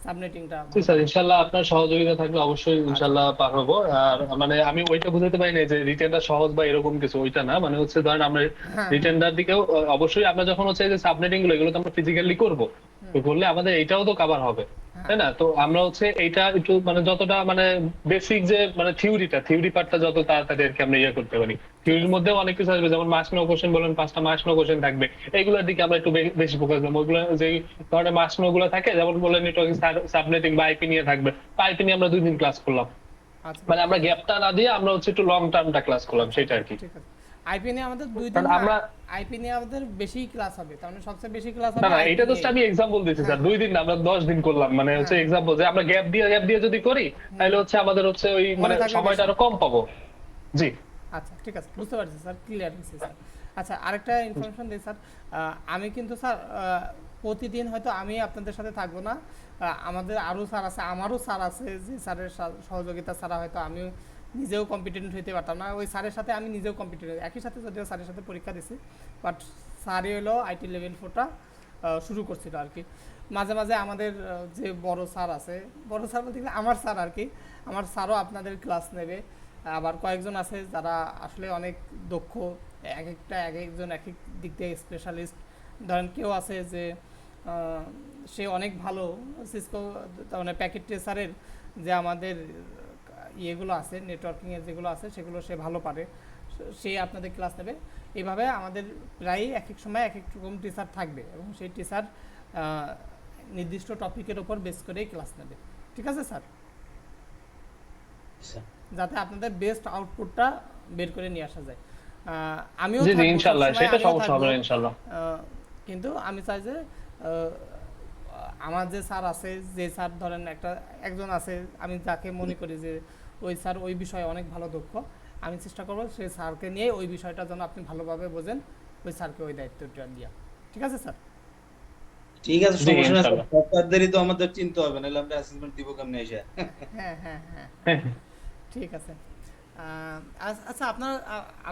সাবনেটিংটা। জি স্যার, ইনশাল্লাহ আপনার সহযোগিতা থাকলে অবশ্যই ইনশাল্লাহ পার হবো। আর মানে আমি ওইটা বুঝাতে পারি না যে রিটেনটা সহজ বা এরকম কিছু, ওইটা না। মানে হচ্ছে ধরেন আমরা হ্যাঁ, রিটেনটার দিকেও অবশ্যই আমরা যখন হচ্ছে যে সাবনেটিং গুলো এগুলো তো আমরা ফিজিক্যালি করবো, তো করলে আমাদের এইটাও তো কভার হবে, তাই না? তো আমরা হচ্ছে এইটা একটু মানে যতটা মানে বেসিক যে মানে থিওরি পার্টটা যত তাড়াতাড়ি আর কি আমরা ইয়ে করতে পারি। থিওরির মধ্যেও অনেক কিছু আসবে, যেমন মার্কস নো কোশ্চেন বলেন, 5টা মার্কস নো কোশ্চেন থাকবে, এইগুলোর দিকে আমরা একটু বেশি ফোকাস দেবো। ওইগুলো যে ধরনের মার্কস নো গুলো থাকে, যেমন বললেন নেটওয়ার্কিং, সাবনেটিং বা আইপি নিয়ে থাকবে, আইপি নিয়ে আমরা 2 দিন ক্লাস করলাম, আচ্ছা মানে আমরা গ্যাপটা না দিয়ে আমরা হচ্ছে একটু লং টার্মটা ক্লাস করলাম, সেটা আর কি। ঠিক আছে। আইপি নিয়ে আমাদের 2 দিন, কারণ আমরা আইপি নিয়ে আমাদের বেশি ক্লাস হবে, তার মানে সবচেয়ে বেশি ক্লাস না হবে না, IP এটা জাস্ট নিয়ে। আমি এক্সাম্পল দিচ্ছি স্যার, 2 দিন না, আমরা 10 দিন করলাম, মানে হচ্ছে হ্যাঁ। এক্সাম্পল যে আমরা গ্যাপ দিয়ে যদি করি তাহলে হচ্ছে আমাদের হচ্ছে ওই মনে মানে থাকবে সময়টা বেশি। আরো কম পাবো। জি আচ্ছা ঠিক আছে, বুঝতে পারছি স্যার, ক্লিয়ার হয়েছে স্যার। আচ্ছা, আরেকটা ইনফরমেশন দিই স্যার, আমি কিন্তু স্যার প্রতিদিন হয়তো আমি আপনাদের সাথে থাকবো না, আমাদের আরও স্যার আছে, আমারও স্যার আছে, যে স্যারের সহযোগিতা ছাড়া হয়তো আমিও নিজেও কম্পিটেন্ট হইতে পারতাম না। ওই স্যারের সাথে আমি নিজেও কম্পিটেন্ট, একই সাথে যদিও স্যারের সাথে পরীক্ষা দিছি, বাট স্যারই হলো আইটি লেভেল 4টা শুরু করছিল আর কি। মাঝে মাঝে আমাদের যে বড় স্যার আছে, বড় স্যার বলতে গেলে আমার স্যার আর কি, আমার স্যারও আপনাদের ক্লাস নেবে। আবার কয়েকজন আছে যারা আসলে অনেক দক্ষ, এক একজন এক এক দিক থেকে স্পেশালিস্ট। ধরেন কেউ আছে যে সে অনেক ভালো সিসকো, তার মানে প্যাকেট ট্রেসারের যে আমাদের ইয়েগুলো আছে, নেটওয়ার্কিংয়ের যেগুলো আছে সেগুলো সে ভালো পারে, সে আপনাদের ক্লাস নেবে। এইভাবে আমাদের প্রায় এক এক সময় এক এক রকম টিচার থাকবে, এবং সেই টিচার নির্দিষ্ট টপিকের ওপর বেস করেই ক্লাস নেবে। ঠিক আছে স্যার, যাতে আপনাদের বেস্ট আউটপুটটা বের করে নিয়ে আসা যায়। আমিও জি জি, থাকবো ইনশাল্লাহ সবসময়, সেটা আমিও সমস্যা হবে থাকবো। না ইনশাল্লাহ। কিন্তু আমি চাই যে আমার যে স্যার আছে, যে স্যার ধরেন একজন আছে, আমি যাকে মনে করি যে ওই স্যার ওই বিষয়ে অনেক ভালো দক্ষ, আমি চেষ্টা করবো সেই স্যারকে নিয়ে ওই বিষয়টা যেন আপনি ভালোভাবে বোঝেন, ওই স্যারকে ওই দায়িত্বটা দিয়া। ঠিক আছে স্যার? ঠিক আছে, জি, সমস্যা নেই ইনশাল্লাহ। স্যারদেরই তো আমাদের চিনতে হবে, নাহলে আমরা অ্যাসেসমেন্ট দিব কেমনে এসে। হ্যাঁ হ্যাঁ হ্যাঁ, ঠিক আছে। আচ্ছা,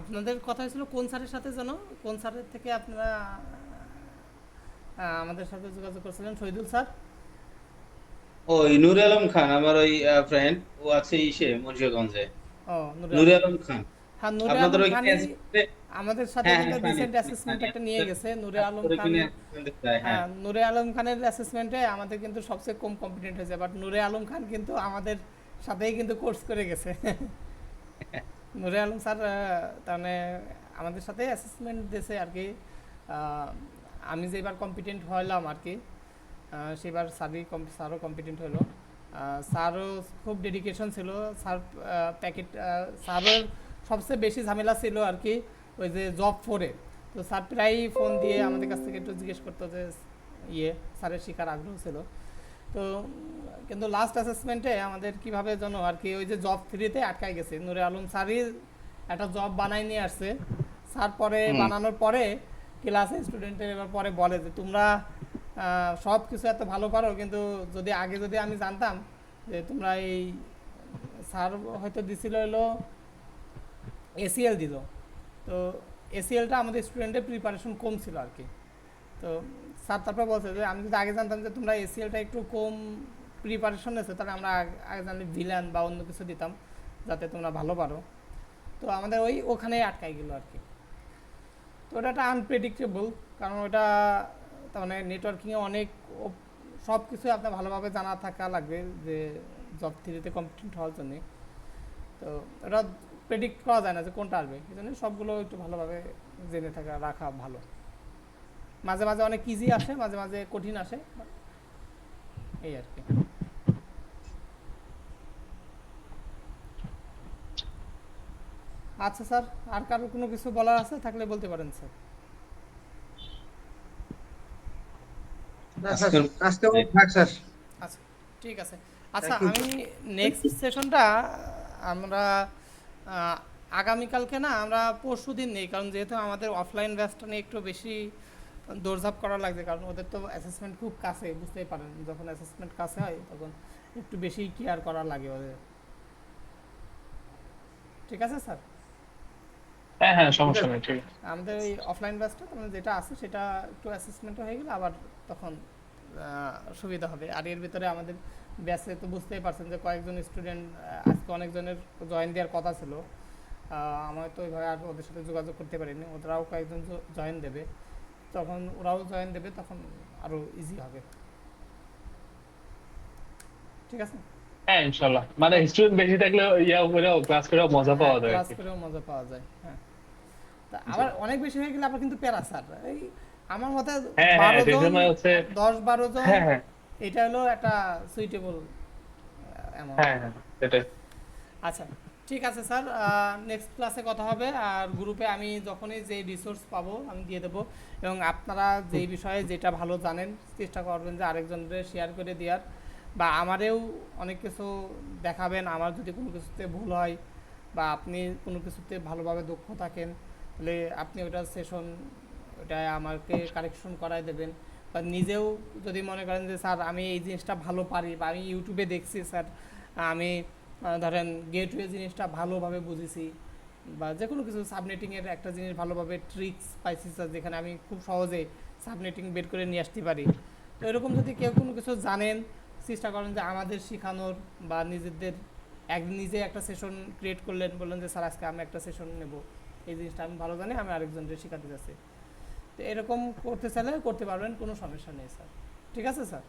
আপনাদের কথা হয়েছিল কোন স্যারের সাথে যেন, কোন স্যারের থেকে আপনারা আমাদের সাথে যোগাযোগ করছিলেন? শহীদুল স্যার? ওই নূর আলম খান, আমার ওই ফ্রেন্ড, ও আছে ইসে মুন্সিগঞ্জে। ও, নূর আলম খান, হ্যাঁ, নূরে আপনাদের আলম ওইখানে খানই assistant- আমাদের সাথে হ্যাঁ, কিন্তু হ্যাঁ, রিসেন্ট খানই, অ্যাসেসমেন্ট খানই। একটা নিয়ে গেছে নূরে আলম আপনাদের খান। ওইখানে assessment দিতে হয়, হ্যাঁ। হ্যাঁ, নূরে আলম খানের অ্যাসেসমেন্টে আমাদের কিন্তু সবচেয়ে কম কম্পিটেন্ট হয়েছে, বাট নূরে আলম খান কিন্তু আমাদের সাথেই কিন্তু কোর্স করে গেছে। নূরে আলম স্যার তার মানে আমাদের সাথে অ্যাসেসমেন্ট দিয়েছে আর কি। আমি যে এবার কম্পিটেন্ট হলাম আর কি, সেবার স্যারও কম্পিটেন্ট হলো। স্যারও খুব ডেডিকেশন ছিল। স্যার স্যারের সবচেয়ে বেশি ঝামেলা ছিল আর কি ওই যে জব 4-এ। তো স্যার প্রায়ই ফোন দিয়ে আমাদের কাছ থেকে একটু জিজ্ঞেস করতো যে স্যারের শেখার আগ্রহ ছিল। তো কিন্তু লাস্ট অ্যাসেসমেন্টে আমাদের কীভাবে যেন আর কি ওই যে জব 3-তে আটকায় গেছে। নূরে আলম স্যারই একটা জব বানাই নিয়ে আসছে, স্যার পরে বানানোর পরে ক্লাসে স্টুডেন্টের এবার পরে বলে যে তোমরা সব কিছু এত ভালো পারো, কিন্তু যদি আমি জানতাম যে তোমরা এই স্যার হয়তো দিছিল হলো এসিএল দিল, তো এসিএলটা আমাদের স্টুডেন্টের প্রিপারেশন কম ছিল আর কি। তো স্যার তারপর বলছে যে আমি যদি আগে জানতাম যে তোমরা এসিএলটা একটু কম প্রিপারেশন নিয়েছো, তাহলে আমরা আগে জানলে ভিলেন বা অন্য কিছু দিতাম যাতে তোমরা ভালো পারো। তো আমাদের ওখানেই আটকাই গেল আর কি। তো ওটা একটা আনপ্রেডিক্টেবল, কারণ ওটা তার মানে নেটওয়ার্কিংয়ে অনেক সব কিছুই আপনার ভালোভাবে জানা থাকা লাগবে যে জব 3-তে কম্পিটেন্ট হওয়ার জন্যে। তো ওটা প্রেডিক্ট করা যায় না যে কোনটা আসবে, এই জন্য সবগুলো একটু ভালোভাবে জেনে রাখা ভালো। মাঝে মাঝে অনেক ইজি আসে, মাঝে মাঝে কঠিন আসে, এই আর কি। আচ্ছা স্যার, আর কারোর কোনো কিছু বলার আছে থাকলে বলতে পারেন স্যার। না স্যার, আজকে থাক স্যার। আচ্ছা ঠিক আছে। আচ্ছা, আমি নেক্সট সেশনটা আমরা আগামীকালকে না, আমরা পরশুদিন নেই, কারণ যেহেতু আমাদের অফলাইন ব্যাচটা নিয়ে একটু বেশি দৌড়ঝাঁপ করা লাগছে, কারণ ওদের তো অ্যাসেসমেন্ট খুব কাছে, বুঝতেই পারেন, যখন অ্যাসেসমেন্ট কাছে হয় তখন একটু বেশি কেয়ার করা লাগে ওদের। ঠিক আছে স্যার? হ্যাঁ হ্যাঁ, সমস্যা নেই, ঠিক আছে। আমাদের এই অফলাইন ব্যাচটা মানে যেটা আছে সেটা একটু অ্যাসেসমেন্ট হয়ে গেলে আবার তখন সুবিধা হবে। আর এর ভিতরে আমাদের ব্যাচে তো বুঝতেই পারছেন যে কয়েকজন স্টুডেন্ট, আজকে অনেকজনের জয়েন দেওয়ার কথা ছিল, আমার তো ওইভাবে আর ওদের সাথে যোগাযোগ করতে পারিনি, ওরাও কয়েকজন জয়েন দেবে, তখন ওরাও জয়েন দেবে, তখন আরও ইজি হবে। ঠিক আছে? হ্যাঁ ইনশাআল্লাহ, মানে স্টুডেন্ট বেশি থাকলে করেও ক্লাস করেও মজা পাওয়া যায়। ক্লাস করেও মজা পাওয়া যায়। হ্যাঁ, তা আবার অনেক বেশি হয়ে গেলে আবার কিন্তু প্যারা স্যার, এই আমার মতে হ্যাঁ, 12 সেই জন, জন্য হচ্ছে 10-12 জন, হ্যাঁ হ্যাঁ এটা হলো একটা সুইটেবল অ্যামাউন্ট। হ্যাঁ হ্যাঁ, সেটাই। আচ্ছা, ঠিক আছে স্যার, নেক্সট ক্লাসে কথা হবে। আর গ্রুপে আমি যখনই যে রিসোর্স পাবো আমি দিয়ে দেবো, এবং আপনারা যেই বিষয়ে যেটা ভালো জানেন চেষ্টা করবেন যে আরেকজনদের শেয়ার করে দেওয়ার, বা আমারেও অনেক কিছু দেখাবেন। আমার যদি কোনো কিছুতে ভুল হয় বা আপনি কোনো কিছুতে ভালোভাবে দক্ষ থাকেন, তাহলে আপনি ওটা সেশন, ওটা আমাকে কারেকশন করাই দেবেন। বা নিজেও যদি মনে করেন যে স্যার আমি এই জিনিসটা ভালো পারি, বা আমি ইউটিউবে দেখছি স্যার, আমি ধরেন গেটওয়ে জিনিসটা ভালোভাবে বুঝেছি, বা যে কোনো কিছু সাবনেটিংয়ের একটা জিনিস ভালোভাবে ট্রিক্স পাইছি স্যার, যেখানে আমি খুব সহজে সাবনেটিং বের করে নিয়ে আসতে পারি। তো এরকম যদি কেউ কোনো কিছু জানেন, চেষ্টা করেন যে আমাদের শেখানোর, বা নিজেদের নিজে একটা সেশন ক্রিয়েট করলেন, বললেন যে স্যার আজকে আমি একটা সেশন নেব, এই জিনিসটা আমি ভালো জানি, আমি আরেকজনকে শেখাতে যাচ্ছি। তো এরকম করতে চাইলে করতে পারবেন, কোনো সমস্যা নেই স্যার। ঠিক আছে স্যার?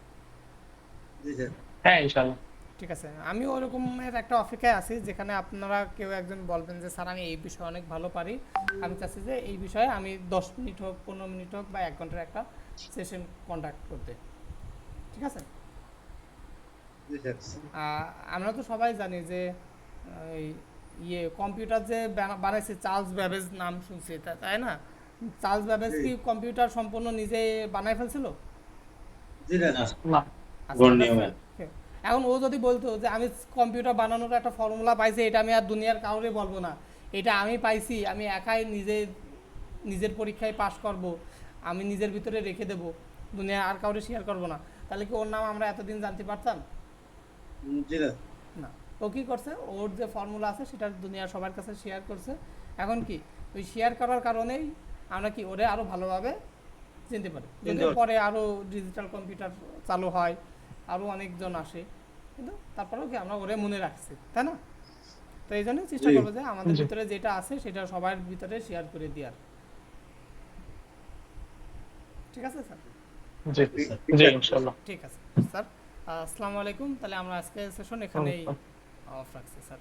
জি স্যার। হ্যাঁ ইনশাআল্লাহ। ঠিক আছে, আমি ওরকমের একটা অপেক্ষায় আছি যেখানে আপনারা কেউ একজন বলবেন যে স্যার আমি এই বিষয়ে অনেক ভালো পারি, আমি চাচ্ছি যে এই বিষয়ে আমি 10 মিনিট হোক, 15 মিনিট হোক, বা 1 ঘন্টার একটা সেশন কন্ডাক্ট করতে। ঠিক আছে? জি স্যার। আমরা তো সবাই জানি যে এই কম্পিউটার যে বানাইছে চার্লস ব্যাবেজ, নাম শুনছি, তাই না? চার্লস ব্যাবেজ কি কম্পিউটার সম্পূর্ণ নিজে বানাই ফেলছিল? জি না। না, আচ্ছা, গণ্যমান। এখন ও যদি বলতো যে আমি কম্পিউটার বানানোর একটা ফর্মুলা পাইছি, এটা আমি আর দুনিয়ার কাউরে বলবো না, এটা আমি পাইছি, আমি একাই নিজের পরীক্ষায় পাশ করব, আমি নিজের ভিতরে রেখে দেব, দুনিয়া আর কাউরে শেয়ার করব না, তাহলে কি ওর নাম আমরা এতদিন জানতে পারতাম? জি না। না। ও কি করছে, ওর যে ফর্মুলা আছে সেটা দুনিয়ার সবার কাছে শেয়ার করছে। এখন কি ওই শেয়ার করার কারণেই আমরা কি ওরে আরও ভালোভাবে চিনতে পারি। যদিও পরে আরও ডিজিটাল কম্পিউটার চালু হয়, আরও অনেকজন আসে, কিন্তু তারপরেও কি আমরা ওরে মনে রাখছি, তাই না? তো এই জন্যই চেষ্টা করবো যে আমাদের ভিতরে যেটা আছে সেটা সবার ভিতরে শেয়ার করে দেওয়ার। ঠিক আছে স্যার? জি জি ইনশাআল্লাহ। ঠিক আছে স্যার, আসসালামু আলাইকুম। তাহলে আমরা আজকে সেশন এখানেই অফ রাখছি sir.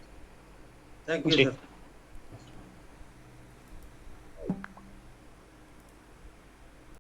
Thank you G. Sir.